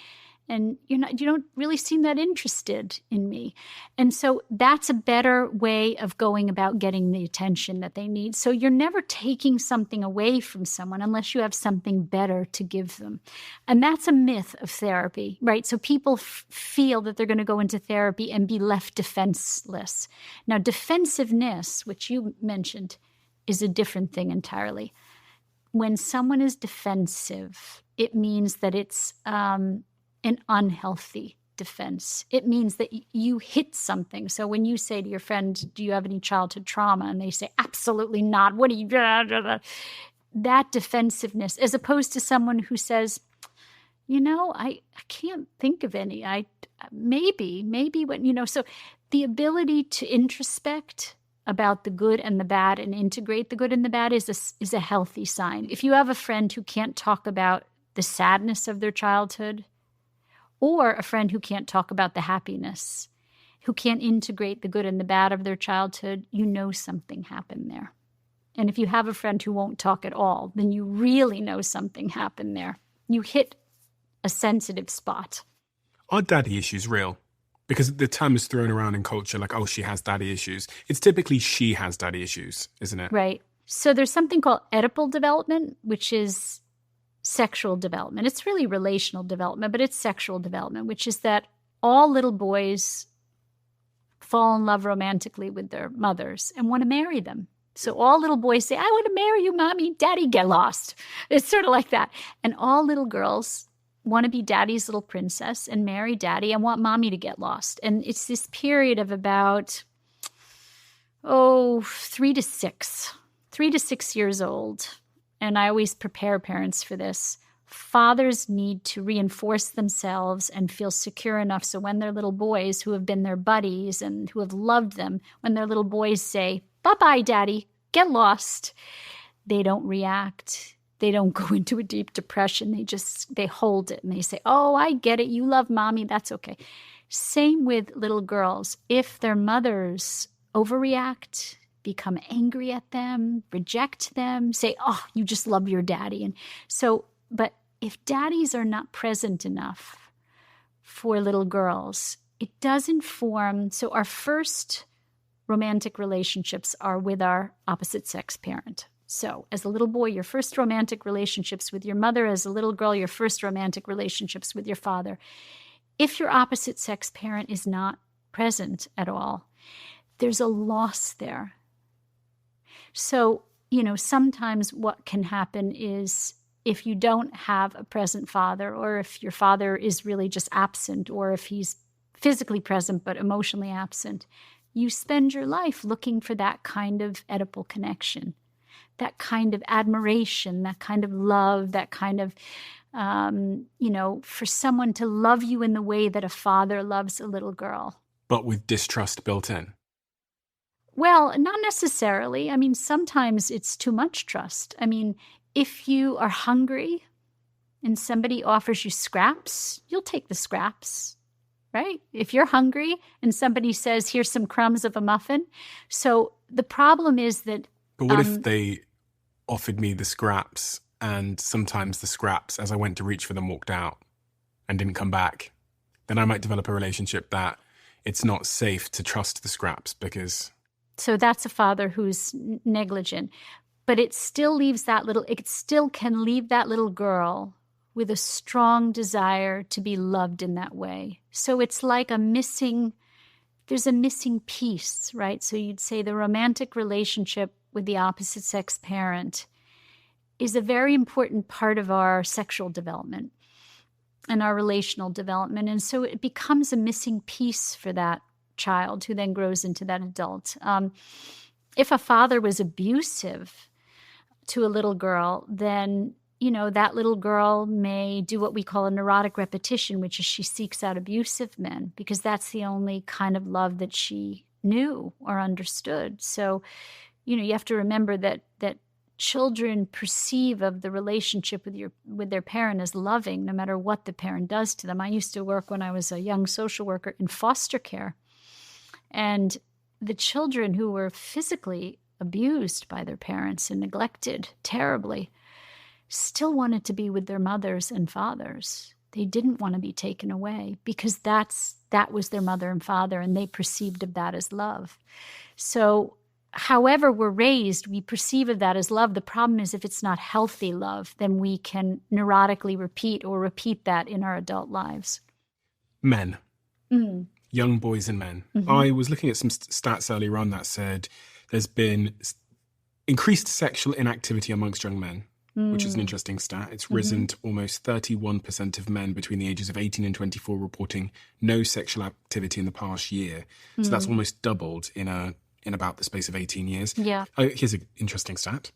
you don't really seem that interested in me. And so that's a better way of going about getting the attention that they need. So you're never taking something away from someone unless you have something better to give them. And that's a myth of therapy, right? So people feel that they're going to go into therapy and be left defenseless. Now, defensiveness, which you mentioned, is a different thing entirely. When someone is defensive, it means that it's an unhealthy defense. It means that you hit something. So when you say to your friend, do you have any childhood trauma? And they say, absolutely not. What do you, blah, blah, blah. That defensiveness, as opposed to someone who says, I can't think of any. Maybe when, so the ability to introspect about the good and the bad and integrate the good and the bad is a healthy sign. If you have a friend who can't talk about the sadness of their childhood, or a friend who can't talk about the happiness, who can't integrate the good and the bad of their childhood, something happened there. And if you have a friend who won't talk at all, then you really know something happened there. You hit a sensitive spot. Are daddy issues real? Because the term is thrown around in culture like, oh, she has daddy issues. It's typically she has daddy issues, isn't it? Right. So there's something called Oedipal development, which is sexual development. It's really relational development, but it's sexual development, which is that all little boys fall in love romantically with their mothers and want to marry them. So all little boys say, I want to marry you, mommy, daddy, get lost. It's sort of like that. And all little girls want to be daddy's little princess and marry daddy and want mommy to get lost. And it's this period of about, 3 to 6 years old. And I always prepare parents for this. Fathers need to reinforce themselves and feel secure enough so when their little boys who have been their buddies and who have loved them, when their little boys say, bye-bye, daddy, get lost, they don't react. They don't go into a deep depression. They hold it and they say, oh, I get it. You love mommy. That's okay. Same with little girls. If their mothers overreact, become angry at them, reject them, say, oh, you just love your daddy. And so, but if daddies are not present enough for little girls, it doesn't form. So our first romantic relationships are with our opposite sex parent. So as a little boy, your first romantic relationships with your mother. As a little girl, your first romantic relationships with your father. If your opposite sex parent is not present at all, there's a loss there. So, sometimes what can happen is if you don't have a present father, or if your father is really just absent, or if he's physically present but emotionally absent, you spend your life looking for that kind of Oedipal connection, that kind of admiration, that kind of love, that kind of, for someone to love you in the way that a father loves a little girl. But with distrust built in. Well, not necessarily. I mean, sometimes it's too much trust. I mean, if you are hungry and somebody offers you scraps, you'll take the scraps, right? If you're hungry and somebody says, here's some crumbs of a muffin. So the problem is that... But what if they offered me the scraps and sometimes the scraps, as I went to reach for them, walked out and didn't come back? Then I might develop a relationship that it's not safe to trust the scraps because... So that's a father who's negligent. But it still can leave that little girl with a strong desire to be loved in that way. So it's like there's a missing piece, right? So you'd say the romantic relationship with the opposite sex parent is a very important part of our sexual development and our relational development. And so it becomes a missing piece for that child who then grows into that adult. If a father was abusive to a little girl, then, that little girl may do what we call a neurotic repetition, which is she seeks out abusive men because that's the only kind of love that she knew or understood. So, you have to remember that children perceive of the relationship with their parent as loving, no matter what the parent does to them. I used to work when I was a young social worker in foster care. And the children who were physically abused by their parents and neglected terribly still wanted to be with their mothers and fathers. They didn't want to be taken away because that was their mother and father, and they perceived of that as love. So however we're raised, we perceive of that as love. The problem is if it's not healthy love, then we can neurotically repeat that in our adult lives. Men. Young boys and men. Mm-hmm. I was looking at some stats earlier on that said there's been increased sexual inactivity amongst young men, which is an interesting stat. It's risen to almost 31% of men between the ages of 18 and 24 reporting no sexual activity in the past year. So that's almost doubled in about the space of 18 years. Yeah. Here's an interesting stat.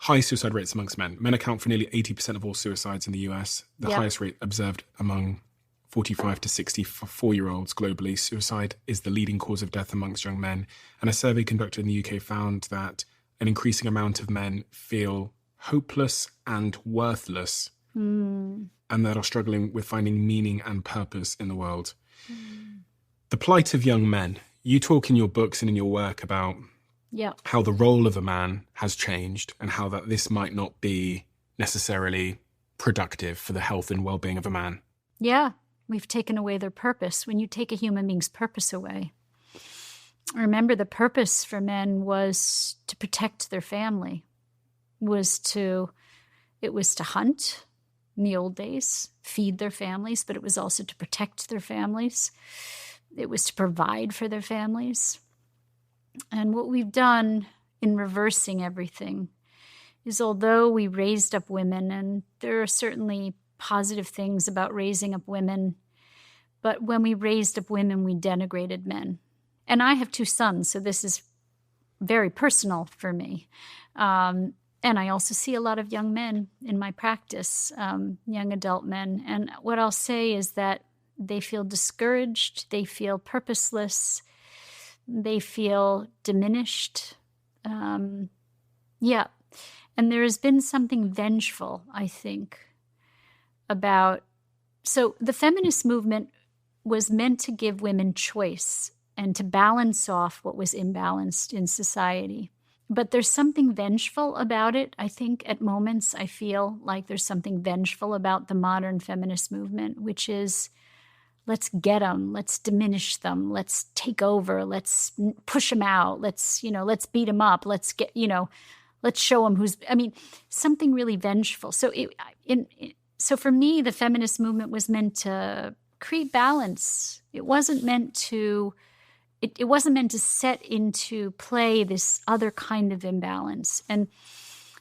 high suicide rates amongst men. Men account for nearly 80% of all suicides in the US. The highest rate observed among 45 to 64-year-olds globally. Suicide is the leading cause of death amongst young men. And a survey conducted in the UK found that an increasing amount of men feel hopeless and worthless and that are struggling with finding meaning and purpose in the world. The plight of young men. You talk in your books and in your work about how the role of a man has changed and how that this might not be necessarily productive for the health and well-being of a man. Yeah, we've taken away their purpose. When you take a human being's purpose away, remember the purpose for men was to protect their family, it was to hunt in the old days, feed their families, but it was also to protect their families. It was to provide for their families. And what we've done in reversing everything is, although we raised up women, and there are certainly positive things about raising up women, but when we raised up women, we denigrated men. And I have 2 sons, so this is very personal for me. And I also see a lot of young men in my practice, young adult men. And what I'll say is that they feel discouraged, they feel purposeless, they feel diminished. And there has been something vengeful, I think, so the feminist movement was meant to give women choice and to balance off what was imbalanced in society. But there's something vengeful about it. I think at moments I feel like there's something vengeful about the modern feminist movement, which is, let's get them, let's diminish them, let's take over, let's push them out, let's beat them up, let's show them something really vengeful. So for me, the feminist movement was meant to create balance. It wasn't meant to set into play this other kind of imbalance. And,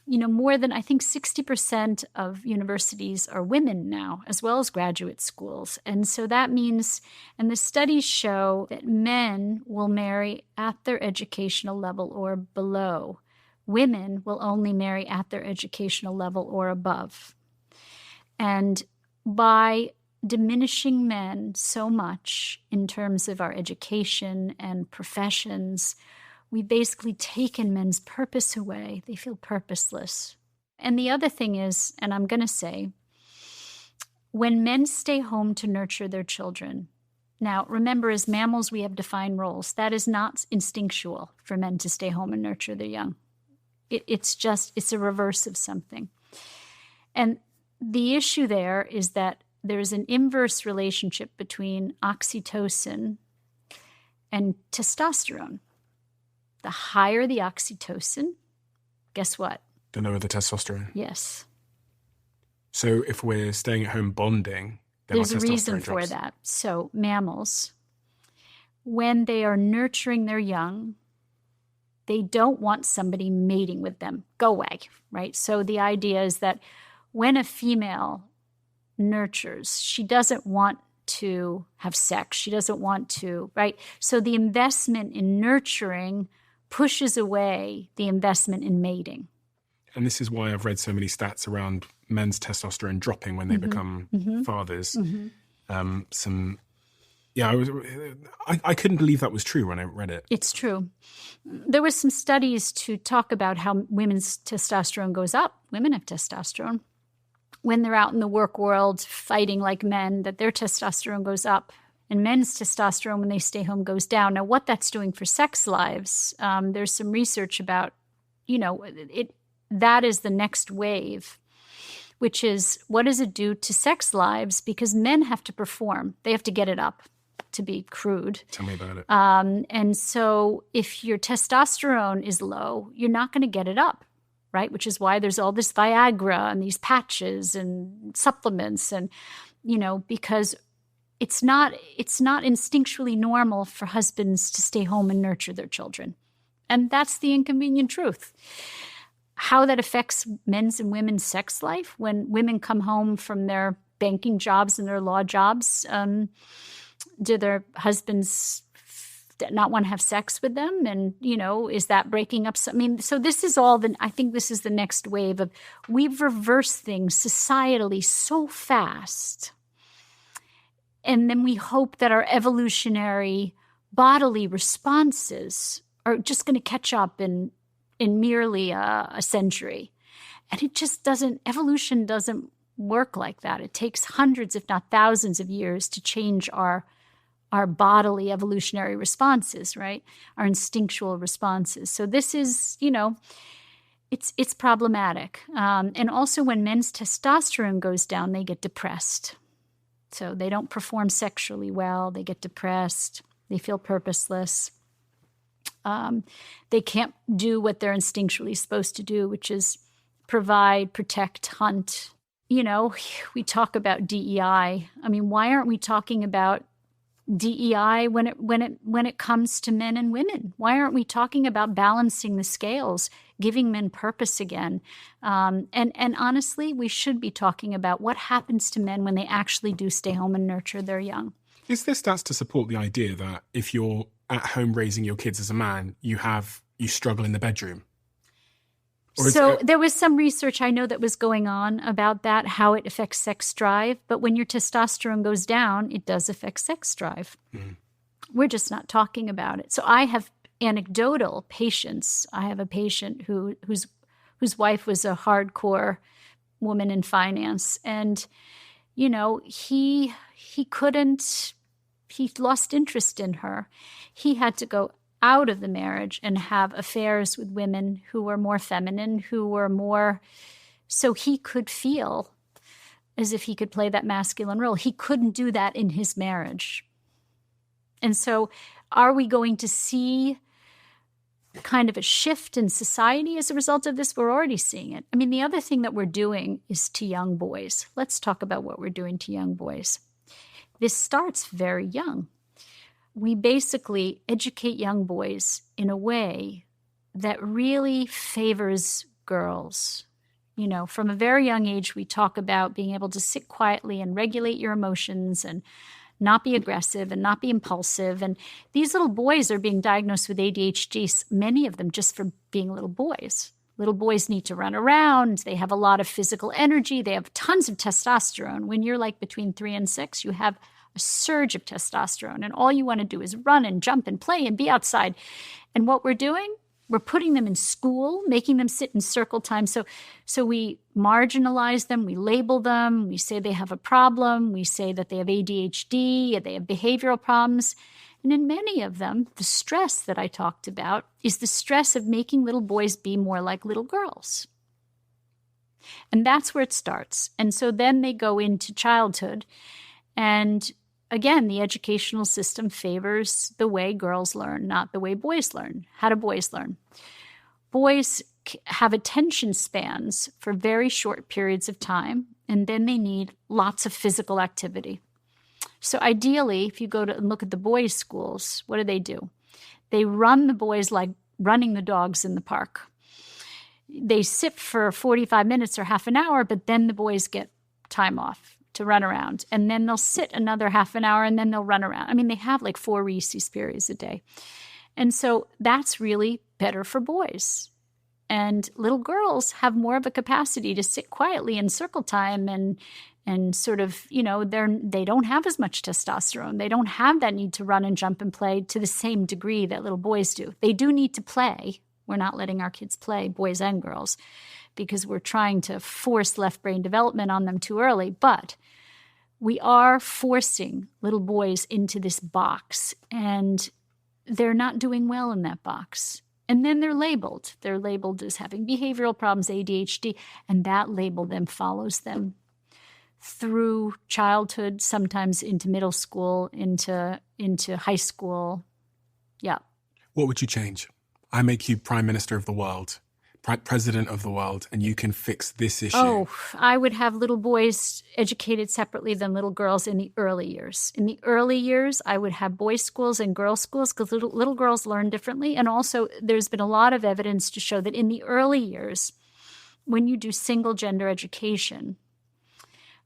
more than, I think 60% of universities are women now, as well as graduate schools. And so that means, and the studies show that men will marry at their educational level or below. Women will only marry at their educational level or above. And by diminishing men so much in terms of our education and professions, we've basically taken men's purpose away. They feel purposeless. And the other thing is, and I'm going to say, when men stay home to nurture their children, now remember, as mammals, we have defined roles. That is not instinctual for men to stay home and nurture their young. It's a reverse of something. And the issue there is that there's an inverse relationship between oxytocin and testosterone. The higher the oxytocin, guess what? The lower the testosterone. Yes. So if we're staying at home bonding, then there's a reason for that. So mammals, when they are nurturing their young, they don't want somebody mating with them. Go away, right? So the idea is that when a female nurtures, she doesn't want to have sex. She doesn't want to, right? So the investment in nurturing pushes away the investment in mating. And this is why I've read so many stats around men's testosterone dropping when they become fathers. I couldn't believe that was true when I read it. It's true. There was some studies to talk about how women's testosterone goes up. Women have testosterone. When they're out in the work world fighting like men, that their testosterone goes up. And men's testosterone, when they stay home, goes down. Now, what that's doing for sex lives, there's some research about, that is the next wave, which is, what does it do to sex lives? Because men have to perform. They have to get it up, to be crude. Tell me about it. And so if your testosterone is low, you're not going to get it up, right? Which is why there's all this Viagra and these patches and supplements and, because it's not instinctually normal for husbands to stay home and nurture their children. And that's the inconvenient truth. How that affects men's and women's sex life when women come home from their banking jobs and their law jobs, do their husbands not want to have sex with them? And, is that breaking up? So this is I think this is the next wave of, we've reversed things societally so fast. And then we hope that our evolutionary bodily responses are just going to catch up in merely a century. And it just doesn't, evolution doesn't work like that. It takes hundreds, if not thousands of years to change our bodily evolutionary responses, right? Our instinctual responses. So this is, it's problematic. And also when men's testosterone goes down, they get depressed. So they don't perform sexually well. They get depressed. They feel purposeless. They can't do what they're instinctually supposed to do, which is provide, protect, hunt. We talk about DEI. I mean, why aren't we talking about DEI when it comes to men and women? Why aren't we talking about balancing the scales, giving men purpose again? And honestly, we should be talking about what happens to men when they actually do stay home and nurture their young. Is there stats to support the idea that if you're at home raising your kids as a man, you struggle in the bedroom? So there was some research I know that was going on about that, how it affects sex drive. But when your testosterone goes down, it does affect sex drive. Mm. We're just not talking about it. So I have anecdotal patients. I have a patient whose wife was a hardcore woman in finance. And, he lost interest in her. He had to go out of the marriage and have affairs with women who were more feminine, who were more, so he could feel as if he could play that masculine role. He couldn't do that in his marriage. And so are we going to see kind of a shift in society as a result of this? We're already seeing it. I mean, the other thing that we're doing is to young boys. Let's talk about what we're doing to young boys. This starts very young. We basically educate young boys in a way that really favors girls. From a very young age, we talk about being able to sit quietly and regulate your emotions and not be aggressive and not be impulsive. And these little boys are being diagnosed with ADHD, many of them just for being little boys. Little boys need to run around. They have a lot of physical energy. They have tons of testosterone. When you're like between 3 and 6, you have a surge of testosterone, and all you want to do is run and jump and play and be outside. And what we're doing, we're putting them in school, making them sit in circle time. So we marginalize them, we label them, we say they have a problem, we say that they have ADHD, they have behavioral problems. And in many of them, the stress that I talked about is the stress of making little boys be more like little girls. And that's where it starts. And so then they go into childhood, and again, the educational system favors the way girls learn, not the way boys learn. How do boys learn? Boys have attention spans for very short periods of time, and then they need lots of physical activity. So ideally, if you go to and look at the boys' schools, what do? They run the boys like running the dogs in the park. They sit for 45 minutes or half an hour, but then the boys get time off to run around. And then they'll sit another half an hour and then they'll run around. I mean, they have like 4 Rhesus periods a day. And so that's really better for boys. And little girls have more of a capacity to sit quietly in circle time and sort of, they don't have as much testosterone. They don't have that need to run and jump and play to the same degree that little boys do. They do need to play. We're not letting our kids play, boys and girls, because we're trying to force left brain development on them too early. But we are forcing little boys into this box, and they're not doing well in that box. And then they're labeled. They're labeled as having behavioral problems, ADHD, and that label then follows them through childhood, sometimes into middle school, into high school. Yeah. What would you change? I make you Prime Minister of the world, President of the world, and you can fix this issue. Oh, I would have little boys educated separately than little girls in the early years. In the early years, I would have boys' schools and girls' schools because little girls learn differently. And also, there's been a lot of evidence to show that in the early years, when you do single gender education,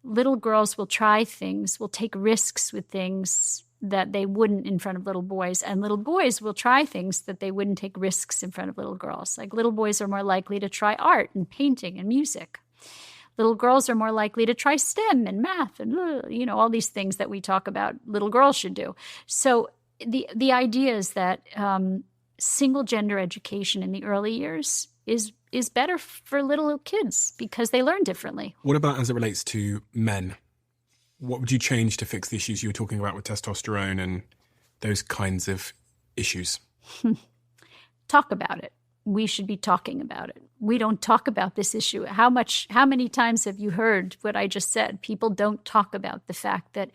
little girls will try things, will take risks with things, that they wouldn't in front of little boys. And little boys will try things that they wouldn't take risks in front of little girls. Like little boys are more likely to try art and painting and music. Little girls are more likely to try STEM and math and, all these things that we talk about little girls should do. So the idea is that single gender education in the early years is better for little kids because they learn differently. What about as it relates to men? What would you change to fix the issues you were talking about with testosterone and those kinds of issues? Talk about it. We should be talking about it. We don't talk about this issue. How many times have you heard what I just said? People don't talk about the fact that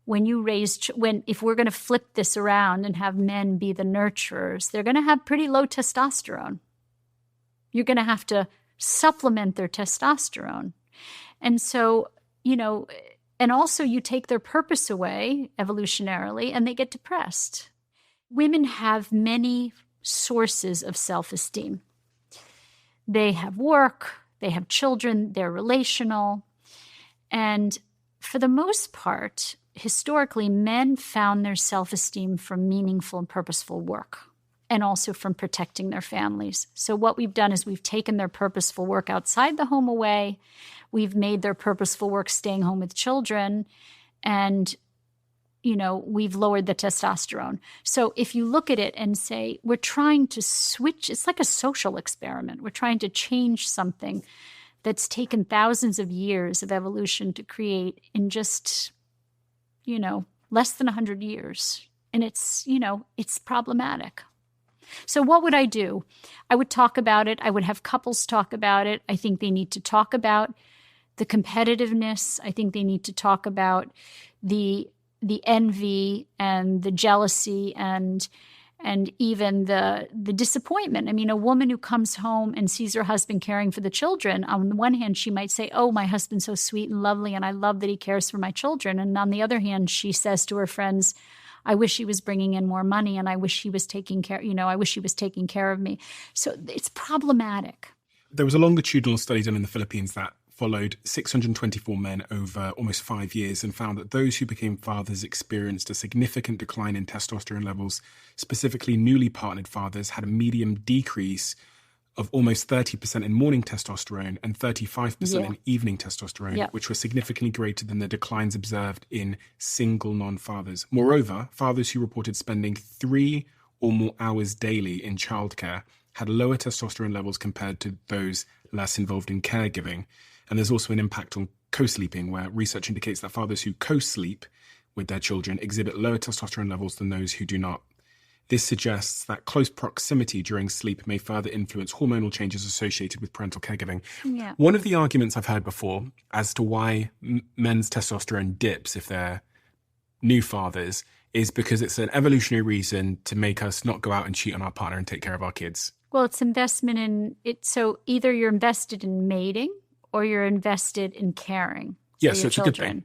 if we're going to flip this around and have men be the nurturers, they're going to have pretty low testosterone. You're going to have to supplement their testosterone. And so, and also you take their purpose away evolutionarily and they get depressed. Women have many sources of self-esteem. They have work, they have children, they're relational. And for the most part, historically, men found their self-esteem from meaningful and purposeful work, and also from protecting their families. So what we've done is we've taken their purposeful work outside the home away. We've made their purposeful work staying home with children. And, we've lowered the testosterone. So if you look at it and say, we're trying to switch, it's like a social experiment. We're trying to change something that's taken thousands of years of evolution to create in just, less than 100 years. And it's problematic. So what would I do? I would talk about it. I would have couples talk about it. I think they need to talk about the competitiveness. I think they need to talk about the envy and the jealousy and even the disappointment. I mean, a woman who comes home and sees her husband caring for the children, on the one hand, she might say, oh, my husband's so sweet and lovely, and I love that he cares for my children. And on the other hand, she says to her friends, I wish he was bringing in more money, and I wish he was taking care, I wish he was taking care of me. So it's problematic. There was a longitudinal study done in the Philippines that followed 624 men over almost 5 years and found that those who became fathers experienced a significant decline in testosterone levels. Specifically, newly partnered fathers had a median decrease of almost 30% in morning testosterone and 35% in evening testosterone, which were significantly greater than the declines observed in single non-fathers. Moreover, fathers who reported spending 3 or more hours daily in childcare had lower testosterone levels compared to those less involved in caregiving. And there's also an impact on co-sleeping, where research indicates that fathers who co-sleep with their children exhibit lower testosterone levels than those who do not. This suggests that close proximity during sleep may further influence hormonal changes associated with parental caregiving. Yeah. One of the arguments I've heard before as to why men's testosterone dips if they're new fathers is because it's an evolutionary reason to make us not go out and cheat on our partner and take care of our kids. Well, it's investment in it. So either you're invested in mating or you're invested in caring for your so it's children. A good thing.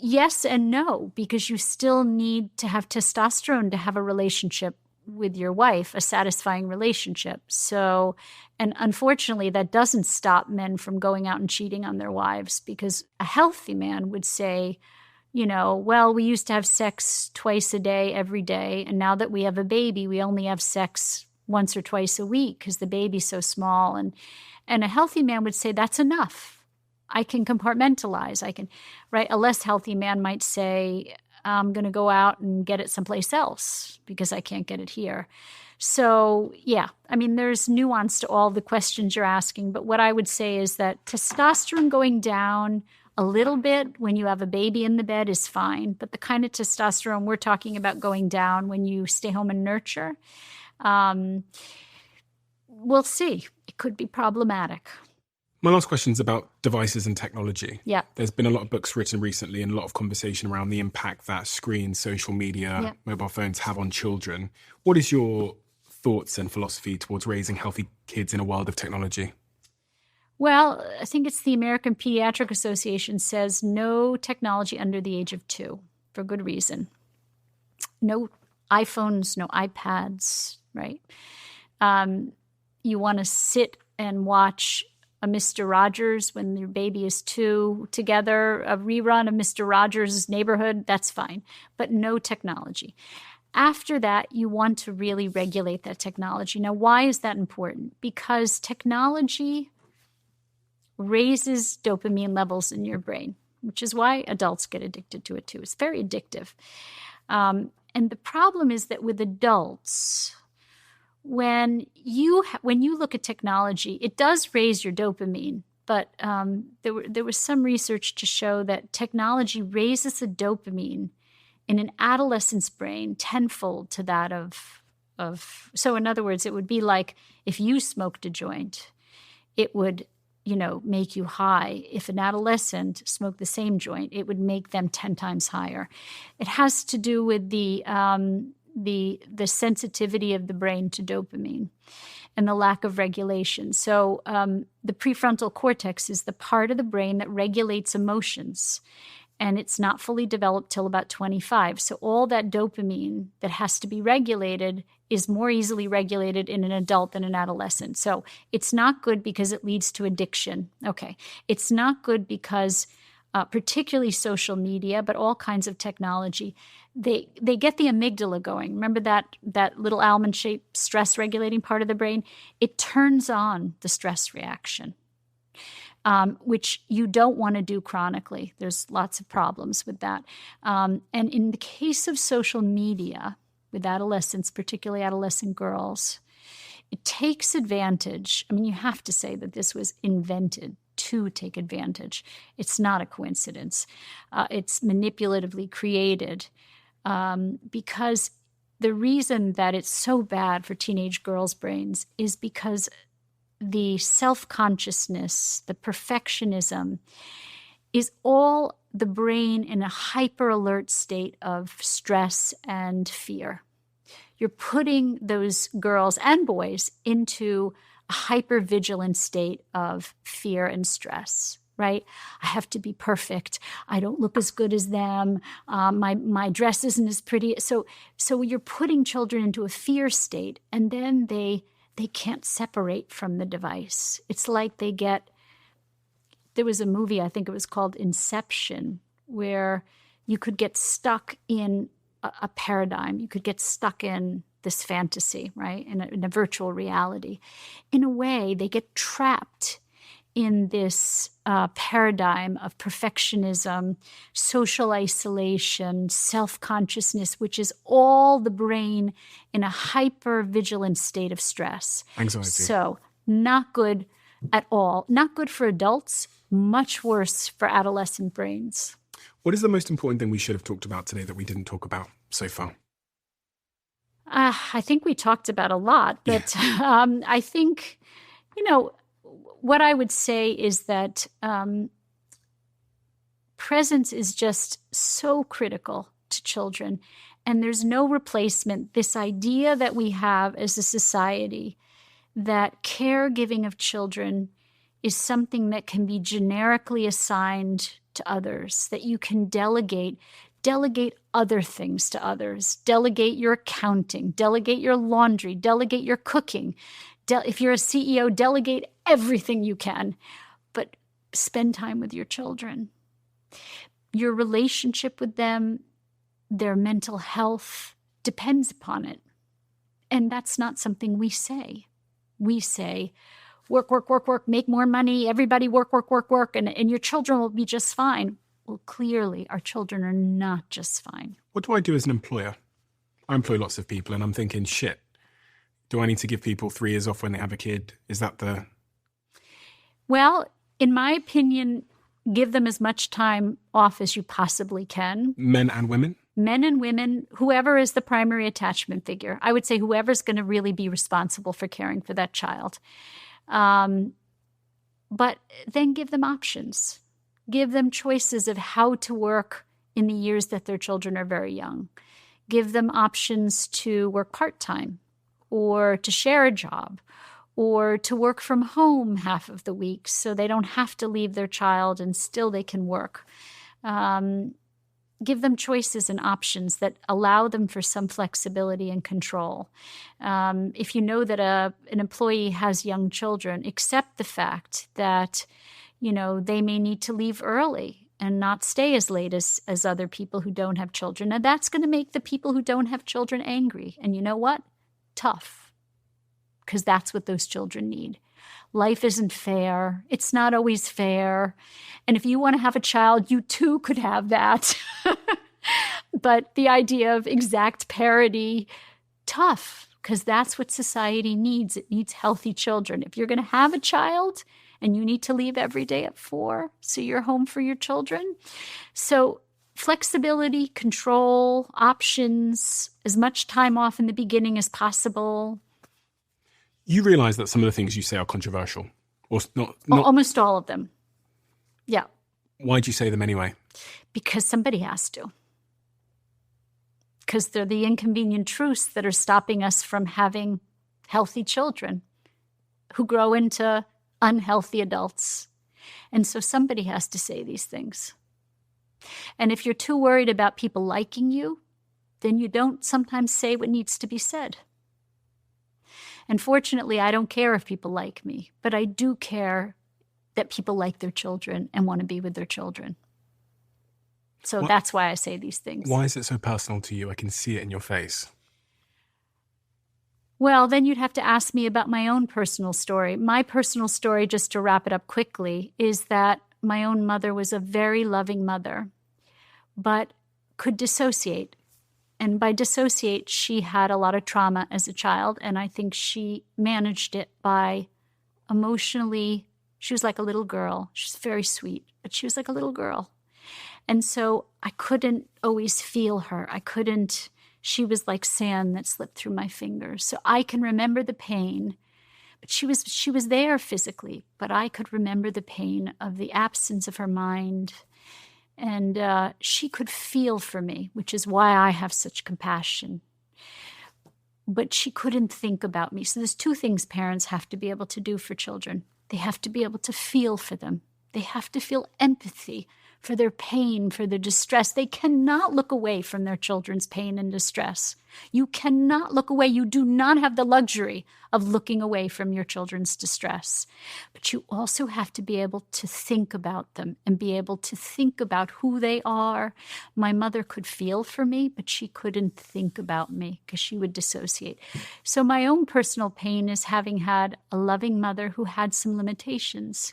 Yes and no, because you still need to have testosterone to have a relationship with your wife, a satisfying relationship. So, and unfortunately, that doesn't stop men from going out and cheating on their wives, because a healthy man would say, well, we used to have sex twice a day, every day. And now that we have a baby, we only have sex once or twice a week because the baby's so small. And a healthy man would say, that's enough. I can compartmentalize. Right? A less healthy man might say, I'm going to go out and get it someplace else because I can't get it here. So, there's nuance to all the questions you're asking. But what I would say is that testosterone going down a little bit when you have a baby in the bed is fine. But the kind of testosterone we're talking about going down when you stay home and nurture, we'll see. It could be problematic. My last question is about devices and technology. Yeah. There's been a lot of books written recently and a lot of conversation around the impact that screens, social media, mobile phones have on children. What is your thoughts and philosophy towards raising healthy kids in a world of technology? Well, I think it's the American Pediatric Association says no technology under the age of 2 for good reason. No iPhones, no iPads, right? You want to sit and watch a Mr. Rogers when your baby is 2 together, a rerun of Mr. Rogers' Neighborhood, that's fine, but no technology. After that, you want to really regulate that technology. Now, why is that important? Because technology raises dopamine levels in your brain, which is why adults get addicted to it too. It's very addictive. And the problem is that with adults, when you look at technology, it does raise your dopamine, but there was some research to show that technology raises the dopamine in an adolescent's brain tenfold to that of. So in other words, it would be like if you smoked a joint, it would, make you high. If an adolescent smoked the same joint, it would make them 10 times higher. It has to do with the sensitivity of the brain to dopamine and the lack of regulation. So the prefrontal cortex is the part of the brain that regulates emotions, and it's not fully developed till about 25. So all that dopamine that has to be regulated is more easily regulated in an adult than an adolescent. So it's not good because it leads to addiction. Okay. It's not good because particularly social media, but all kinds of technology, they get the amygdala going. Remember that little almond-shaped stress-regulating part of the brain? It turns on the stress reaction, which you don't want to do chronically. There's lots of problems with that. And in the case of social media, with adolescents, particularly adolescent girls, it takes advantage. I mean, you have to say that this was invented to take advantage. It's not a coincidence. It's manipulatively created because the reason that it's so bad for teenage girls' brains is because the self-consciousness, the perfectionism, is all the brain in a hyper-alert state of stress and fear. You're putting those girls and boys into a hyper-vigilant state of fear and stress, right? I have to be perfect. I don't look as good as them. My dress isn't as pretty. So you're putting children into a fear state, and then they can't separate from the device. It's like there was a movie, I think it was called Inception, where you could get stuck in a paradigm. You could get stuck in this fantasy, right, in a virtual reality. In a way, they get trapped in this paradigm of perfectionism, social isolation, self-consciousness, which is all the brain in a hyper-vigilant state of stress. Anxiety. So not good at all. Not good for adults, much worse for adolescent brains. What is the most important thing we should have talked about today that we didn't talk about so far? I think we talked about a lot, but I think, what I would say is that presence is just so critical to children, and there's no replacement. This idea that we have as a society that caregiving of children is something that can be generically assigned to others, that you can delegate other things to others, delegate your accounting, delegate your laundry, delegate your cooking. If you're a CEO, delegate everything you can, but spend time with your children. Your relationship with them, their mental health depends upon it. And that's not something we say. We say, work, work, work, work, make more money, everybody work, work, work, work, and your children will be just fine. Well, clearly, our children are not just fine. What do I do as an employer? I employ lots of people, and I'm thinking, shit, do I need to give people 3 years off when they have a kid? Is that the... Well, in my opinion, give them as much time off as you possibly can. Men and women? Men and women, whoever is the primary attachment figure. I would say whoever's going to really be responsible for caring for that child. But then give them options. Give them choices of how to work in the years that their children are very young. Give them options to work part-time or to share a job or to work from home half of the week so they don't have to leave their child and still they can work. give them choices and options that allow them for some flexibility and control. If you know that an employee has young children, accept the fact that, they may need to leave early and not stay as late as other people who don't have children. And that's going to make the people who don't have children angry. And you know what? Tough. Because that's what those children need. Life isn't fair. It's not always fair. And if you want to have a child, you too could have that. But the idea of exact parity, tough, because that's what society needs. It needs healthy children. If you're going to have a child and you need to leave every day at 4, so you're home for your children. So flexibility, control, options, as much time off in the beginning as possible. You realize that some of the things you say are controversial, or not? Almost all of them. Yeah. Why do you say them anyway? Because somebody has to. Because they're the inconvenient truths that are stopping us from having healthy children who grow into unhealthy adults. And so somebody has to say these things. And if you're too worried about people liking you, then you don't sometimes say what needs to be said. And fortunately, I don't care if people like me, but I do care that people like their children and want to be with their children. So that's why I say these things. Why is it so personal to you? I can see it in your face. Well, then you'd have to ask me about my own personal story. My personal story, just to wrap it up quickly, is that my own mother was a very loving mother, but could dissociate. And by dissociate, she had a lot of trauma as a child, and I think she managed it by emotionally, she was like a little girl. She's very sweet, but she was like a little girl. And so I couldn't always feel her. She was like sand that slipped through my fingers. So I can remember the pain, but she was there physically, but I could remember the pain of the absence of her mind. And she could feel for me, which is why I have such compassion. But she couldn't think about me. So there's 2 things parents have to be able to do for children. They have to be able to feel for them. They have to feel empathy for their pain, for their distress. They cannot look away from their children's pain and distress. You cannot look away. You do not have the luxury of looking away from your children's distress. But you also have to be able to think about them and be able to think about who they are. My mother could feel for me, but she couldn't think about me because she would dissociate. So my own personal pain is having had a loving mother who had some limitations.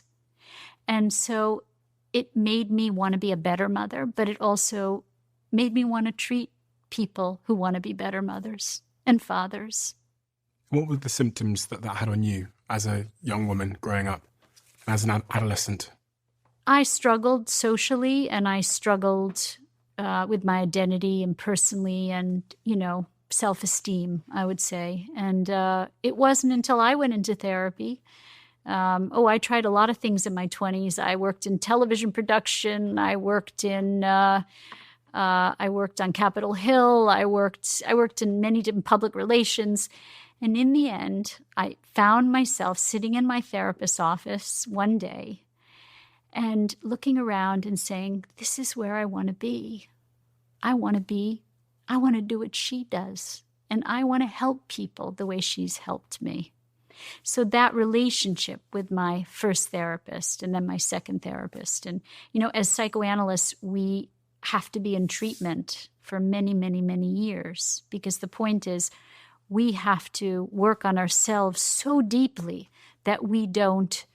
And so it made me want to be a better mother, but it also made me want to treat people who want to be better mothers and fathers. What were the symptoms that had on you as a young woman growing up, as an adolescent? I struggled socially, and I struggled with my identity and personally and, self-esteem, I would say. And it wasn't until I went into therapy. I tried a lot of things in my 20s. I worked in television production. I worked on Capitol Hill. I worked in many different public relations. And in the end, I found myself sitting in my therapist's office one day and looking around and saying, this is where I want to be. I want to do what she does. And I want to help people the way she's helped me. So that relationship with my first therapist and then my second therapist. And, as psychoanalysts, we have to be in treatment for many, many, many years, because the point is we have to work on ourselves so deeply that we don't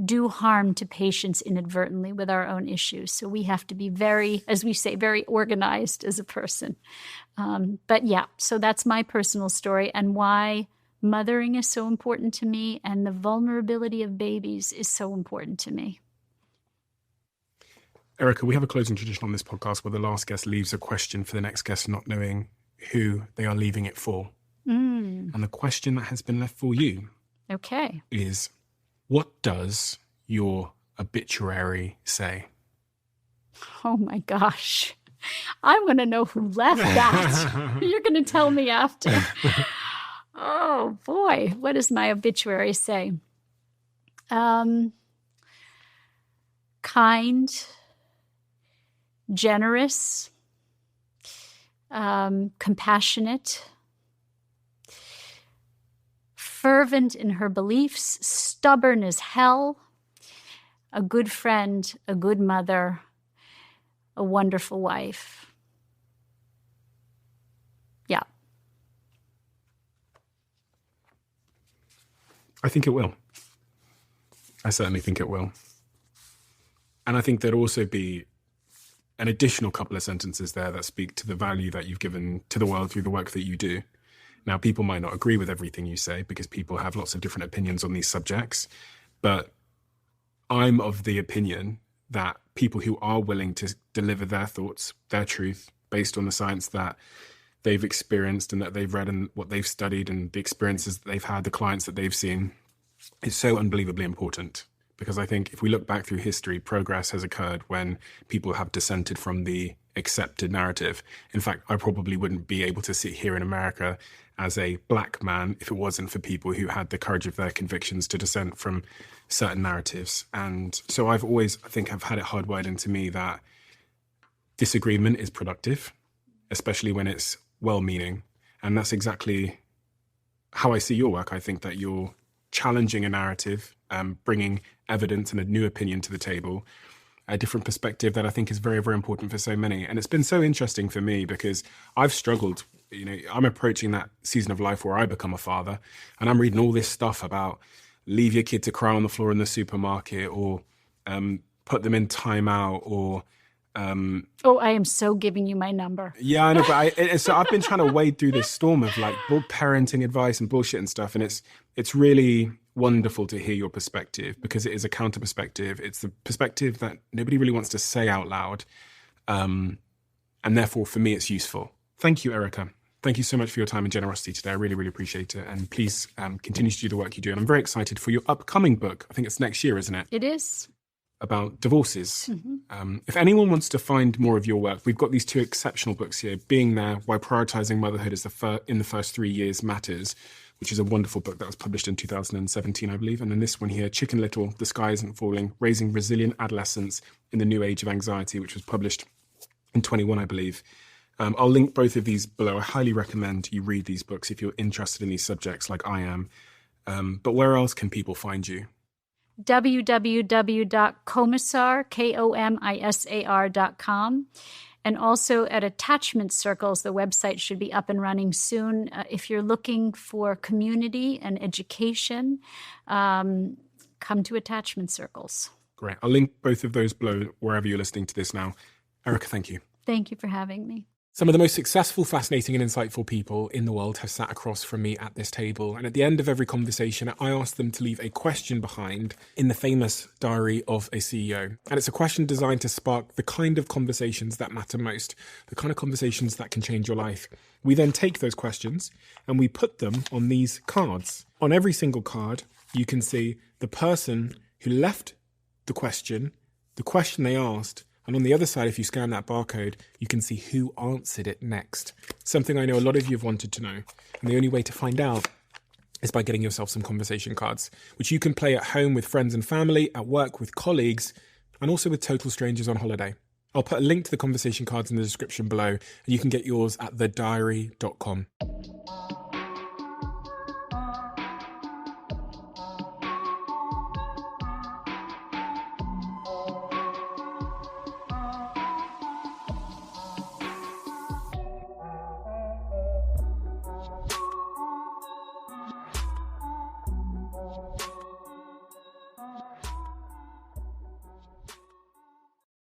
do harm to patients inadvertently with our own issues. So we have to be very, as we say, very organized as a person. So that's my personal story, and why mothering is so important to me, and the vulnerability of babies is so important to me. Erica, we have a closing tradition on this podcast where the last guest leaves a question for the next guest, not knowing who they are leaving it for. And the question that has been left for you is, what does your obituary say? Oh my gosh. I want to know who left that. You're going to tell me after. Oh boy, what does my obituary say? Kind, generous, compassionate, fervent in her beliefs, stubborn as hell, a good friend, a good mother, a wonderful wife. Yeah. I think it will. I certainly think it will. And I think there'd also be an additional couple of sentences there that speak to the value that you've given to the world through the work that you do. Now, people might not agree with everything you say because people have lots of different opinions on these subjects, but I'm of the opinion that people who are willing to deliver their thoughts, their truth, based on the science that they've experienced and that they've read and what they've studied and the experiences that they've had, the clients that they've seen, is so unbelievably important. Because I think if we look back through history, progress has occurred when people have dissented from the accepted narrative. In fact, I probably wouldn't be able to sit here in America as a black man if it wasn't for people who had the courage of their convictions to dissent from certain narratives. And so I've always, I think I've had it hardwired into me that disagreement is productive, especially when it's well-meaning. And that's exactly how I see your work. I think that you're challenging a narrative, bringing evidence and a new opinion to the table, a different perspective that I think is very, very important for so many. And it's been so interesting for me because I've struggled. You know, I'm approaching that season of life where I become a father, and I'm reading all this stuff about leave your kid to cry on the floor in the supermarket, or put them in timeout, or I am so giving you my number. Yeah, I know, but so I've been trying to wade through this storm of like parenting advice and bullshit and stuff, and it's really wonderful to hear your perspective because it is a counter perspective. It's the perspective that nobody really wants to say out loud, and therefore for me it's useful. Thank you, Erica. Thank you so much for your time and generosity today. I really, really appreciate it. And please continue to do the work you do. And I'm very excited for your upcoming book. I think it's next year, isn't it? It is. About divorces. If anyone wants to find more of your work, we've got these two exceptional books here. Being There, Why Prioritizing Motherhood is in the First 3 Years Matters, which is a wonderful book that was published in 2017, I believe. And then this one here, Chicken Little, The Sky Isn't Falling, Raising Resilient Adolescents in the New Age of Anxiety, which was published in 21, I believe. I'll link both of these below. I highly recommend you read these books if you're interested in these subjects like I am. But where else can people find you? www.komisar, KOMISAR.com. And also at Attachment Circles, the website should be up and running soon. If you're looking for community and education, come to Attachment Circles. Great. I'll link both of those below wherever you're listening to this now. Erica, thank you. Thank you for having me. Some of the most successful, fascinating and insightful people in the world have sat across from me at this table. And at the end of every conversation, I ask them to leave a question behind in the famous diary of a CEO. And it's a question designed to spark the kind of conversations that matter most, the kind of conversations that can change your life. We then take those questions and we put them on these cards. On every single card, you can see the person who left the question they asked, and on the other side, if you scan that barcode, you can see who answered it next. Something I know a lot of you have wanted to know. And the only way to find out is by getting yourself some conversation cards, which you can play at home with friends and family, at work with colleagues, and also with total strangers on holiday. I'll put a link to the conversation cards in the description below, and you can get yours at thediary.com.